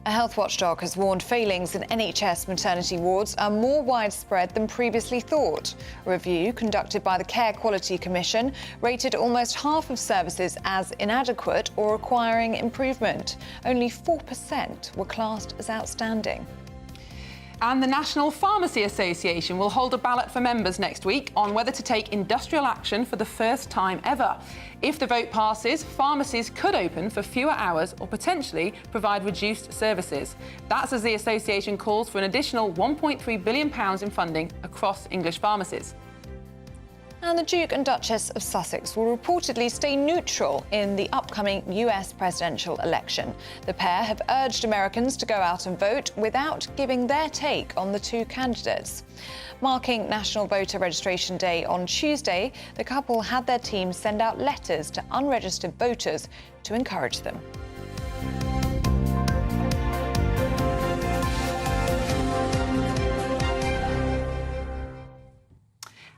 Speaker 1: A health watchdog has warned failings in NHS maternity wards are more widespread than previously thought. A review conducted by the Care Quality Commission rated almost half of services as inadequate or requiring improvement. Only 4% were classed as outstanding.
Speaker 2: And the National Pharmacy Association will hold a ballot for members next week on whether to take industrial action for the first time ever. If the vote passes, pharmacies could open for fewer hours or potentially provide reduced services. That's as the association calls for an additional £1.3 billion in funding across English pharmacies.
Speaker 1: And the Duke and Duchess of Sussex will reportedly stay neutral in the upcoming US presidential election. The pair have urged Americans to go out and vote without giving their take on the two candidates. Marking National Voter Registration Day on Tuesday, the couple had their team send out letters to unregistered voters to encourage them.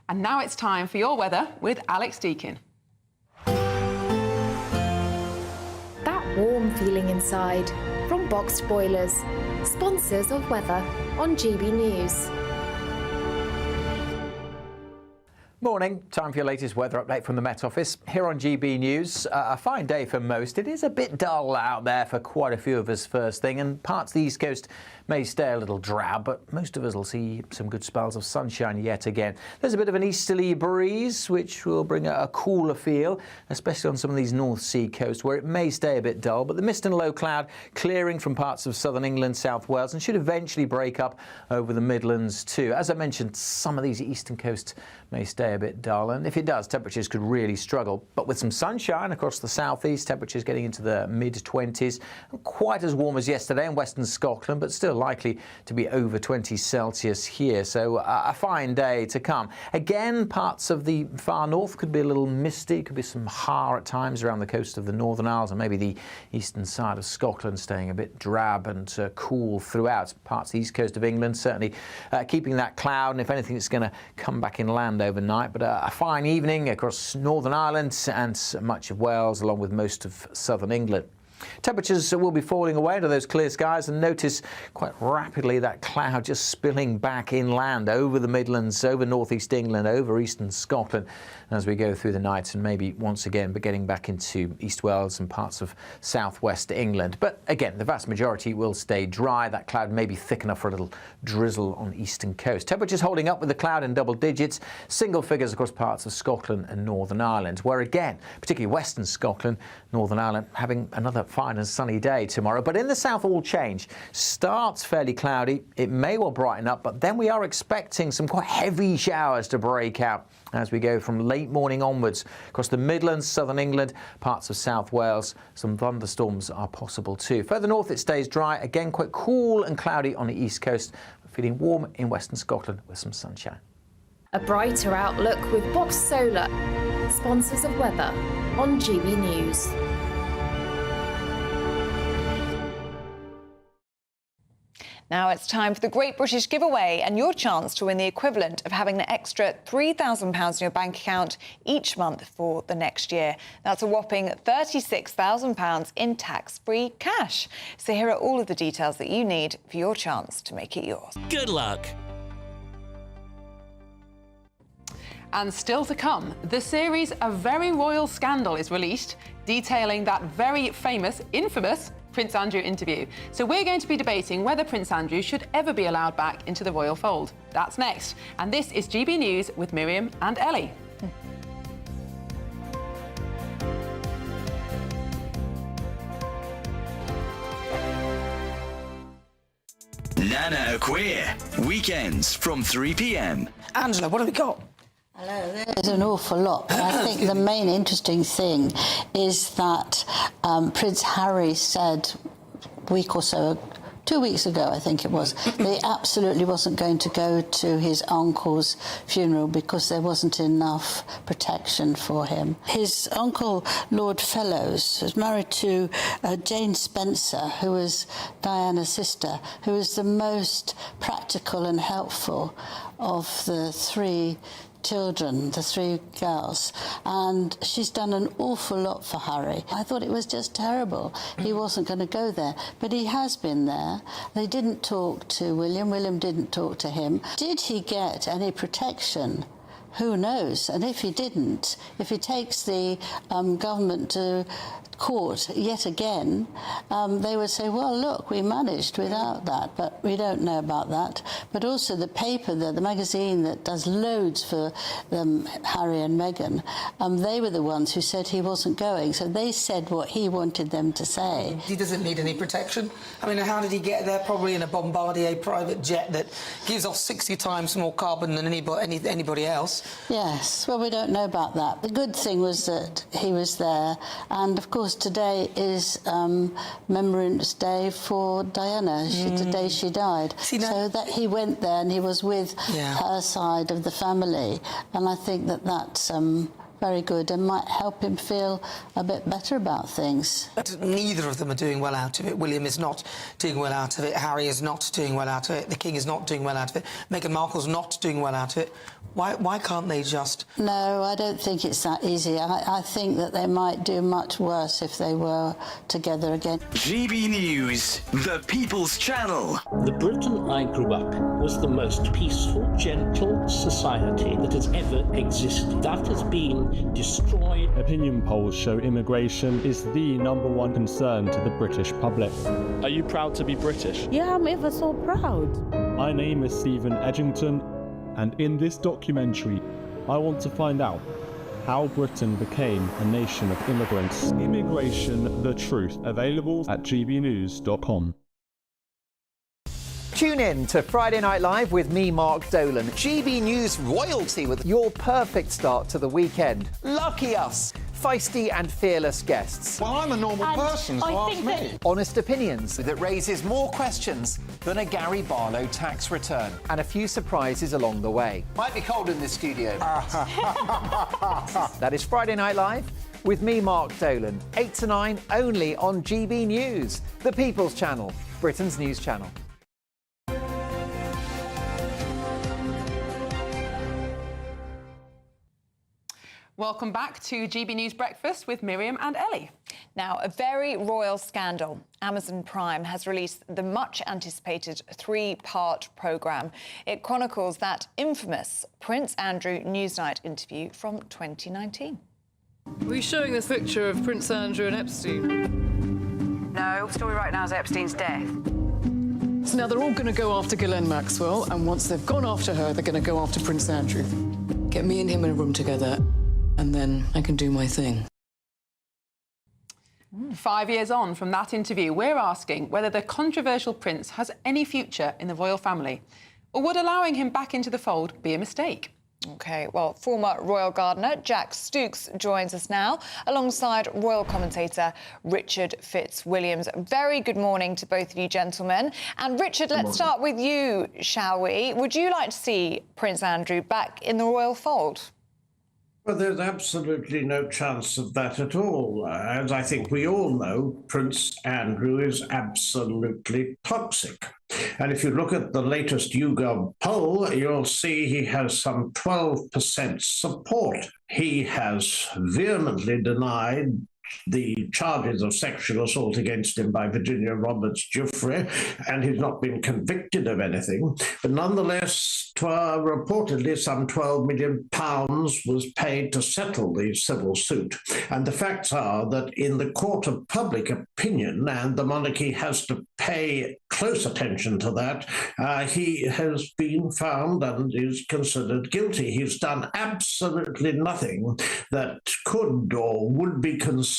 Speaker 2: And now it's time for your weather with Alex Deakin.
Speaker 3: That warm feeling inside from Boxed Boilers, sponsors of weather on GB News.
Speaker 6: Morning, time for your latest weather update from the Met Office. Here on GB News, a fine day for most. It is a bit dull out there for quite a few of us first thing, and parts of the East Coast may stay a little drab, but most of us will see some good spells of sunshine yet again. There's a bit of an easterly breeze, which will bring a cooler feel, especially on some of these North Sea coasts, where it may stay a bit dull, but the mist and low cloud clearing from parts of southern England, South Wales, and should eventually break up over the Midlands too. As I mentioned, some of these eastern coasts may stay a bit dull, and if it does, temperatures could really struggle. But with some sunshine across the southeast, temperatures getting into the mid-20s, not quite as warm as yesterday in western Scotland, but still likely to be over 20 Celsius here. So a fine day to come. Again, parts of the far north could be a little misty, could be some har at times around the coast of the Northern Isles, and maybe the eastern side of Scotland staying a bit drab and cool throughout. Parts of the east coast of England certainly keeping that cloud, and if anything, it's going to come back inland overnight. But a fine evening across Northern Ireland and much of Wales, along with most of southern England. Temperatures will be falling away into those clear skies, and notice quite rapidly that cloud just spilling back inland over the Midlands, over northeast England, over eastern Scotland as we go through the night, and maybe once again but getting back into East Wales and parts of southwest England. But again, the vast majority will stay dry. That cloud may be thick enough for a little drizzle on the eastern coast. Temperatures holding up with the cloud in double digits, single figures across parts of Scotland and Northern Ireland, where again, particularly western Scotland, Northern Ireland, having another fine and sunny day tomorrow. But in the south, all change. Starts fairly cloudy. It may well brighten up, but then we are expecting some quite heavy showers to break out as we go from late morning onwards across the Midlands, southern England, parts of South Wales. Some thunderstorms are possible too. Further north, it stays dry. Again, quite cool and cloudy on the east coast. Feeling warm in western Scotland with some sunshine.
Speaker 3: A brighter outlook with Box Solar, sponsors of weather on GB News.
Speaker 1: Now it's time for the Great British Giveaway and your chance to win the equivalent of having an extra £3,000 in your bank account each month for the next year. That's a whopping £36,000 in tax-free cash. So here are all of the details that you need for your chance to make it yours.
Speaker 9: Good luck.
Speaker 2: And still to come, the series A Very Royal Scandal is released, detailing that very famous, infamous Prince Andrew interview. So we're going to be debating whether Prince Andrew should ever be allowed back into the royal fold. That's next. And this is GB News with Miriam and Ellie.
Speaker 9: Nana Queer, weekends from 3 p.m.
Speaker 10: Angela, what have we got?
Speaker 15: Hello, there's an awful lot, but I think the main interesting thing is that Prince Harry said a week or so, 2 weeks ago, I think it was, that he absolutely wasn't going to go to his uncle's funeral because there wasn't enough protection for him. His uncle, Lord Fellows, was married to Jane Spencer, who was Diana's sister, who was the most practical and helpful of the three children, the three girls, and she's done an awful lot for Harry. I thought it was just terrible. He wasn't going to go there, but he has been there. They didn't talk to William. William didn't talk to him. Did he get any protection? Who knows? And if he didn't, if he takes the government to court yet again, they would say, well, look, we managed without that, but we don't know about that. But also the paper, the magazine that does loads for Harry and Meghan, they were the ones who said he wasn't going, so they said what he wanted them to say.
Speaker 10: He doesn't need any protection. I mean, how did he get there? Probably in a Bombardier private jet that gives off 60 times more carbon than anybody else.
Speaker 15: Yes, well, we don't know about that. The good thing was that he was there, and of course today is Remembrance Day for Diana, the day she died. So that he went there and he was with her side of the family, and I think that that's very good and might help him feel a bit better about things.
Speaker 10: But neither of them are doing well out of it. William is not doing well out of it. Harry is not doing well out of it. The King is not doing well out of it. Meghan Markle's not doing well out of it. Why can't they just...
Speaker 15: No, I don't think it's that easy. I think that they might do much worse if they were together again.
Speaker 9: GB News, the People's Channel.
Speaker 18: The Britain I grew up was the most peaceful, gentle society that has ever existed. That has been destroyed.
Speaker 19: Opinion polls show immigration is the #1 concern to the British public.
Speaker 16: Are you proud to be British?
Speaker 17: Yeah, I'm ever so proud.
Speaker 19: My name is Stephen Edgington, and in this documentary, I want to find out how Britain became a nation of immigrants. Immigration, the truth, available at gbnews.com.
Speaker 6: Tune in to Friday Night Live with me, Mark Dolan.
Speaker 22: GB News royalty with
Speaker 6: your perfect start to the weekend.
Speaker 22: Lucky us.
Speaker 6: Feisty and fearless guests.
Speaker 22: Well, I'm a normal person, so ask me.
Speaker 6: Honest opinions.
Speaker 22: That raises more questions than a Gary Barlow tax return.
Speaker 6: And a few surprises along the way.
Speaker 22: Might be cold in this studio.
Speaker 6: That is Friday Night Live with me, Mark Dolan. 8 to 9, only on GB News, the People's Channel, Britain's news channel.
Speaker 2: Welcome back to GB News Breakfast with Miriam and Ellie.
Speaker 1: Now, a very royal scandal. Amazon Prime has released the much-anticipated 3-part programme. It chronicles that infamous Prince Andrew Newsnight interview from 2019.
Speaker 26: Are you showing this picture of Prince Andrew and Epstein?
Speaker 27: No, the story right now is Epstein's death.
Speaker 26: So now they're all going to go after Ghislaine Maxwell, and once they've gone after her, they're going to go after Prince Andrew. Get me and him in a room together, and then I can do my thing.
Speaker 2: 5 years on from that interview, we're asking whether the controversial prince has any future in the royal family, or would allowing him back into the fold be a mistake?
Speaker 1: OK, well, former royal gardener Jack Stooks joins us now, alongside royal commentator Richard Fitzwilliams. Very good morning to both of you gentlemen. And Richard, let's start with you, shall we? Would you like to see Prince Andrew back in the royal fold?
Speaker 28: Well, there's absolutely no chance of that at all. As I think we all know, Prince Andrew is absolutely toxic. And if you look at the latest YouGov poll, you'll see he has some 12% support. He has vehemently denied the charges of sexual assault against him by Virginia Roberts Giuffre, and he's not been convicted of anything. But nonetheless, reportedly some £12 million was paid to settle the civil suit. And the facts are that in the court of public opinion, and the monarchy has to pay close attention to that, he has been found and is considered guilty. He's done absolutely nothing that could or would be considered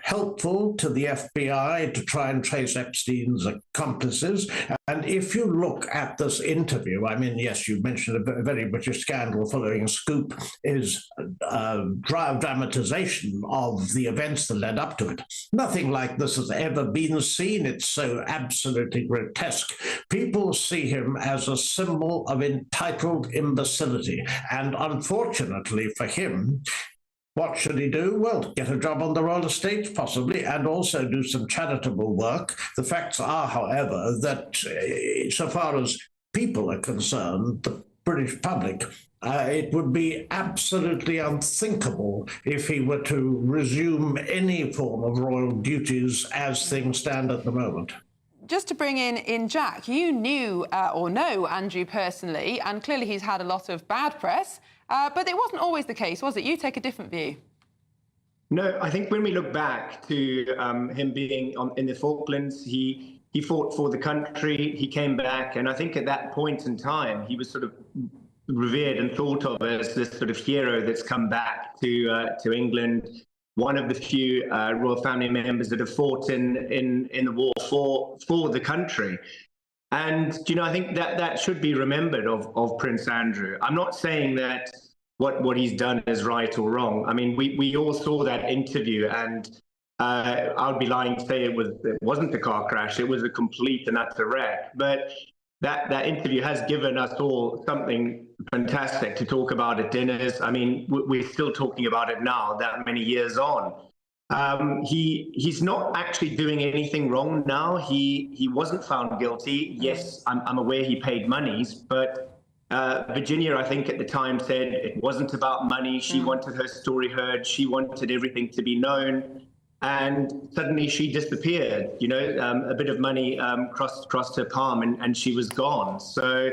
Speaker 28: helpful to the FBI to try and trace Epstein's accomplices. And if you look at this interview, I mean, yes, you mentioned a very British scandal following Scoop is a dramatization of the events that led up to it. Nothing like this has ever been seen. It's so absolutely grotesque. People see him as a symbol of entitled imbecility. And unfortunately for him, what should he do? Well, get a job on the roller stage, possibly, and also do some charitable work. The facts are, however, that so far as people are concerned, the British public, it would be absolutely unthinkable if he were to resume any form of royal duties as things stand at the moment.
Speaker 2: Just to bring in Jack, you knew or know Andrew personally, and clearly he's had a lot of bad press. But it wasn't always the case, was it? You take a different view.
Speaker 7: No, I think when we look back to him being in the Falklands, he fought for the country, he came back, and I think at that point in time, he was sort of revered and thought of as this sort of hero that's come back to England, one of the few royal family members that have fought in the war for the country. And, you know, I think that should be remembered of Prince Andrew. I'm not saying that what he's done is right or wrong. I mean, we all saw that interview, and I would be lying to say it wasn't a car crash. It was a complete and utter wreck. But that interview has given us all something fantastic to talk about at dinners. I mean, we're still talking about it now, that many years on. He's not actually doing anything wrong now. He wasn't found guilty. Yes, I'm aware he paid monies, but Virginia, I think at the time said it wasn't about money. She wanted her story heard. She wanted everything to be known. And suddenly she disappeared, you know, a bit of money crossed her palm and she was gone. So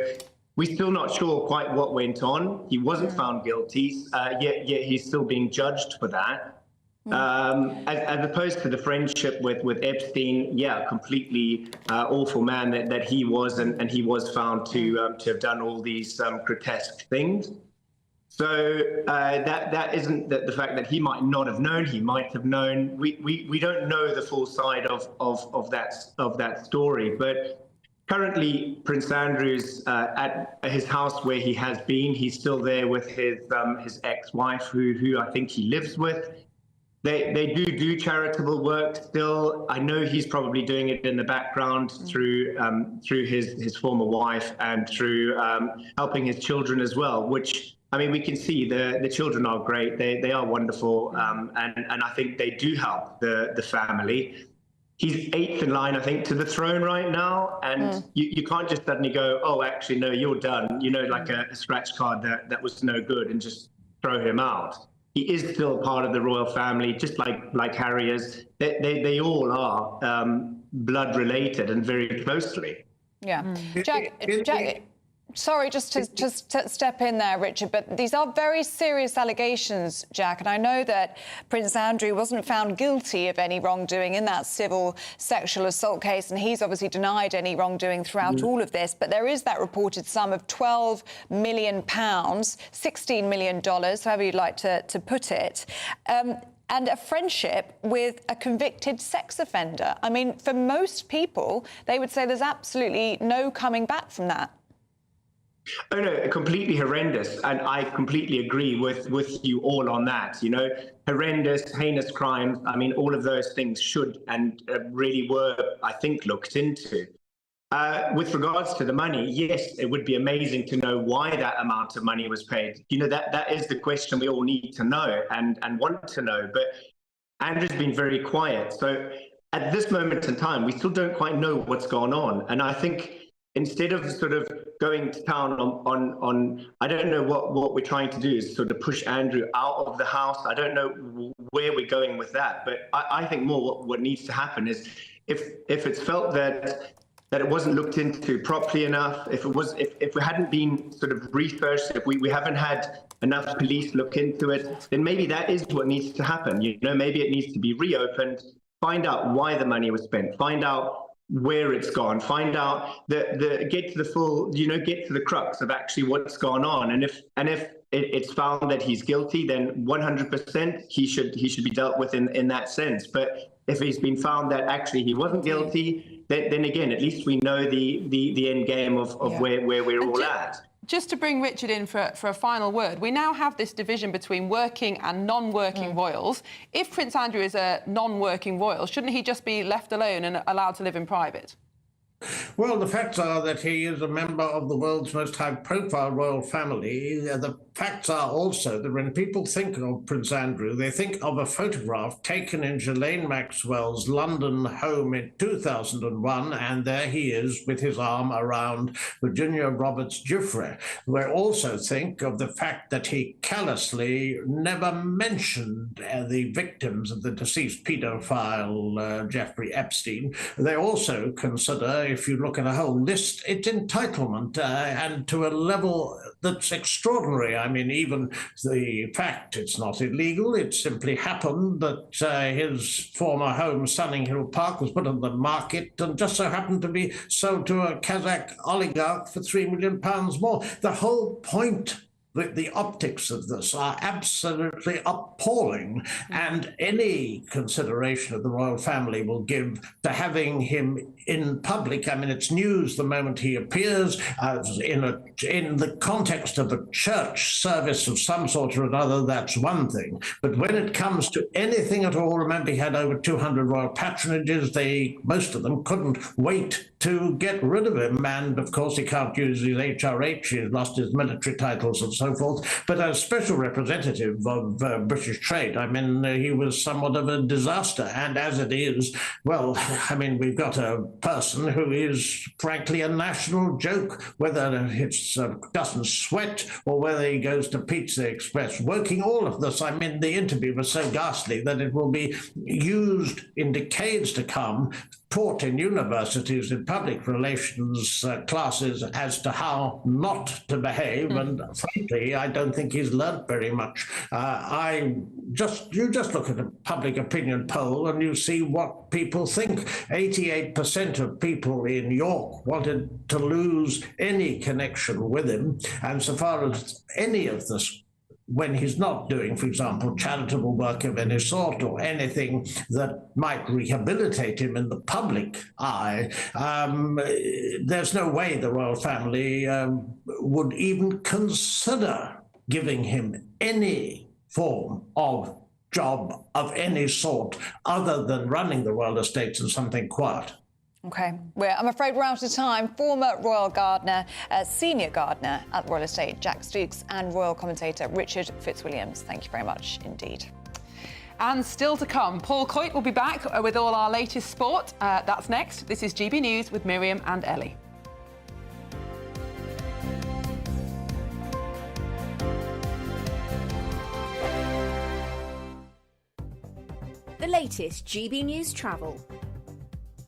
Speaker 7: we're still not sure quite what went on. He wasn't found guilty, yet he's still being judged for that. As opposed to the friendship with Epstein, yeah, completely awful man that he was, and he was found to have done all these grotesque things. So that isn't the fact that he might not have known. He might have known. We don't know the full side of that story. But currently, Prince Andrew's at his house where he has been. He's still there with his ex-wife, who I think he lives with. They do charitable work still. I know he's probably doing it in the background through his former wife and through helping his children as well, which, I mean, we can see the children are great. They are wonderful, and I think they do help the family. He's 8th in line, I think, to the throne right now, and you can't just suddenly go, oh, actually, no, you're done. You know, like a scratch card that was no good, and just throw him out. He is still part of the royal family, just like Harry is. They all are blood related and very closely.
Speaker 1: Yeah. Jack, sorry, just to step in there, Richard, but these are very serious allegations, Jack, and I know that Prince Andrew wasn't found guilty of any wrongdoing in that civil sexual assault case, and he's obviously denied any wrongdoing throughout all of this, but there is that reported sum of £12 million, $16 million, however you'd like to put it, and a friendship with a convicted sex offender. I mean, for most people, they would say there's absolutely no coming back from that.
Speaker 7: Oh, no, completely horrendous. And I completely agree with you all on that. You know, horrendous, heinous crimes. I mean, all of those things should and really were, I think, looked into. With regards to the money, yes, it would be amazing to know why that amount of money was paid. You know, that is the question we all need to know and want to know. But Andrew's been very quiet. So at this moment in time, we still don't quite know what's gone on. And I think instead of sort of going to town on I don't know what we're trying to do is sort of push Andrew out of the house. I don't know where we're going with that. But I think more what needs to happen is if it's felt that it wasn't looked into properly enough, if we hadn't been sort of researched, if we haven't had enough police look into it, then maybe that is what needs to happen. You know, maybe it needs to be reopened, find out why the money was spent, find out where it's gone, find out get to the full, you know, get to the crux of actually what's gone on. And if it's found that he's guilty, then 100% he should be dealt with in that sense. But if he's been found that actually he wasn't guilty, then again, at least we know the end game of where we're all at.
Speaker 2: Just to bring Richard in for a final word, we now have this division between working and non-working royals. If Prince Andrew is a non-working royal, shouldn't he just be left alone and allowed to live in private?
Speaker 28: Well, the facts are that he is a member of the world's most high-profile royal family. The facts are also that when people think of Prince Andrew, they think of a photograph taken in Ghislaine Maxwell's London home in 2001, and there he is with his arm around Virginia Roberts-Giuffre. We also think of the fact that he callously never mentioned the victims of the deceased paedophile Jeffrey Epstein. They also consider, if you look at a whole list, it's entitlement, and to a level that's extraordinary. I mean, even the fact it's not illegal, it simply happened that his former home, Sunning Hill Park, was put on the market and just so happened to be sold to a Kazakh oligarch for £3 million more. The whole point, the optics of this are absolutely appalling, and any consideration of the royal family will give to having him in public. I mean, it's news the moment he appears in the context of a church service of some sort or another. That's one thing, but when it comes to anything at all, remember he had over 200 royal patronages. Most of them couldn't wait to get rid of him, and of course he can't use his HRH. He's lost his military titles and so forth. But as special representative of British trade, I mean, he was somewhat of a disaster. And as it is, well, I mean, we've got a person who is frankly a national joke, whether it's doesn't sweat or whether he goes to Pizza Express working. All of this, I mean, the interview was so ghastly that it will be used in decades to come, taught in universities in public relations classes as to how not to behave, and frankly, I don't think he's learnt very much. You just look at a public opinion poll and you see what people think. 88% of people in York wanted to lose any connection with him, and so far as any of this, when he's not doing, for example, charitable work of any sort or anything that might rehabilitate him in the public eye, there's no way the royal family would even consider giving him any form of job of any sort other than running the royal estates and something quiet.
Speaker 1: OK, I'm afraid we're out of time. Former royal gardener, senior gardener at the Royal Estate, Jack Stooks, and royal commentator Richard Fitzwilliams. Thank you very much indeed.
Speaker 2: And still to come, Paul Coit will be back with all our latest sport. That's next. This is GB News with Miriam and Ellie.
Speaker 11: The latest GB News travel.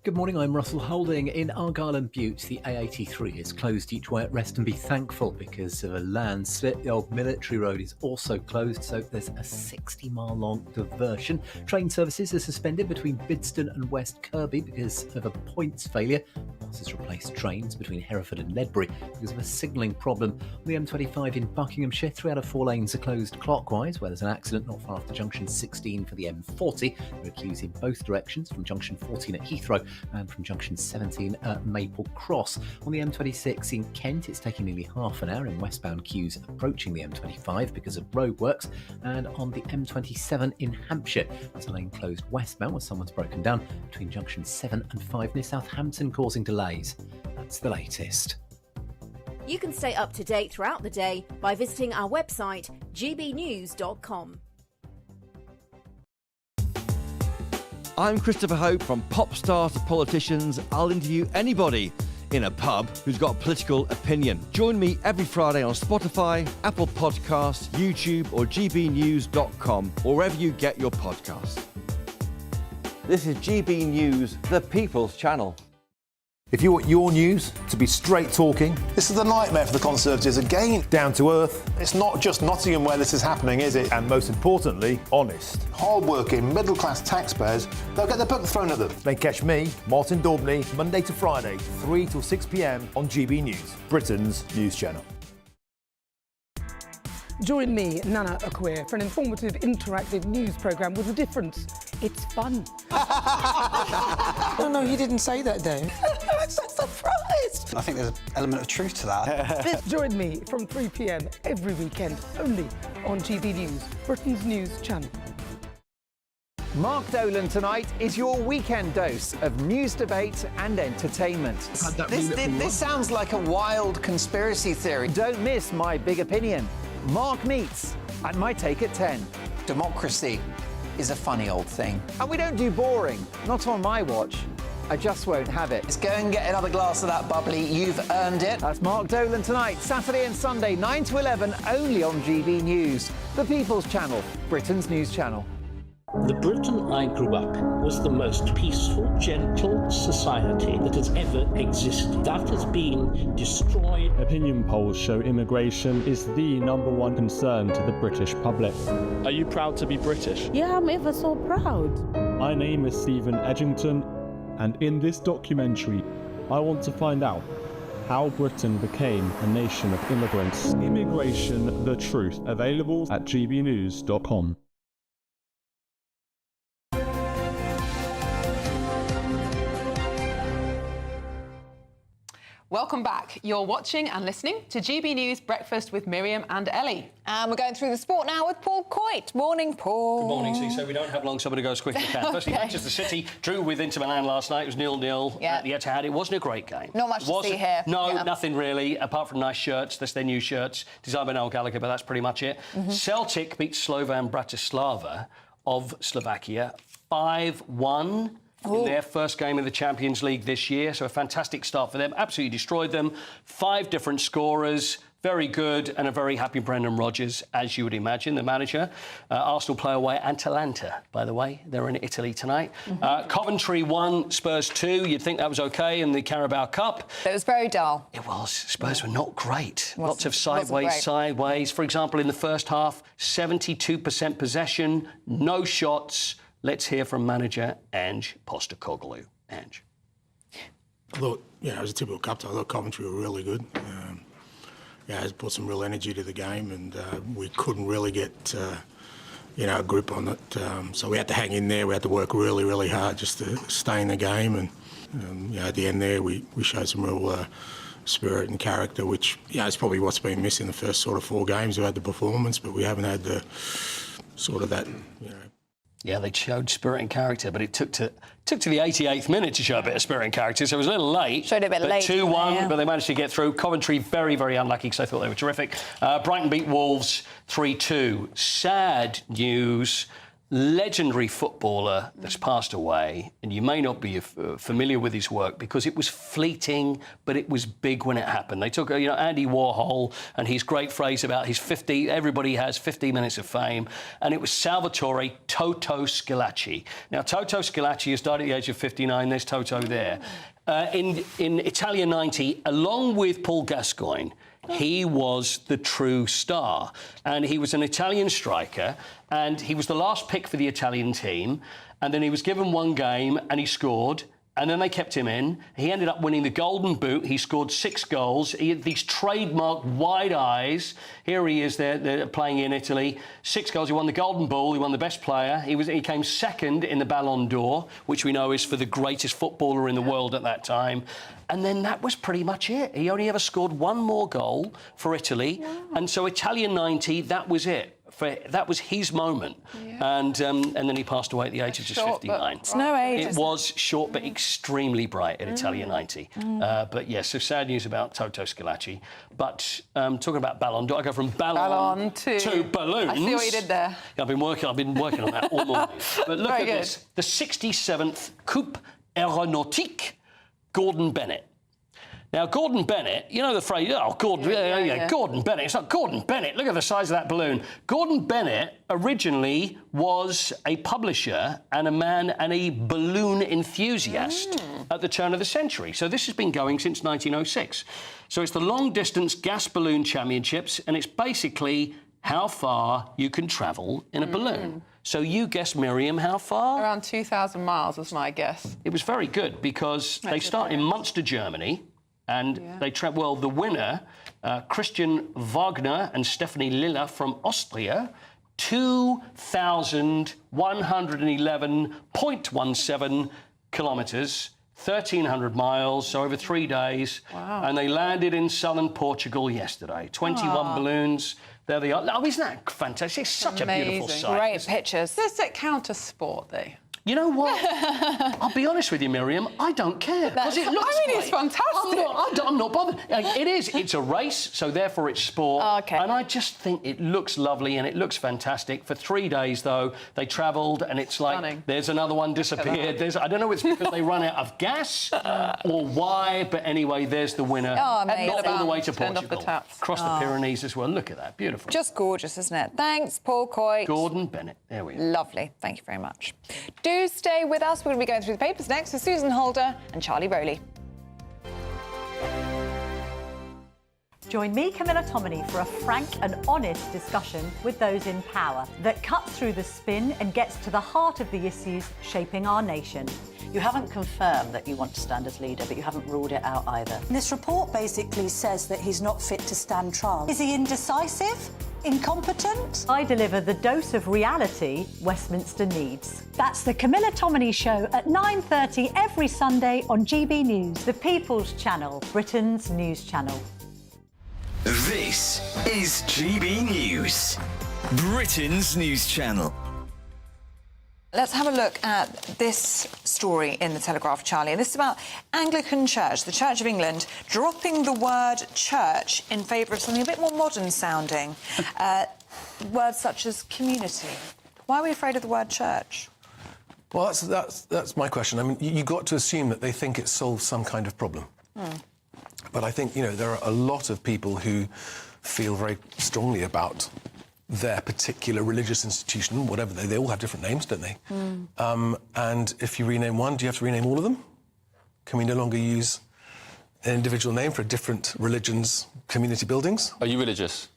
Speaker 12: Good morning, I'm Russell Holding. In Argyll and Bute, the A83 is closed each way at Rest and be thankful because of a landslip. The old military road is also closed, so there's a 60-mile-long diversion. Train services are suspended between Bidston and West Kirby because of a points failure. Buses replaced trains between Hereford and Ledbury because of a signalling problem. On the M25 in Buckinghamshire, 3 out of 4 lanes are closed clockwise, where there's an accident not far after junction 16 for the M40. There are queues in both directions from junction 14 at Heathrow and from junction 17 at Maple Cross. On the M26 in Kent, it's taking nearly half an hour in westbound queues approaching the M25 because of roadworks. And on the M27 in Hampshire, there's a lane closed westbound where someone's broken down between junction 7 and 5 near Southampton, causing delays. That's the latest.
Speaker 11: You can stay up to date throughout the day by visiting our website, gbnews.com.
Speaker 4: I'm Christopher Hope. From pop stars to politicians, I'll interview anybody in a pub who's got a political opinion. Join me every Friday on Spotify, Apple Podcasts, YouTube or gbnews.com, or wherever you get your podcasts. This is GB News, the People's Channel.
Speaker 13: If you want your news to be straight talking,
Speaker 14: this is the nightmare for the Conservatives again.
Speaker 13: down to earth,
Speaker 14: It's not just Nottingham where this is happening, is it?
Speaker 13: and most importantly, honest.
Speaker 14: Hard-working, middle-class taxpayers, they'll get their book thrown at them.
Speaker 13: Then catch me, Martin Daubney, Monday to Friday, 3 till 6 p.m. on GB News, Britain's news channel.
Speaker 17: Join me, Nana Akwe, for an informative, interactive news programme with a difference. It's fun.
Speaker 10: No, he didn't say that, Dave.
Speaker 17: I'm so surprised.
Speaker 10: I think there's an element of truth to that.
Speaker 17: Join me from 3 p.m. every weekend, only on GB News, Britain's news channel.
Speaker 6: Mark Dolan tonight is your weekend dose of news, debate and entertainment.
Speaker 22: This sounds like a wild conspiracy theory.
Speaker 6: Don't miss My Big Opinion. Mark meets at My Take at 10.
Speaker 22: Democracy is a funny old thing.
Speaker 6: And we don't do boring, not on my watch. I just won't have it.
Speaker 22: Let's go and get another glass of that bubbly. You've earned it.
Speaker 6: That's Mark Dolan tonight, Saturday and Sunday, 9 to 11, only on GB News, the People's Channel, Britain's news channel.
Speaker 18: The Britain I grew up in was the most peaceful, gentle society that has ever existed. That has been destroyed.
Speaker 19: Opinion polls show immigration is the #1 concern to the British public.
Speaker 16: Are you proud to be British?
Speaker 17: Yeah, I'm ever so proud.
Speaker 19: My name is Stephen Edgington, and in this documentary, I want to find out how Britain became a nation of immigrants. Immigration, the truth, available at gbnews.com.
Speaker 2: Welcome back. You're watching and listening to GB News Breakfast with Miriam and Ellie.
Speaker 1: And we're going through the sport now with Paul Coit. Morning, Paul.
Speaker 20: Good morning, Steve. So we don't have long, so I'm going to go as quick as I can. Firstly, Manchester City drew with Inter Milan last night. It was 0-0 at the Etihad. It wasn't a great game.
Speaker 1: Not much to see here.
Speaker 20: No, nothing really, apart from nice shirts. That's their new shirts, designed by Noel Gallagher, but that's pretty much it. Celtic beat Slovan Bratislava of Slovakia 5-1. In their first game of the Champions League this year. So a fantastic start for them. Absolutely destroyed them. 5 different scorers. Very good, and a very happy Brendan Rodgers, as you would imagine, the manager. Arsenal play away at Atalanta, by the way. They're in Italy tonight. Coventry 1, Spurs 2. You'd think that was OK in the Carabao Cup.
Speaker 1: It was very dull.
Speaker 20: It was. Spurs were not great. Lots of sideways. For example, in the first half, 72% possession, no shots. Let's hear from manager Ange Postecoglou. Ange.
Speaker 21: I thought, it was a typical cup tie. I thought Coventry were really good. It brought some real energy to the game, and we couldn't really get, a grip on it. So we had to hang in there. We had to work really, really hard just to stay in the game. And at the end there, we showed some real spirit and character, which, is probably what's been missing the first sort of 4 games. We had the performance, but we haven't had the sort of that,
Speaker 20: Yeah, they showed spirit and character, but it took to the 88th minute to show a bit of spirit and character, so it was a little late.
Speaker 1: Showed a bit late.
Speaker 20: 2-1, but they managed to get through. Coventry very, very unlucky because I thought they were terrific. Brighton beat Wolves 3-2. Sad news. Legendary footballer that's passed away, and you may not be familiar with his work because it was fleeting, but it was big when it happened. They took, Andy Warhol and his great phrase about his 50, everybody has 50 minutes of fame, and it was Salvatore Toto Schillaci. Now, Toto Schillaci has died at the age of 59. There's Toto there. In Italia 90, along with Paul Gascoigne, he was the true star, and he was an Italian striker, and he was the last pick for the Italian team, and then he was given 1 game and he scored, and then they kept him in. He ended up winning the Golden Boot. He scored 6 goals. He had these trademark wide eyes. Here he is there playing in Italy. 6 goals. He won the Golden Ball. He won the best player. He came second in the Ballon d'Or, which we know is for the greatest footballer in the world at that time. And then that was pretty much it. He only ever scored 1 more goal for Italy. Wow. And so Italia 90, that was it. that was his moment. And then he passed away at the age of just 59.
Speaker 1: It's no age.
Speaker 20: It was short but extremely bright at Italia 90. But yes, so sad news about Toto Schillaci. But talking about Ballon d'Or, I go from Ballon to balloons.
Speaker 2: I see what you did there.
Speaker 20: I've been working on that all morning. But look at this. The 67th Coupe Aeronautique, Gordon Bennett. Now, Gordon Bennett, you know the phrase, Gordon Bennett. It's not Gordon Bennett. Look at the size of that balloon. Gordon Bennett originally was a publisher and a balloon enthusiast at the turn of the century. So this has been going since 1906. So it's the long-distance gas balloon championships, and it's basically how far you can travel in a balloon. So you guess, Miriam, how far?
Speaker 2: Around 2,000 miles was my guess.
Speaker 20: It was very good because they start in Munster, Germany, and they travel. Well, the winner, Christian Wagner and Stephanie Liller from Austria, 2,111.17 kilometres, 1,300 miles, so over 3 days.
Speaker 2: Wow.
Speaker 20: And they landed in southern Portugal yesterday. 21 balloons. There they are. Oh, isn't that fantastic? It's such a beautiful sight.
Speaker 1: Great pictures.
Speaker 2: Does it count as sport, though?
Speaker 20: You know what? I'll be honest with you, Miriam. I don't care because it looks great.
Speaker 2: It's fantastic.
Speaker 20: I'm not bothered. It is. It's a race, so therefore it's sport. And I just think it looks lovely and it looks fantastic. For 3 days, though, they travelled, and it's like there's another one disappeared. I don't know if it's because they run out of gas or why, but anyway, there's the winner. Not all the way to Portugal. Across the Pyrenees as well. Look at that. Beautiful.
Speaker 1: Just gorgeous, isn't it? Thanks, Paul Coit.
Speaker 20: Gordon Bennett. There we are.
Speaker 1: Lovely. Thank you very much. Do stay with us. We're going to be going through the papers next with Susan Holder and Charlie Rowley.
Speaker 3: Join me, Camilla Tominey, for a frank and honest discussion with those in power that cuts through the spin and gets to the heart of the issues shaping our nation.
Speaker 5: You haven't confirmed that you want to stand as leader, but you haven't ruled it out either.
Speaker 3: This report basically says that he's not fit to stand trial. Is he indecisive? Incompetent? I deliver the dose of reality Westminster needs. That's the Camilla Tominey Show at 9:30 every Sunday on GB News, the People's Channel, Britain's news channel.
Speaker 8: This is GB News, Britain's news channel.
Speaker 1: Let's have a look at this story in the Telegraph, Charlie. And this is about Anglican Church, the Church of England, dropping the word church in favour of something a bit more modern sounding. Words such as community. Why are we afraid of the word church?
Speaker 9: Well, that's my question. I mean, you've got to assume that they think it solves some kind of problem. But I think, there are a lot of people who feel very strongly about their particular religious institution, whatever they all have different names, don't they? And if you rename one, do you have to rename all of them? Can we no longer use an individual name for different religions, community buildings?
Speaker 15: Are you religious?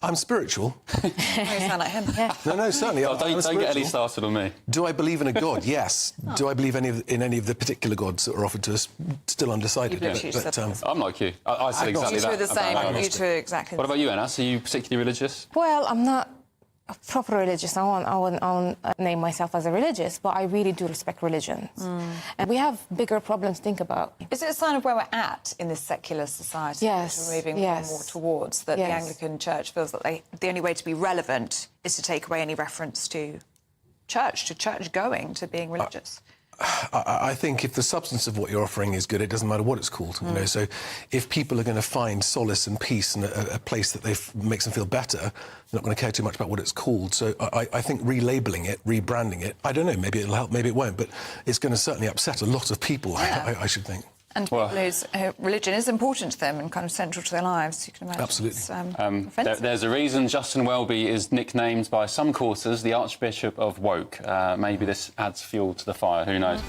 Speaker 9: I'm spiritual.
Speaker 1: You sound like him. Yeah.
Speaker 9: No, certainly.
Speaker 15: Don't get Ellie started on me.
Speaker 9: Do I believe in a God? Yes. Do I believe in any of the particular gods that are offered to us? Still undecided.
Speaker 15: I'm like you. I said exactly that.
Speaker 1: You two are the same. You two are exactly
Speaker 15: What about you, Anna? Are you particularly religious?
Speaker 23: Well, I'm not a proper religious. I won't name myself as a religious, but I really do respect religions. And we have bigger problems to think about.
Speaker 1: Is it a sign of where we're at in this secular society?
Speaker 23: Yes.
Speaker 1: That we're moving more and more towards, that the Anglican Church feels that the only way to be relevant is to take away any reference to church going, to being religious?
Speaker 9: I think if the substance of what you're offering is good, it doesn't matter what it's called. So if people are going to find solace and peace and a place that makes them feel better, they're not going to care too much about what it's called. So I think relabeling it, rebranding it, I don't know, maybe it'll help, maybe it won't, but it's going to certainly upset a lot of people, I should think.
Speaker 1: And people whose religion is important to them and kind of central to their lives, you can imagine.
Speaker 9: Absolutely.
Speaker 15: There's a reason Justin Welby is nicknamed by some quarters the Archbishop of Woke. Maybe this adds fuel to the fire, who knows?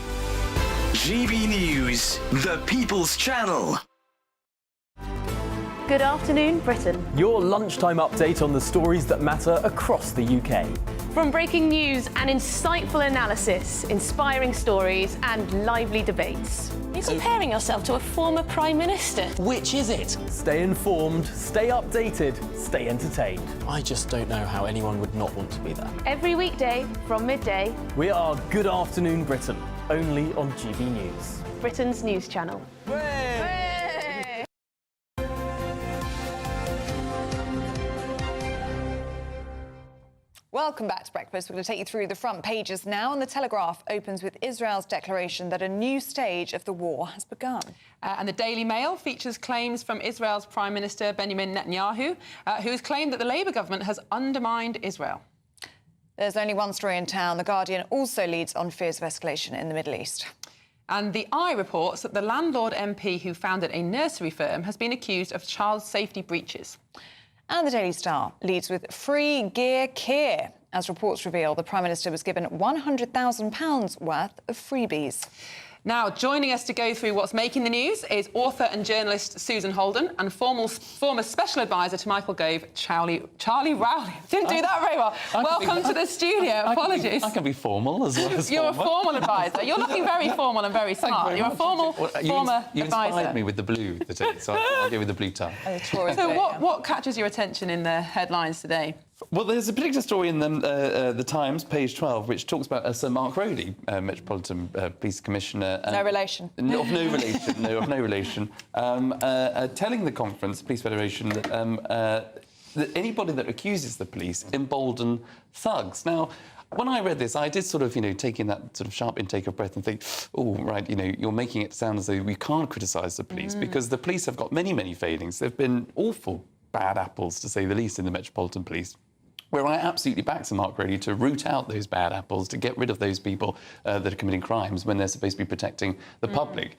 Speaker 8: GB News, the People's Channel.
Speaker 3: Good afternoon, Britain.
Speaker 24: Your lunchtime update on the stories that matter across the UK.
Speaker 25: From breaking news and insightful analysis, inspiring stories and lively debates.
Speaker 29: You're comparing yourself to a former Prime Minister.
Speaker 24: Which is it? Stay informed, stay updated, stay entertained.
Speaker 30: I just don't know how anyone would not want to be there.
Speaker 25: Every weekday from midday.
Speaker 24: We are Good Afternoon Britain, only on GB News,
Speaker 25: Britain's news channel.
Speaker 1: Welcome back to Breakfast. We're going to take you through the front pages now. And the Telegraph opens with Israel's declaration that a new stage of the war has begun.
Speaker 2: And the Daily Mail features claims from Israel's Prime Minister Benjamin Netanyahu, who has claimed that the Labour government has undermined Israel.
Speaker 1: There's only one story in town. The Guardian also leads on fears of escalation in the Middle East.
Speaker 2: And the Eye reports that the landlord MP who founded a nursery firm has been accused of child safety breaches.
Speaker 1: And the Daily Star leads with free gear care. As reports reveal, the Prime Minister was given £100,000 worth of freebies.
Speaker 2: Now, joining us to go through what's making the news is author and journalist Susan Holden and former special advisor to Michael Gove, Charlie Rowley. Didn't do that very well. Welcome to the studio. Apologies.
Speaker 4: I can be formal as well as
Speaker 2: You're
Speaker 4: formal.
Speaker 2: a formal advisor. You're looking very formal and very smart. You're a former advisor.
Speaker 4: You inspired me with the blue today, so I'll go with the blue tie.
Speaker 2: So what catches your attention in the headlines today?
Speaker 4: Well, there's a particular story in the Times, page 12, which talks about Sir Mark Rowley, Metropolitan Police Commissioner.
Speaker 1: No relation.
Speaker 4: Of no relation. Telling the conference, Police Federation, that anybody that accuses the police embolden thugs. Now, when I read this, I did sort of, take in that sort of sharp intake of breath and think, oh, right, you're making it sound as though we can't criticise the police because the police have got many, many failings. There have been awful bad apples, to say the least, in the Metropolitan Police, where I absolutely back Sir Mark Rowley to root out those bad apples, to get rid of those people that are committing crimes when they're supposed to be protecting the public.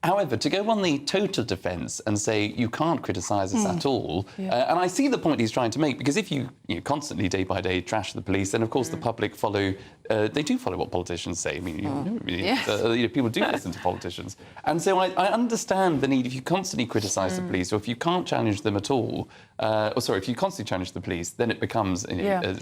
Speaker 4: However, to go on the total defence and say you can't criticise us at all, and I see the point he's trying to make, because if you constantly, day by day, trash the police, then of course the public follow. They do follow what politicians say. I mean, people do listen to politicians, and so I understand the need. If you constantly criticise the police, or if you can't challenge them at all, if you constantly challenge the police, then it becomes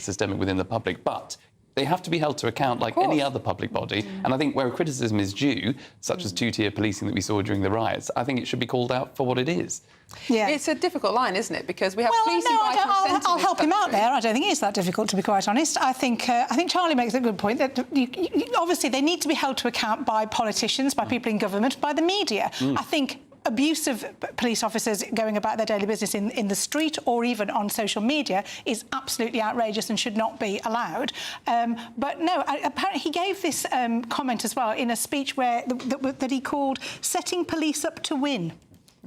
Speaker 4: systemic within the public. But they have to be held to account like any other public body. And I think where criticism is due, such as two-tier policing that we saw during the riots, I think it should be called out for what it is.
Speaker 2: Yeah. It's a difficult line, isn't it? Because we have policing by consent.
Speaker 3: I'll help him out there. I don't think it's that difficult, to be quite honest. I think Charlie makes a good point that obviously they need to be held to account by politicians, by people in government, by the media. I think abusive police officers going about their daily business in the street or even on social media is absolutely outrageous and should not be allowed. But no, apparently he gave this comment as well in a speech where that he called setting police up to win.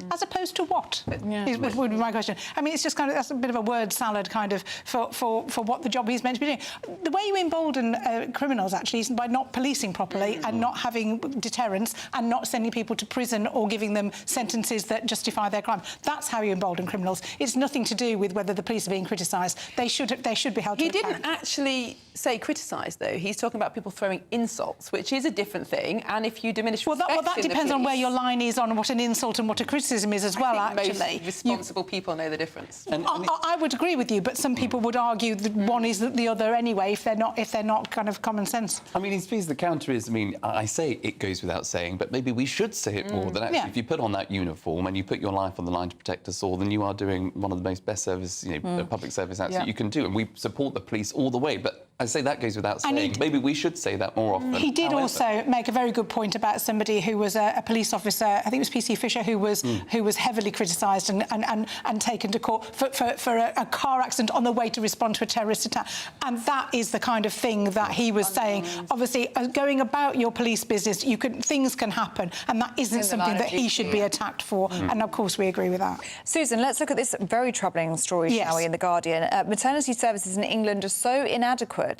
Speaker 3: As opposed to what? Would be my question. I mean, it's just kind of, that's a bit of a word salad kind of for what the job he's meant to be doing. The way you embolden criminals, actually, is by not policing properly and not having deterrence and not sending people to prison or giving them sentences that justify their crime. That's how you embolden criminals. It's nothing to do with whether the police are being criticised. They should be held to account. He
Speaker 2: didn't actually say criticise, though. He's talking about people throwing insults, which is a different thing. And if you diminish respect
Speaker 3: that depends on where your line is on what an insult and what a criticism is as well, actually.
Speaker 2: Most responsible people know the difference.
Speaker 3: I would agree with you, but some people would argue that one is the other anyway if they're not kind of common sense.
Speaker 4: I mean, I suppose the counter is, I say it goes without saying, but maybe we should say it more, that actually if you put on that uniform and you put your life on the line to protect us all, then you are doing one of the most best service, public service acts that you can do. And we support the police all the way, but I say that goes without saying. Maybe we should say that more often.
Speaker 3: He did also make a very good point about somebody who was a police officer, I think it was PC Fisher, who was heavily criticised and taken to court for a car accident on the way to respond to a terrorist attack. And that is the kind of thing that he was saying. Obviously, going about your police business, things can happen, and that isn't something that he should be attacked for. And of course, we agree with that.
Speaker 1: Susan, let's look at this very troubling story, shall we, in The Guardian. Maternity services in England are so inadequate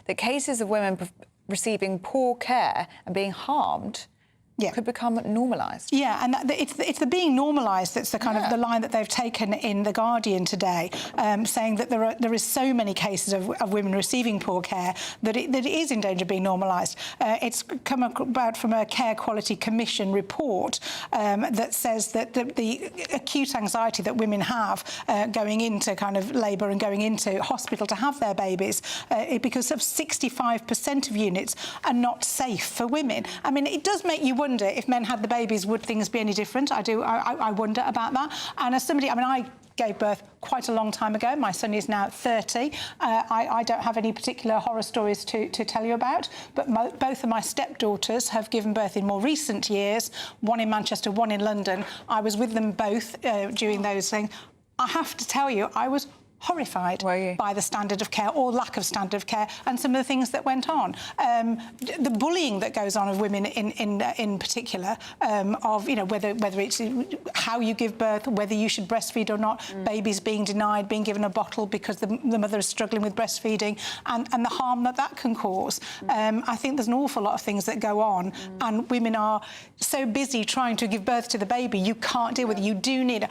Speaker 1: that cases of women receiving poor care and being harmed could become normalised.
Speaker 3: Yeah, and it's the being normalised that's the kind of the line that they've taken in The Guardian today, saying that there is so many cases of women receiving poor care that it is in danger of being normalised. It's come about from a Care Quality Commission report that says that the acute anxiety that women have going into kind of labour and going into hospital to have their babies, because of 65% of units are not safe for women. I mean, it does make you wonder if men had the babies, would things be any different? I wonder about that. And as somebody, I gave birth quite a long time ago. My son is now 30. I don't have any particular horror stories to tell you about, but both of my stepdaughters have given birth in more recent years, one in Manchester, one in London. I was with them both during those things. I have to tell you, I was horrified by the standard of care or lack of standard of care and some of the things that went on. The bullying that goes on of women in particular, of, you know, whether it's how you give birth, whether you should breastfeed or not, babies being denied, being given a bottle because the mother is struggling with breastfeeding, and the harm that can cause. I think there's an awful lot of things that go on, and women are so busy trying to give birth to the baby, you can't deal with it. You do need,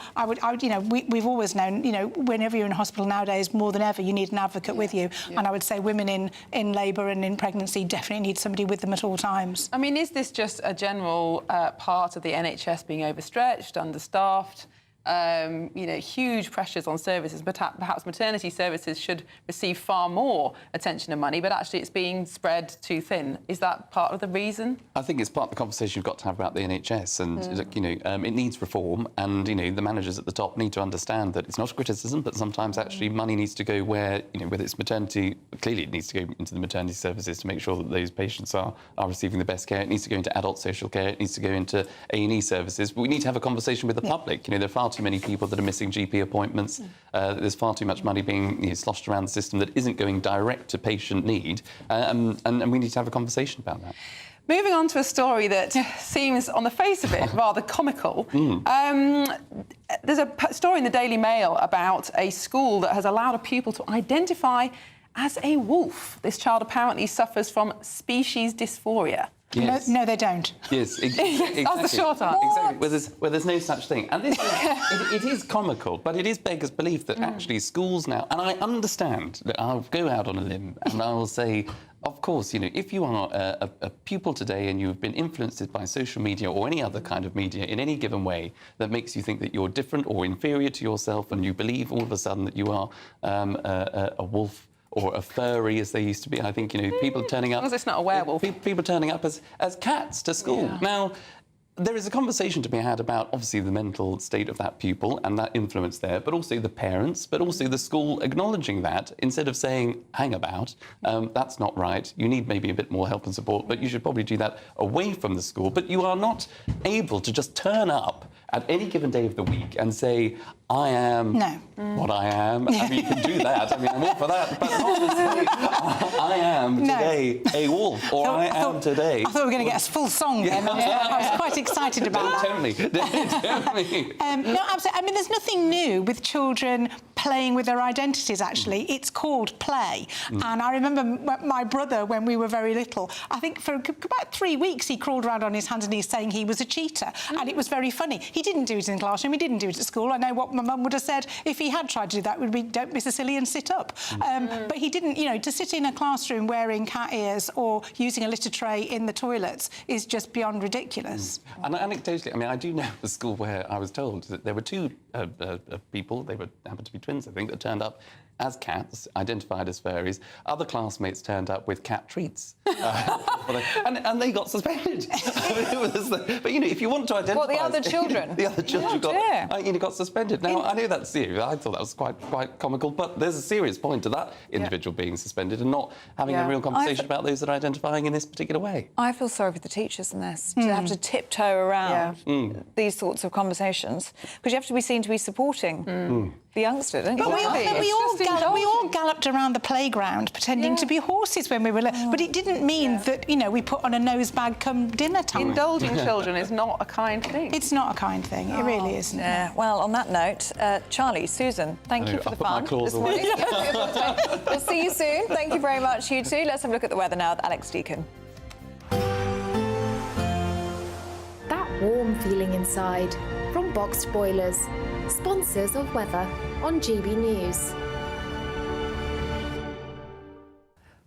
Speaker 3: you know, we've always known, you know, whenever you're in hospital nowadays, more than ever, you need an advocate with you. And I would say women in labour and in pregnancy definitely need somebody with them at all times.
Speaker 2: I mean, is this just a general part of the NHS being overstretched, understaffed? You know, huge pressures on services, but perhaps maternity services should receive far more attention and money, but actually it's being spread too thin. Is that part of the reason?
Speaker 4: I think it's part of the conversation you've got to have about the NHS, and you know, it needs reform, and you know, the managers at the top need to understand that it's not a criticism, but sometimes actually money needs to go where, you know, whether it's maternity, clearly it needs to go into the maternity services to make sure that those patients are receiving the best care. It needs to go into adult social care. It needs to go into A&E services. But we need to have a conversation with the public. You know, there are far too many people that are missing GP appointments. There's far too much money being, you know, sloshed around the system that isn't going direct to patient need, and we need to have a conversation about that.
Speaker 2: Moving on to a story that seems, on the face of it, rather comical. There's a story in the Daily Mail about a school that has allowed a pupil to identify as a wolf. This child apparently suffers from species dysphoria.
Speaker 4: Yes.
Speaker 3: No, they don't.
Speaker 4: Yes, exactly.
Speaker 2: That's the short answer.
Speaker 4: Exactly, where there's no such thing. And this is, it is comical, but it is beggars belief that actually schools now, and I understand that I'll go out on a limb and I will say, of course, you know, if you are a pupil today and you've been influenced by social media or any other kind of media in any given way that makes you think that you're different or inferior to yourself, and you believe all of a sudden that you are a wolf or a furry, as they used to be. I think, you know, people turning up...
Speaker 2: As long as it's not a werewolf.
Speaker 4: People turning up as cats to school. Yeah. Now, there is a conversation to be had about, obviously, the mental state of that pupil and that influence there, but also the parents, but also the school acknowledging that, instead of saying, hang about, that's not right, you need maybe a bit more help and support, but you should probably do that away from the school. But you are not able to just turn up at any given day of the week and say, I am what I am. I mean, you can do that. I mean, I'm all for that. But not to say, I am today a wolf, or I am today...
Speaker 3: I thought we were going to get a full song then. I was quite excited about that.
Speaker 4: Tell me.
Speaker 3: No, absolutely. I mean, there's nothing new with children playing with their identities, actually. It's called play. And I remember my brother, when we were very little, I think for about 3 weeks he crawled around on his hands and knees saying he was a cheater. And it was very funny. He didn't do it in the classroom, he didn't do it at school. I know what my mum would have said if he had tried to do that would be, don't be so silly and sit up. But he didn't, you know, to sit in a classroom wearing cat ears or using a litter tray in the toilets is just beyond ridiculous.
Speaker 4: And anecdotally, I mean, I do know the school where I was told that there were two people, they happened to be twins, I think, that turned up as cats, identified as furries. Other classmates turned up with cat treats. And they got suspended. But, you know, if you want to identify...
Speaker 1: What, the other children?
Speaker 4: The other children got suspended. Now, I know that's serious. I thought that was quite comical, but there's a serious point to that individual being suspended and not having a real conversation about those that are identifying in this particular way.
Speaker 1: I feel sorry for the teachers in this, to have to tiptoe around these sorts of conversations, because you have to be seen to be supporting the youngster, don't you?
Speaker 3: But we all galloped around the playground pretending to be horses when we were little. But it didn't mean that, you know, we put on a nose bag come dinner time.
Speaker 2: Indulging children is not a kind thing.
Speaker 3: It's not a kind thing. It really isn't.
Speaker 1: Yeah. Well, on that note, Charlie, Susan, thank you for the fun this morning. We'll see you soon. Thank you very much, you two. Let's have a look at the weather now with Alex Deacon.
Speaker 7: That warm feeling inside from Boxed Boilers, sponsors of weather on GB News.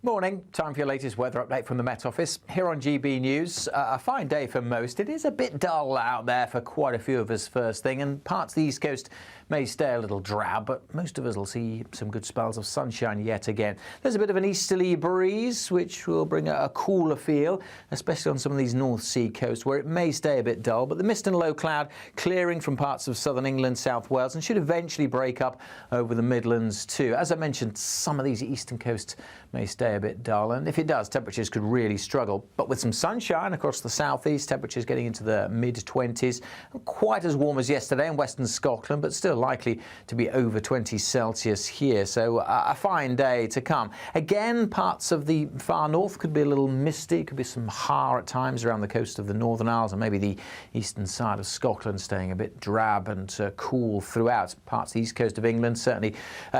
Speaker 6: Morning, time for your latest weather update from the Met Office. Here on GB News, a fine day for most. It is a bit dull out there for quite a few of us first thing, and parts of the East Coast may stay a little drab, but most of us will see some good spells of sunshine yet again. There's a bit of an easterly breeze, which will bring a cooler feel, especially on some of these North Sea coasts, where it may stay a bit dull, but the mist and low cloud clearing from parts of southern England, South Wales, and should eventually break up over the Midlands too. As I mentioned, some of these eastern coasts may stay stay a bit dull, and if it does, temperatures could really struggle. But with some sunshine across the southeast, temperatures getting into the mid-20s. Not quite as warm as yesterday in western Scotland, but still likely to be over 20 Celsius here. So a fine day to come. Again, parts of the far north could be a little misty. Could be some har at times around the coast of the Northern Isles, and maybe the eastern side of Scotland staying a bit drab and cool throughout. Parts of the east coast of England certainly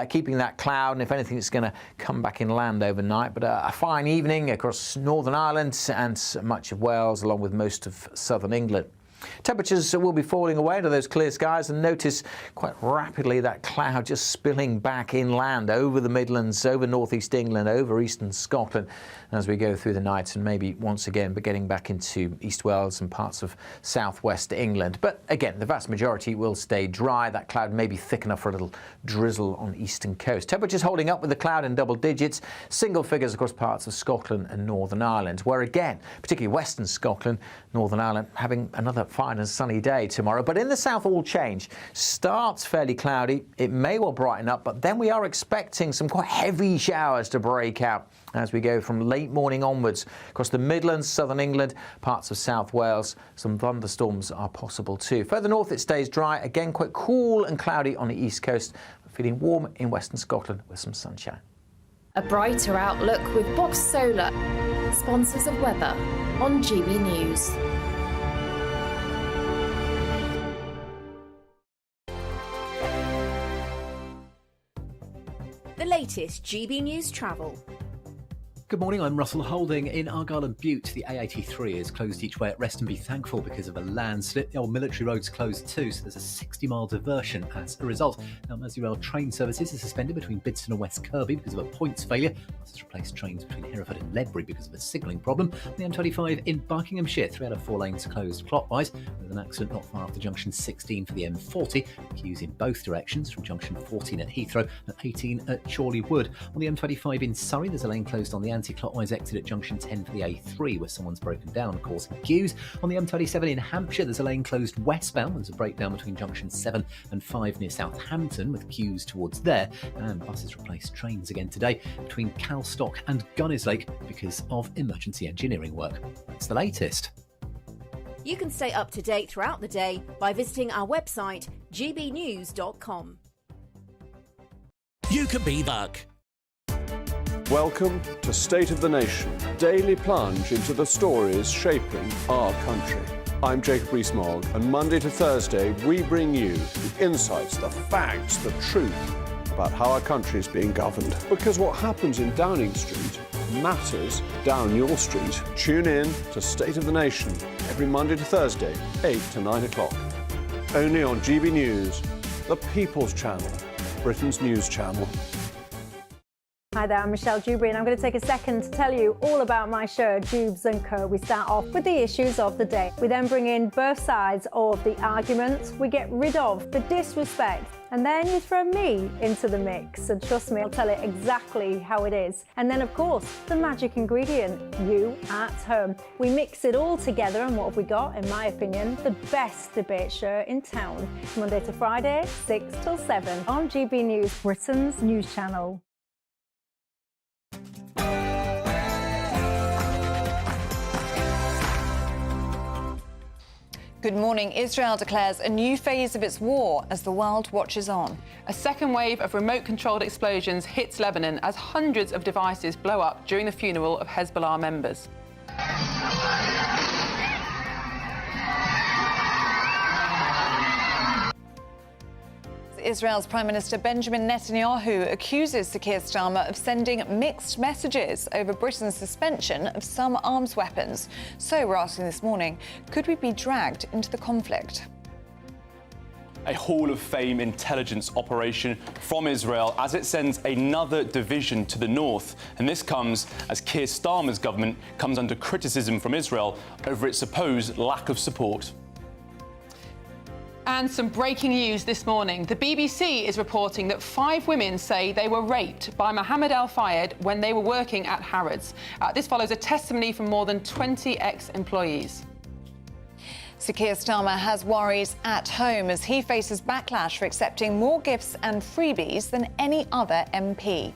Speaker 6: keeping that cloud, and if anything, it's going to come back inland overnight. But a fine evening across Northern Ireland and much of Wales, along with most of southern England. Temperatures will be falling away into those clear skies, and notice quite rapidly that cloud just spilling back inland over the Midlands, over northeast England, over eastern Scotland as we go through the night, and maybe once again but getting back into East Wales and parts of southwest England. But again, the vast majority will stay dry. That cloud may be thick enough for a little drizzle on the eastern coast. Temperatures holding up with the cloud in double digits, single figures across parts of Scotland and Northern Ireland, where again, particularly western Scotland, Northern Ireland, having another fine and sunny day tomorrow. But in the south, all change. Starts fairly cloudy. It may well brighten up, but then we are expecting some quite heavy showers to break out as we go from late morning onwards across the Midlands, southern England, parts of South Wales. Some thunderstorms are possible too. Further north, it stays dry. Again, quite cool and cloudy on the east coast. Feeling warm in western Scotland with some sunshine.
Speaker 7: A brighter outlook with Box Solar, sponsors of weather on GB News.
Speaker 10: The latest GB News travel.
Speaker 11: Good morning, I'm Russell Holding. In Argyll and Bute, the A83 is closed each way at Rest and Be Thankful because of a landslip. The old military road's closed too, so there's a 60-mile diversion as a result. Now, Merseyrail train services are suspended between Bidston and West Kirby because of a points failure. Buses replaced trains between Hereford and Ledbury because of a signalling problem. The M25 in Buckinghamshire, 3 out of 4 lanes closed clockwise, with an accident not far after junction 16 for the M40. Queues in both directions from junction 14 at Heathrow and 18 at Chorley Wood. On the M25 in Surrey, there's a lane closed on the anti-clockwise exit at junction 10 for the A3, where someone's broken down, causing queues. On the M27 in Hampshire, there's a lane closed westbound. There's a breakdown between junction 7 and 5 near Southampton, with queues towards there. And buses replaced trains again today between Calstock and Gunnerslake because of emergency engineering work. That's the latest.
Speaker 10: You can stay up to date throughout the day by visiting our website, gbnews.com.
Speaker 12: You can be back.
Speaker 13: Welcome to State of the Nation, daily plunge into the stories shaping our country. I'm Jacob Rees-Mogg, and Monday to Thursday we bring you the insights, the facts, the truth about how our country is being governed. Because what happens in Downing Street matters down your street. Tune in to State of the Nation every Monday to Thursday, 8 to 9 o'clock. Only on GB News, the People's Channel, Britain's news channel.
Speaker 14: Hi there, I'm Michelle Dewberry, and I'm going to take a second to tell you all about my show, Dubes & Co. We start off with the issues of the day. We then bring in both sides of the argument. We get rid of the disrespect. And then you throw me into the mix. And trust me, I'll tell it exactly how it is. And then, of course, the magic ingredient, you at home. We mix it all together, and what have we got? In my opinion, the best debate show in town. Monday to Friday, 6 till 7 on GB News, Britain's news channel.
Speaker 1: Good morning. Israel declares a new phase of its war as the world watches on.
Speaker 2: A second wave of remote-controlled explosions hits Lebanon as hundreds of devices blow up during the funeral of Hezbollah members.
Speaker 1: Israel's Prime Minister Benjamin Netanyahu accuses Sir Keir Starmer of sending mixed messages over Britain's suspension of some arms weapons. So we're asking this morning, could we be dragged into the conflict?
Speaker 18: A Hall of Fame intelligence operation from Israel as it sends another division to the north. And this comes as Keir Starmer's government comes under criticism from Israel over its supposed lack of support.
Speaker 2: And some breaking news this morning. The BBC is reporting that 5 women say they were raped by Mohammed Al Fayed when they were working at Harrods. This follows a testimony from more than 20 ex-employees.
Speaker 1: Sir Keir Starmer has worries at home as he faces backlash for accepting more gifts and freebies than any other MP.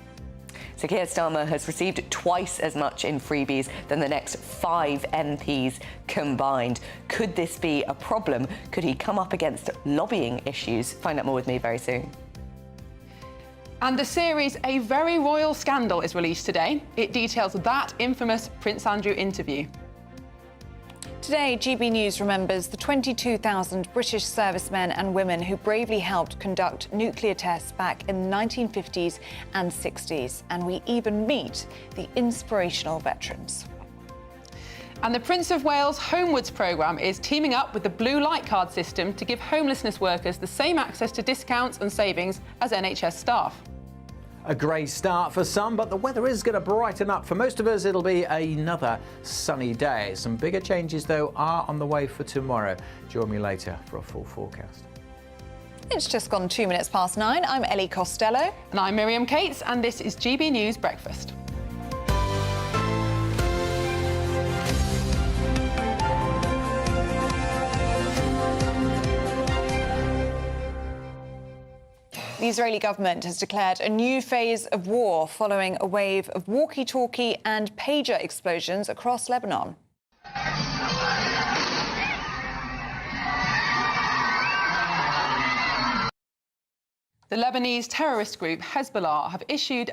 Speaker 12: So Keir Starmer has received twice as much in freebies than the next 5 MPs combined. Could this be a problem? Could he come up against lobbying issues? Find out more with me very soon.
Speaker 2: And the series A Very Royal Scandal is released today. It details that infamous Prince Andrew interview.
Speaker 1: Today, GB News remembers the 22,000 British servicemen and women who bravely helped conduct nuclear tests back in the 1950s and 60s. And we even meet the inspirational veterans.
Speaker 2: And the Prince of Wales Homewards programme is teaming up with the Blue Light Card system to give homelessness workers the same access to discounts and savings as NHS staff.
Speaker 6: A grey start for some, but the weather is going to brighten up. For most of us, it'll be another sunny day. Some bigger changes, though, are on the way for tomorrow. Join me later for a full forecast.
Speaker 1: It's just gone 2 minutes past 9. I'm Ellie Costello.
Speaker 2: And I'm Miriam Cates, and this is GB News Breakfast.
Speaker 1: The Israeli government has declared a new phase of war following a wave of walkie-talkie and pager explosions across Lebanon.
Speaker 2: The Lebanese terrorist group Hezbollah have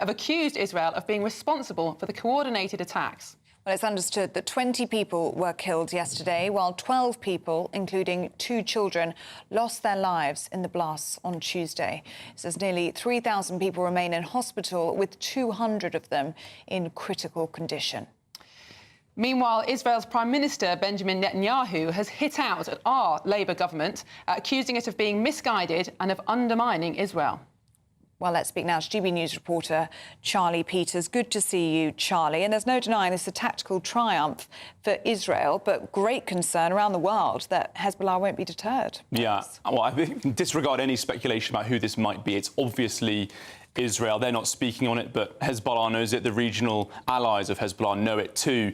Speaker 2: accused Israel of being responsible for the coordinated attacks.
Speaker 1: Well, it's understood that 20 people were killed yesterday, while 12 people, including 2 children, lost their lives in the blasts on Tuesday. It says nearly 3,000 people remain in hospital, with 200 of them in critical condition.
Speaker 2: Meanwhile, Israel's Prime Minister Benjamin Netanyahu has hit out at our Labour government, accusing it of being misguided and of undermining Israel.
Speaker 1: Well, let's speak now to GB News reporter Charlie Peters. Good to see you, Charlie. And there's no denying this is a tactical triumph for Israel, but great concern around the world that Hezbollah won't be deterred.
Speaker 18: Yeah, well, I think disregard any speculation about who this might be. It's obviously Israel. They're not speaking on it, but Hezbollah knows it. The regional allies of Hezbollah know it too.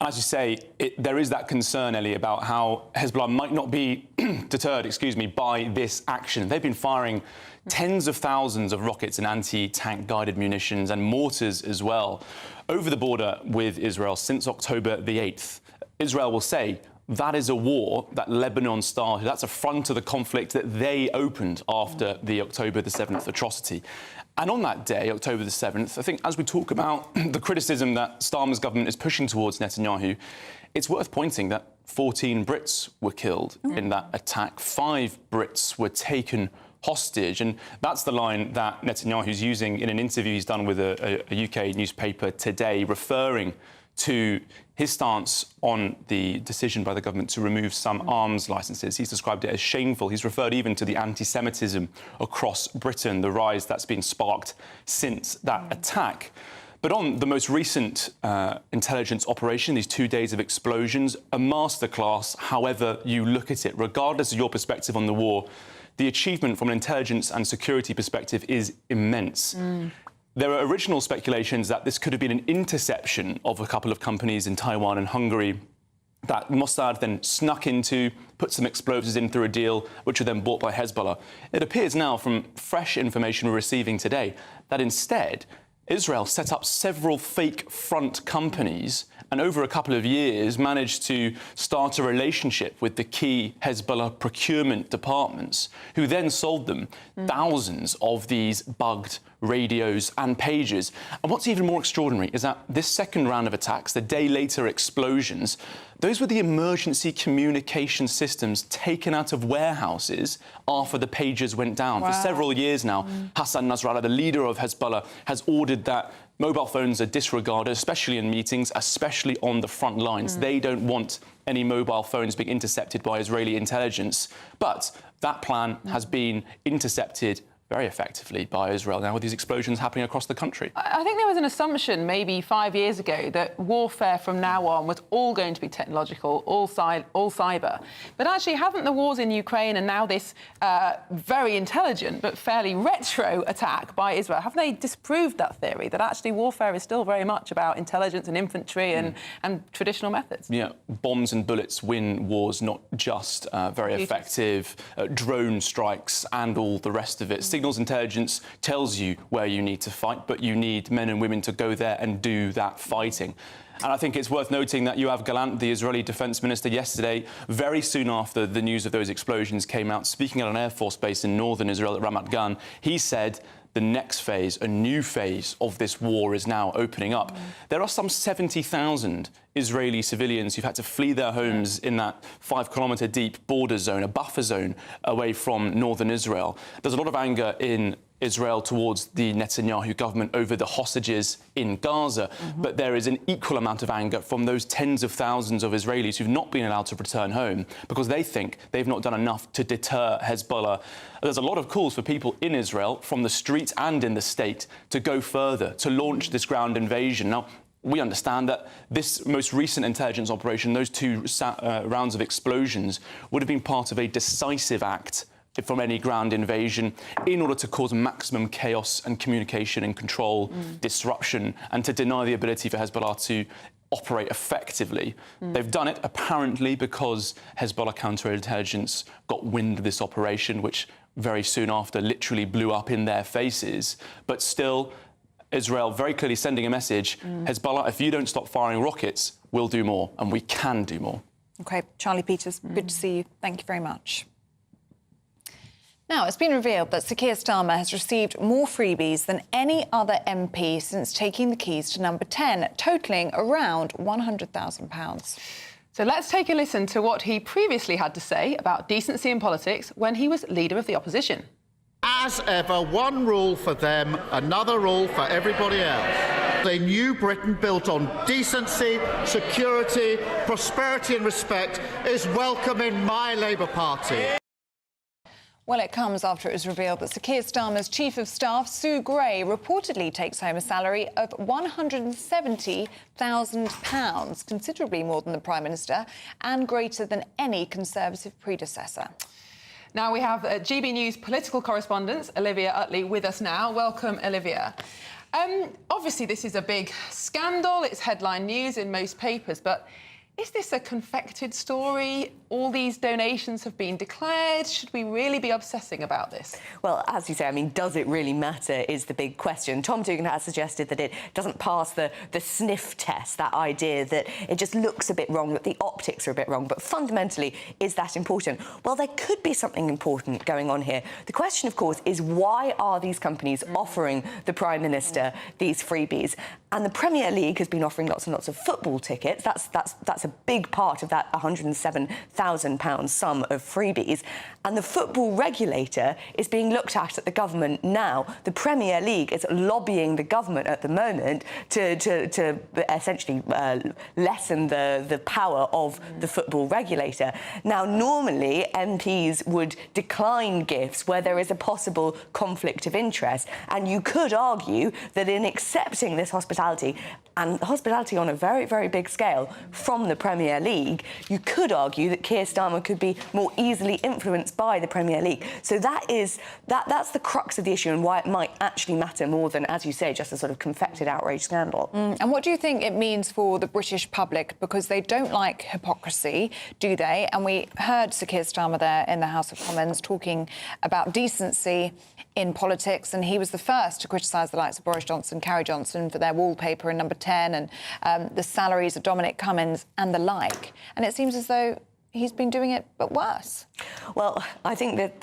Speaker 18: And as you say, there is that concern, Ellie, about how Hezbollah might not be deterred, by this action. They've been firing tens of thousands of rockets and anti-tank guided munitions and mortars as well over the border with Israel since October the 8th. Israel will say that is a war that Lebanon started. That's a front of the conflict that they opened after the October the 7th atrocity. And on that day, October the 7th, I think as we talk about the criticism that Starmer's government is pushing towards Netanyahu, it's worth pointing that 14 Brits were killed in that attack. 5 Brits were taken hostage. And that's the line that Netanyahu's using in an interview he's done with a UK newspaper today, referring to his stance on the decision by the government to remove some arms licences. He's described it as shameful. He's referred even to the anti-Semitism across Britain, the rise that's been sparked since that attack. But on the most recent intelligence operation, these 2 days of explosions, a masterclass, however you look at it, regardless of your perspective on the war, the achievement from an intelligence and security perspective is immense. There are original speculations that this could have been an interception of a couple of companies in Taiwan and Hungary that Mossad then snuck into, put some explosives in through a deal, which were then bought by Hezbollah. It appears now, from fresh information we're receiving today, that instead Israel set up several fake front companies and over a couple of years managed to start a relationship with the key Hezbollah procurement departments, who then sold them thousands of these bugged radios and pages. And what's even more extraordinary is that this second round of attacks, the day later explosions, those were the emergency communication systems taken out of warehouses after the pages went down. For several years now, Hassan Nasrallah, the leader of Hezbollah, has ordered that mobile phones are disregarded, especially in meetings, especially on the front lines. They don't want any mobile phones being intercepted by Israeli intelligence. But that plan has been intercepted very effectively by Israel now with these explosions happening across the country.
Speaker 2: I think there was an assumption maybe 5 years ago that warfare from now on was all going to be technological, all cyber. But actually, haven't the wars in Ukraine and now this very intelligent but fairly retro attack by Israel, haven't they disproved that theory, that actually warfare is still very much about intelligence and infantry and traditional methods?
Speaker 18: Yeah, bombs and bullets win wars, not just very effective drone strikes and all the rest of it. signals intelligence tells you where you need to fight, but you need men and women to go there and do that fighting. And I think it's worth noting that Yoav Gallant, the Israeli defence minister, yesterday, very soon after the news of those explosions came out, speaking at an Air Force base in northern Israel at Ramat Gan, he said the next phase, a new phase of this war is now opening up. There are some 70,000 Israeli civilians who've had to flee their homes in that 5-kilometre deep border zone, a buffer zone away from northern Israel. There's a lot of anger in Israel towards the Netanyahu government over the hostages in Gaza, but there is an equal amount of anger from those tens of thousands of Israelis who've not been allowed to return home because they think they've not done enough to deter Hezbollah. There's a lot of calls for people in Israel, from the streets and in the state, to go further, to launch this ground invasion. Now, we understand that this most recent intelligence operation, those two rounds of explosions, would have been part of a decisive act from any ground invasion in order to cause maximum chaos and communication and control disruption and to deny the ability for Hezbollah to operate effectively. They've done it apparently because Hezbollah counterintelligence got wind of this operation, which very soon after literally blew up in their faces. But still, Israel very clearly sending a message, Hezbollah, if you don't stop firing rockets, we'll do more, and we can do more.
Speaker 1: OK, Charlie Peters, good to see you. Thank you very much. Now, it's been revealed that Sir Keir Starmer has received more freebies than any other MP since taking the keys to number 10, totalling around £100,000.
Speaker 2: So let's take a listen to what he previously had to say about decency in politics when he was Leader of the Opposition.
Speaker 5: As ever, one rule for them, another rule for everybody else. A new Britain built on decency, security, prosperity and respect is welcome in my Labour Party.
Speaker 1: Well, it comes after it was revealed that Sir Keir Starmer's Chief of Staff, Sue Gray, reportedly takes home a salary of £170,000, considerably more than the Prime Minister and greater than any Conservative predecessor.
Speaker 2: Now we have GB News political correspondent Olivia Utley with us now. Welcome, Olivia. Obviously, this is a big scandal. It's headline news in most papers, but is this a confected story? All these donations have been declared. Should we really be obsessing about this?
Speaker 12: Well, as you say, I mean, does it really matter is the big question. Tom Dugan has suggested that it doesn't pass the sniff test, that idea that it just looks a bit wrong, that the optics are a bit wrong. But fundamentally, is that important? Well, there could be something important going on here. The question, of course, is why are these companies offering the Prime Minister these freebies? And the Premier League has been offering lots and lots of football tickets. That's a big part of that £107,000 sum of freebies. And the football regulator is being looked at the government now. The Premier League is lobbying the government at the moment to essentially lessen the power of the football regulator. Now, normally, MPs would decline gifts where there is a possible conflict of interest. And you could argue that in accepting this hospitality, and hospitality on a very, very big scale from the Premier League, you could argue that Keir Starmer could be more easily influenced by the Premier League. So that's the crux of the issue and why it might actually matter more than, as you say, just a sort of confected outrage scandal.
Speaker 1: And what do you think it means for the British public? Because they don't like hypocrisy, do they? And we heard Sir Keir Starmer there in the House of Commons talking about decency in politics, and he was the first to criticise the likes of Boris Johnson, Carrie Johnson for their wallpaper in number 10 and the salaries of Dominic Cummings and the like. And it seems as though he's been doing it, but worse.
Speaker 12: Well, I think that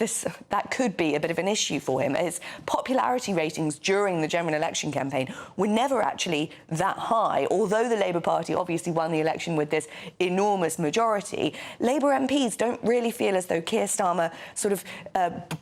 Speaker 12: that could be a bit of an issue for him. His popularity ratings during the general election campaign were never actually that high. Although the Labour Party obviously won the election with this enormous majority, Labour MPs don't really feel as though Keir Starmer sort of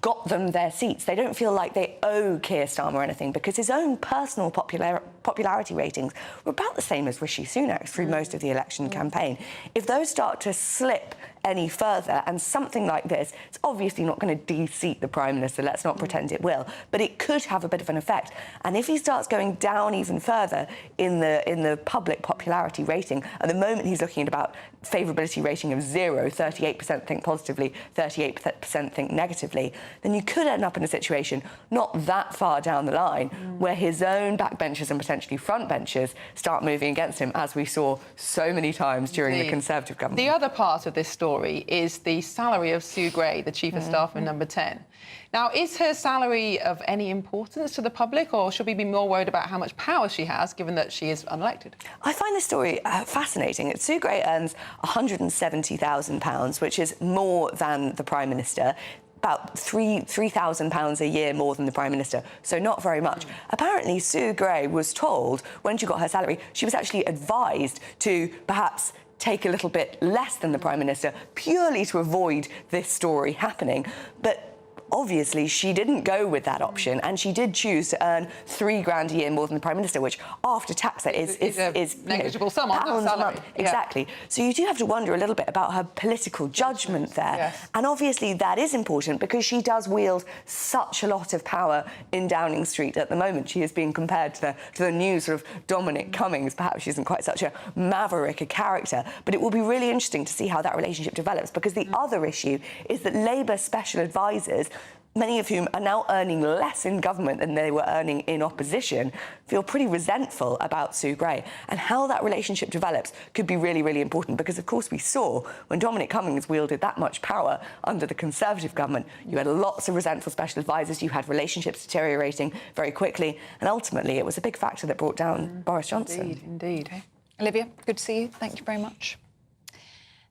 Speaker 12: got them their seats. They don't feel like they owe Keir Starmer anything because his own personal popularity ratings were about the same as Rishi Sunak's through most of the election campaign. If those start to slip any further, and something like this, it's obviously not going to de-seat the Prime Minister, let's not pretend it will, but it could have a bit of an effect. And if he starts going down even further in the public popularity rating, at the moment he's looking at about favourability rating of 0, 38% think positively, 38% think negatively, then you could end up in a situation not that far down the line where his own backbenchers and potentially frontbenchers start moving against him, as we saw so many times during the Conservative government.
Speaker 2: The other part of this this story is the salary of Sue Gray, the Chief of Staff in number 10. Now, is her salary of any importance to the public, or should we be more worried about how much power she has, given that she is unelected?
Speaker 12: I find this story fascinating. Sue Gray earns £170,000, which is more than the Prime Minister. About £3,000 a year more than the Prime Minister, so not very much. Apparently, Sue Gray was told when she got her salary, she was actually advised to perhaps take a little bit less than the Prime Minister, purely to avoid this story happening. But obviously, she didn't go with that option, and she did choose to earn £3,000 a year more than the Prime Minister, which, after tax, is
Speaker 2: negligible sum on
Speaker 12: pounds
Speaker 2: that
Speaker 12: a month.
Speaker 2: salary.
Speaker 12: Exactly. So you do have to wonder a little bit about her political judgment there.
Speaker 2: Yes.
Speaker 12: And obviously, that is important because she does wield such a lot of power in Downing Street at the moment. She is being compared to the new sort of Dominic Cummings. Perhaps she isn't quite such a maverick a character, but it will be really interesting to see how that relationship develops, because the other issue is that Labour special advisers, many of whom are now earning less in government than they were earning in opposition, feel pretty resentful about Sue Gray. And how that relationship develops could be really, really important, because, of course, we saw when Dominic Cummings wielded that much power under the Conservative government, you had lots of resentful special advisers, you had relationships deteriorating very quickly, and ultimately it was a big factor that brought down Boris Johnson.
Speaker 2: Indeed.
Speaker 1: Olivia, good to see you. Thank you very much.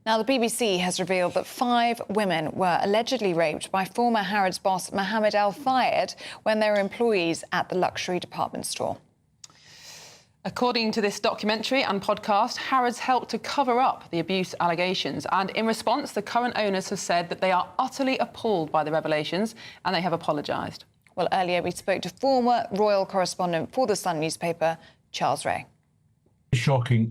Speaker 1: Now, the BBC has revealed that 5 women were allegedly raped by former Harrod's boss Mohammed Al Fayed when they were employees at the luxury department store.
Speaker 2: According to this documentary and podcast, Harrod's helped to cover up the abuse allegations, and in response, the current owners have said that they are utterly appalled by the revelations and they have apologised.
Speaker 1: Well, earlier we spoke to former royal correspondent for the Sun newspaper, Charles Ray.
Speaker 16: Shocking.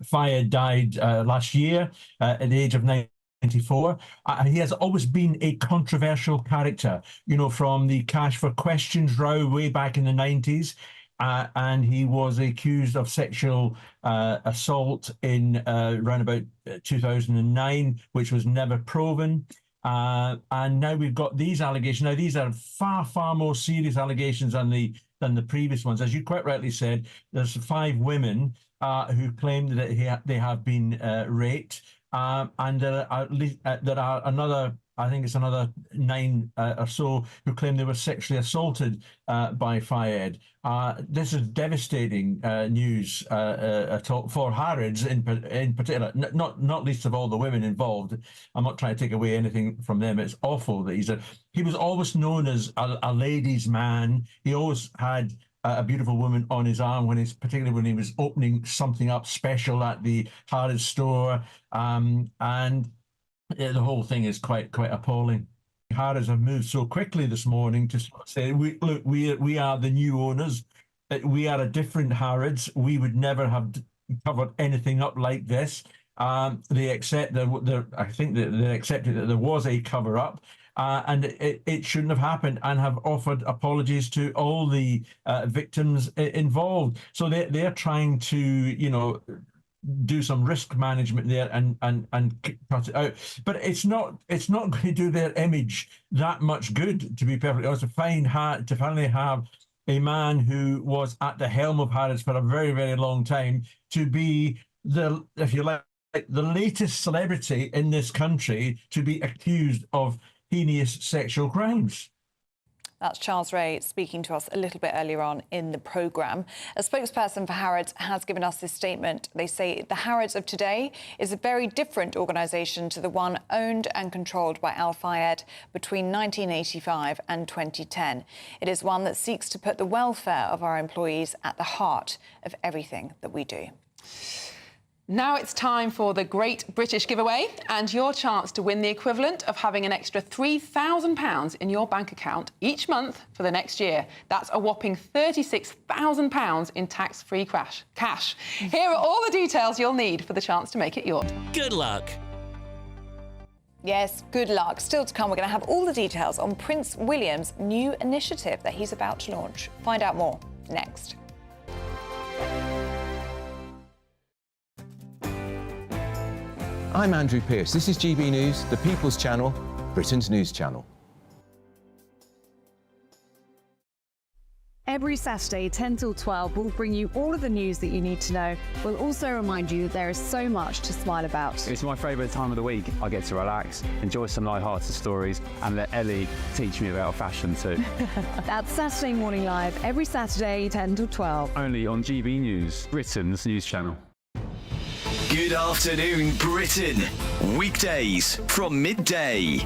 Speaker 16: Fayed died last year at the age of 94. He has always been a controversial character, from the Cash for Questions row way back in the 90s. And he was accused of sexual assault in around about 2009, which was never proven. And now we've got these allegations. Now, these are far, far more serious allegations than the previous ones. As you quite rightly said, there's 5 women who claim that they have been raped, and there are another, I think it's another 9 or so who claim they were sexually assaulted by Fayed. This is devastating news for Harrods in particular, not least of all the women involved. I'm not trying to take away anything from them. It's awful that he was always known as a ladies' man. He always had a beautiful woman on his arm, particularly when he was opening something up special at the Harrods store, and the whole thing is quite appalling. Harrods have moved so quickly this morning to say, we are the new owners. We are a different Harrods. We would never have covered anything up like this. They accept I think that they accepted that there was a cover up, and it shouldn't have happened, and have offered apologies to all the victims involved. So they're trying to, do some risk management there and cut it out, but it's not going to do their image that much good, to be perfectly honest. To finally have a man who was at the helm of Harrods for a very, very long time to be if you like, the latest celebrity in this country to be accused of heinous sexual crimes.
Speaker 1: That's Charles Ray speaking to us a little bit earlier on in the programme. A spokesperson for Harrods has given us this statement. They say the Harrods of today is a very different organisation to the one owned and controlled by Al Fayed between 1985 and 2010. It is one that seeks to put the welfare of our employees at the heart of everything that we do.
Speaker 2: Now it's time for the Great British Giveaway, and your chance to win the equivalent of having an extra £3,000 in your bank account each month for the next year. That's a whopping £36,000 in tax-free cash. Here are all the details you'll need for the chance to make it yours.
Speaker 8: Good luck.
Speaker 1: Yes, good luck. Still to come, we're going to have all the details on Prince William's new initiative that he's about to launch. Find out more next.
Speaker 17: I'm Andrew Pearce. This is GB News, the People's Channel, Britain's news channel.
Speaker 9: Every Saturday, 10 till 12, we'll bring you all of the news that you need to know. We'll also remind you that there is so much to smile about.
Speaker 15: It's my favourite time of the week. I get to relax, enjoy some light-hearted stories, and let Ellie teach me about fashion too.
Speaker 9: That's Saturday Morning Live, every Saturday, 10 till 12.
Speaker 15: Only on GB News, Britain's news channel.
Speaker 8: Good afternoon, Britain. Weekdays from midday.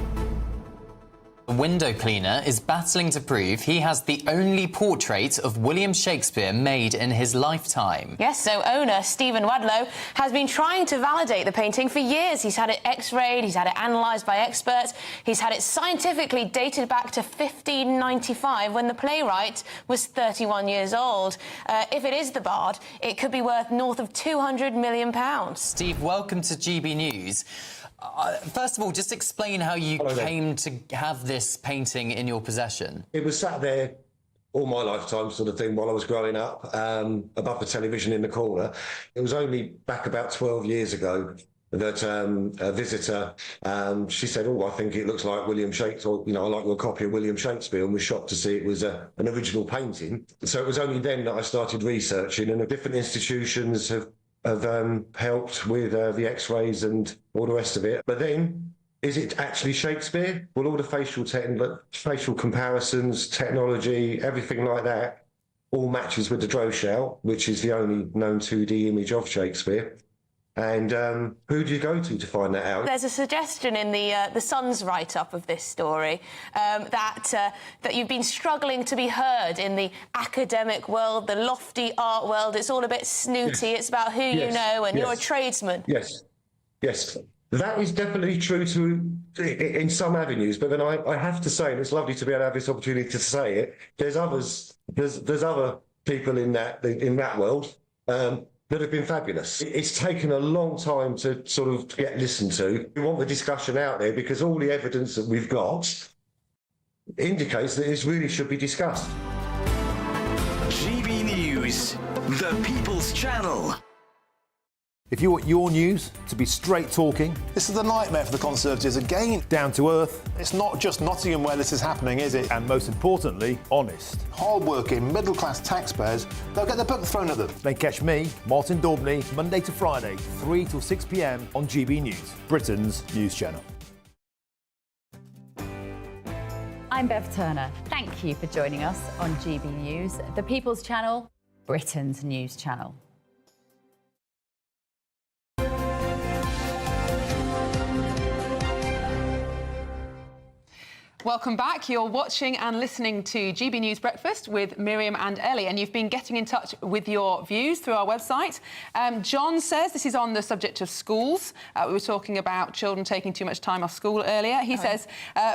Speaker 19: A window cleaner is battling to prove he has the only portrait of William Shakespeare made in his lifetime.
Speaker 25: Yes, so owner Stephen Wadlow has been trying to validate the painting for years. He's had it x-rayed, he's had it analysed by experts, he's had it scientifically dated back to 1595 when the playwright was 31 years old. If it is the Bard, it could be worth north of £200 million.
Speaker 19: Steve, welcome to GB News. First of all, just explain how you came to have this painting in your possession.
Speaker 20: It was sat there all my lifetime sort of thing while I was growing up, above the television in the corner. It was only back about 12 years ago that a visitor, she said, "Oh, I think it looks like William Shakespeare, you know, I like your copy of William Shakespeare," and was shocked to see it was an original painting. So it was only then that I started researching, and the different institutions have helped with the x-rays and all the rest of it. But then, is it actually Shakespeare? Well, all the facial comparisons, technology, everything like that, all matches with the Droschau, which is the only known 2D image of Shakespeare. And who do you go to find that out?
Speaker 25: There's a suggestion in the Sun's write-up of this story that you've been struggling to be heard in the academic world, the lofty art world. It's all a bit snooty. Yes. It's about who you know, and you're a tradesman.
Speaker 20: Yes, yes. That is definitely true in some avenues, but then I have to say, and it's lovely to be able to have this opportunity to say it, there's other people in that world that have been fabulous. It's taken a long time to sort of get listened to. We want the discussion out there because all the evidence that we've got indicates that this really should be discussed.
Speaker 8: GB News, the People's Channel.
Speaker 9: If you want your news to be straight talking...
Speaker 15: This is a nightmare for the Conservatives again.
Speaker 9: Down to earth.
Speaker 15: It's not just Nottingham where this is happening, is it?
Speaker 9: And most importantly, honest.
Speaker 15: Hard-working, middle-class taxpayers, they'll get the book thrown at them.
Speaker 9: Then catch me, Martin Daubney, Monday to Friday, 3 till 6 p.m. on GB News, Britain's news channel.
Speaker 21: I'm Bev Turner. Thank you for joining us on GB News, the People's Channel, Britain's news channel.
Speaker 2: Welcome back. You're watching and listening to GB News Breakfast with Miriam and Ellie, and you've been getting in touch with your views through our website. John says this is on the subject of schools. We were talking about children taking too much time off school earlier. He says,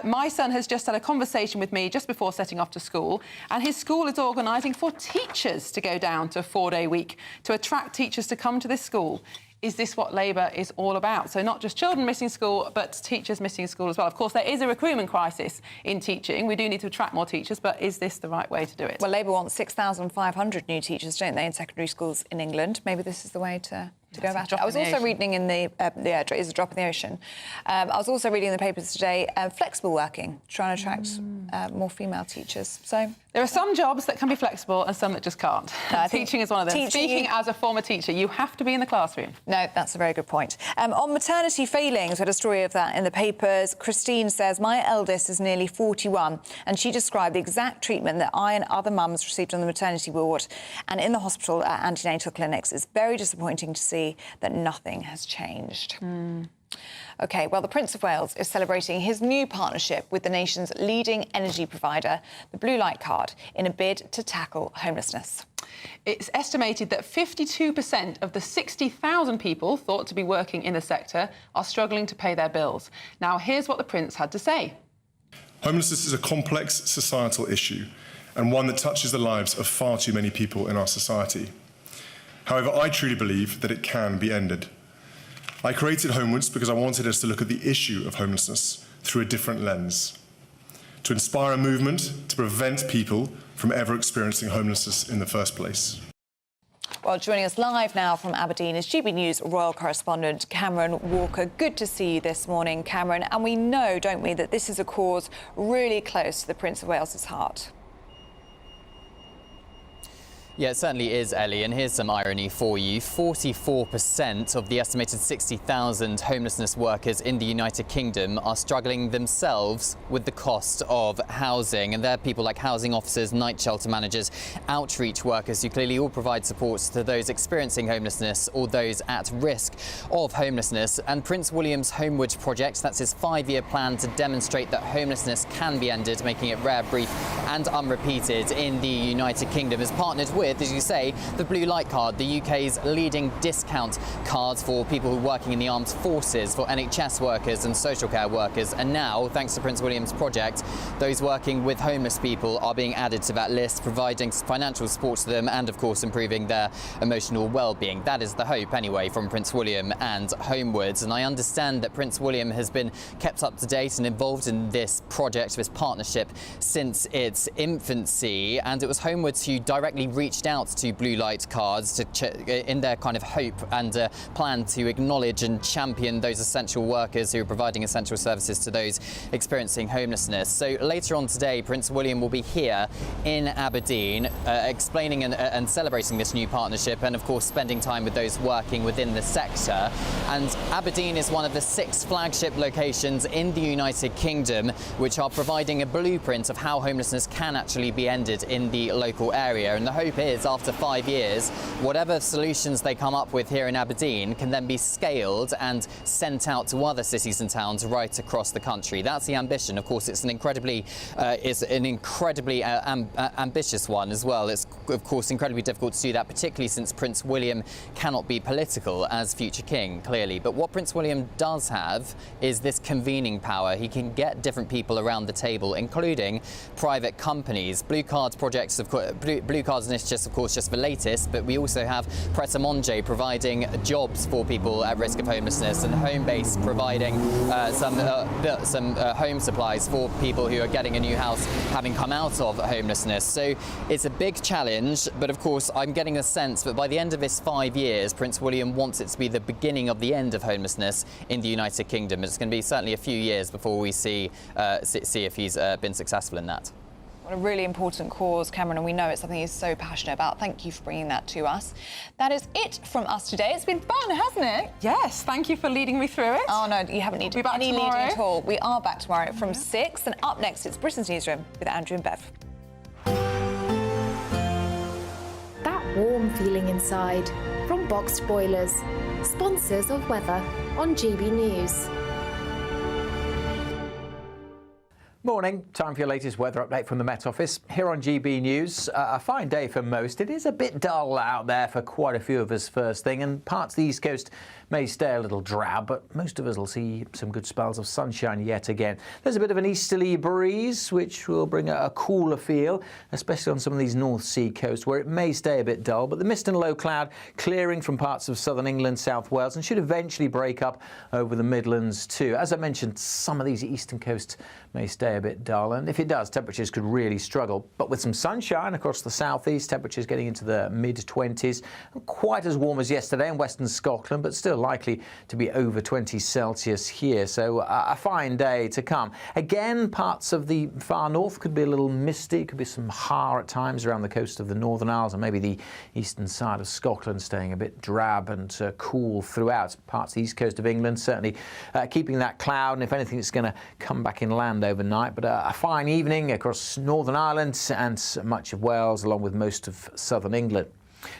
Speaker 2: my son has just had a conversation with me just before setting off to school, and his school is organising for teachers to go down to a 4-day week to attract teachers to come to this school. Is this what Labour is all about? So not just children missing school, but teachers missing school as well. Of course, there is a recruitment crisis in teaching. We do need to attract more teachers, but is this the right way to do it?
Speaker 1: Well, Labour wants 6,500 new teachers, don't they, in secondary schools in England. Maybe this is the way to go about it. I was also reading in the... it is a drop in the ocean. I was also reading in the papers today, flexible working, trying to attract more female teachers. So...
Speaker 2: There are some jobs that can be flexible and some that just can't. Teaching is one of them. Speaking as a former teacher, you have to be in the classroom.
Speaker 1: No, that's a very good point. On maternity failings, we had a story of that in the papers. Christine says, my eldest is nearly 41, and she described the exact treatment that I and other mums received on the maternity ward and in the hospital at antenatal clinics. It's very disappointing to see that nothing has changed. OK, well, the Prince of Wales is celebrating his new partnership with the nation's leading energy provider, the Blue Light Card, in a bid to tackle homelessness.
Speaker 2: It's estimated that 52% of the 60,000 people thought to be working in the sector are struggling to pay their bills. Now, here's what the Prince had to say.
Speaker 22: Homelessness is a complex societal issue and one that touches the lives of far too many people in our society. However, I truly believe that it can be ended. I created Homewards because I wanted us to look at the issue of homelessness through a different lens, to inspire a movement to prevent people from ever experiencing homelessness in the first place.
Speaker 1: Well, joining us live now from Aberdeen is GB News royal correspondent Cameron Walker. Good to see you this morning, Cameron. And we know, don't we, that this is a cause really close to the Prince of Wales's heart.
Speaker 19: Yeah, it certainly is, Ellie, and here's some irony for you. 44% of the estimated 60,000 homelessness workers in the United Kingdom are struggling themselves with the cost of housing. And they're people like housing officers, night shelter managers, outreach workers who clearly all provide support to those experiencing homelessness or those at risk of homelessness. And Prince William's Homeward Project, that's his 5-year plan to demonstrate that homelessness can be ended, making it rare, brief and unrepeated in the United Kingdom, has partnered with, as you say, the Blue Light Card, the UK's leading discount card for people working in the armed forces, for NHS workers and social care workers. And now, thanks to Prince William's project, those working with homeless people are being added to that list, providing financial support to them and, of course, improving their emotional well-being. That is the hope, anyway, from Prince William and Homewards. And I understand that Prince William has been kept up to date and involved in this project, this partnership, since its infancy. And it was Homewards who directly reached out to Blue Light Cards in their kind of hope and plan to acknowledge and champion those essential workers who are providing essential services to those experiencing homelessness. So later on today, Prince William will be here in Aberdeen explaining and celebrating this new partnership and, of course, spending time with those working within the sector. And Aberdeen is one of the 6 flagship locations in the United Kingdom which are providing a blueprint of how homelessness can actually be ended in the local area. And the hope is, after 5 years, whatever solutions they come up with here in Aberdeen can then be scaled and sent out to other cities and towns right across the country. That's the ambition. Of course, it's an incredibly ambitious one as well. It's, of course, incredibly difficult to do that, particularly since Prince William cannot be political as future king, clearly. But what Prince William does have is this convening power. He can get different people around the table, including private companies. Blue Card projects, of course, Blue Cards initiatives, of course, just the latest, but we also have Pret a Manger providing jobs for people at risk of homelessness, and Homebase providing some home supplies for people who are getting a new house having come out of homelessness. So it's a big challenge, but of course I'm getting a sense that by the end of this 5 years, Prince William wants it to be the beginning of the end of homelessness in the United Kingdom. It's going to be certainly a few years before we see if he's been successful in that.
Speaker 1: What a really important cause, Cameron, and we know it's something he's so passionate about. Thank you for bringing that to us. That is it from us today. It's been fun, hasn't it?
Speaker 2: Yes, thank you for leading me through it.
Speaker 1: Oh, no, you haven't needed any leading at all. We are back tomorrow from 6, and up next, it's Britain's Newsroom with Andrew and Bev.
Speaker 10: That warm feeling inside from Boxed Boilers, sponsors of weather on GB News.
Speaker 6: Morning, time for your latest weather update from the Met Office. Here on GB News, a fine day for most. It is a bit dull out there for quite a few of us first thing, and parts of the East Coast may stay a little drab, but most of us will see some good spells of sunshine yet again. There's a bit of an easterly breeze, which will bring a cooler feel, especially on some of these North Sea coasts, where it may stay a bit dull, but the mist and low cloud clearing from parts of southern England, South Wales, and should eventually break up over the Midlands too. As I mentioned, some of these eastern coasts may stay a bit dull, and if it does, temperatures could really struggle. But with some sunshine across the southeast, temperatures getting into the mid-20s, quite as warm as yesterday in western Scotland, but still likely to be over 20 Celsius here. So a fine day to come. Again, parts of the far north could be a little misty, could be some har at times around the coast of the Northern Isles, and maybe the eastern side of Scotland staying a bit drab and cool throughout. Parts of the east coast of England certainly keeping that cloud, and if anything, it's going to come back inland overnight. But a fine evening across Northern Ireland and much of Wales, along with most of southern England.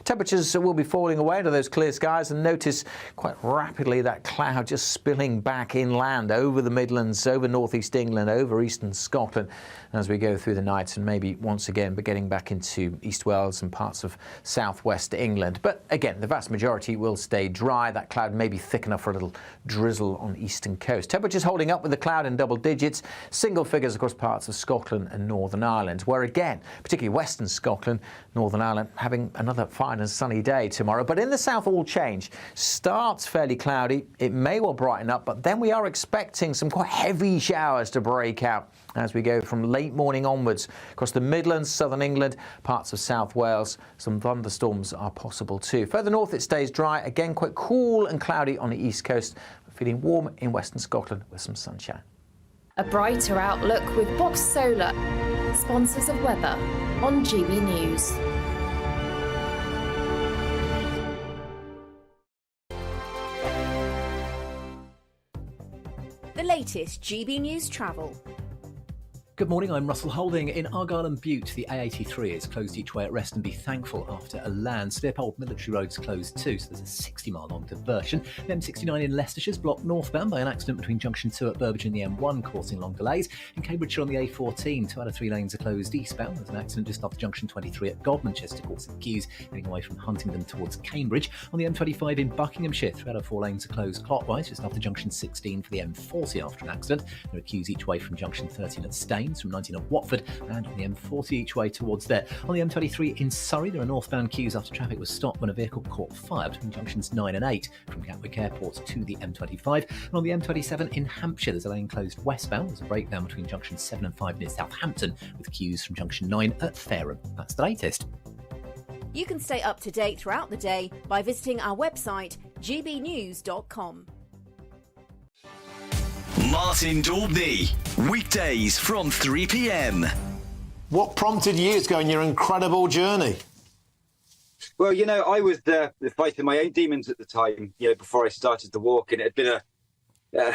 Speaker 6: Temperatures will be falling away into those clear skies, and notice quite rapidly that cloud just spilling back inland over the Midlands, over northeast England, over eastern Scotland as we go through the night, and maybe once again but getting back into East Wales and parts of southwest England. But again, the vast majority will stay dry. That cloud may be thick enough for a little drizzle on the eastern coast. Temperatures holding up with the cloud in double digits, single figures across parts of Scotland and Northern Ireland, where again, particularly western Scotland, Northern Ireland, having another fine and sunny day tomorrow. But in the south, all change. Starts fairly cloudy. It may well brighten up, but then we are expecting some quite heavy showers to break out as we go from late morning onwards across the Midlands, southern England, parts of South Wales. Some thunderstorms are possible too. Further north, it stays dry. Again, quite cool and cloudy on the east coast, but feeling warm in western Scotland with some sunshine.
Speaker 10: A brighter outlook with Box Solar, sponsors of weather on GB News.
Speaker 3: the latest GB News travel.
Speaker 11: Good morning, I'm Russell Holding. In Argyll and Bute, the A83 is closed each way at Rest and Be Thankful after a landslip. Old Military Road's closed too, so there's a 60-mile-long diversion. The M69 in Leicestershire's blocked northbound by an accident between Junction 2 at Burbage and the M1, causing long delays. In Cambridgeshire on the A14, 2 out of 3 lanes are closed eastbound. There's an accident just after Junction 23 at Godmanchester, causing queues heading away from Huntingdon towards Cambridge. On the M25 in Buckinghamshire, 3 out of 4 lanes are closed clockwise just after Junction 16 for the M40 after an accident. There are queues each way from Junction 13 at Staines, from 19 at Watford, and on the M40 each way towards there. On the M23 in Surrey, there are northbound queues after traffic was stopped when a vehicle caught fire between junctions 9 and 8 from Gatwick Airport to the M25. And on the M27 in Hampshire, there's a lane closed westbound. There's a breakdown between junctions 7 and 5 near Southampton, with queues from junction 9 at Fareham. That's the latest.
Speaker 3: You can stay up to date throughout the day by visiting our website, gbnews.com.
Speaker 8: Martin Daubney, weekdays from 3 p.m.
Speaker 4: What prompted you to go on your incredible journey?
Speaker 7: Well, I was fighting my own demons at the time, before I started the walk, and it had been a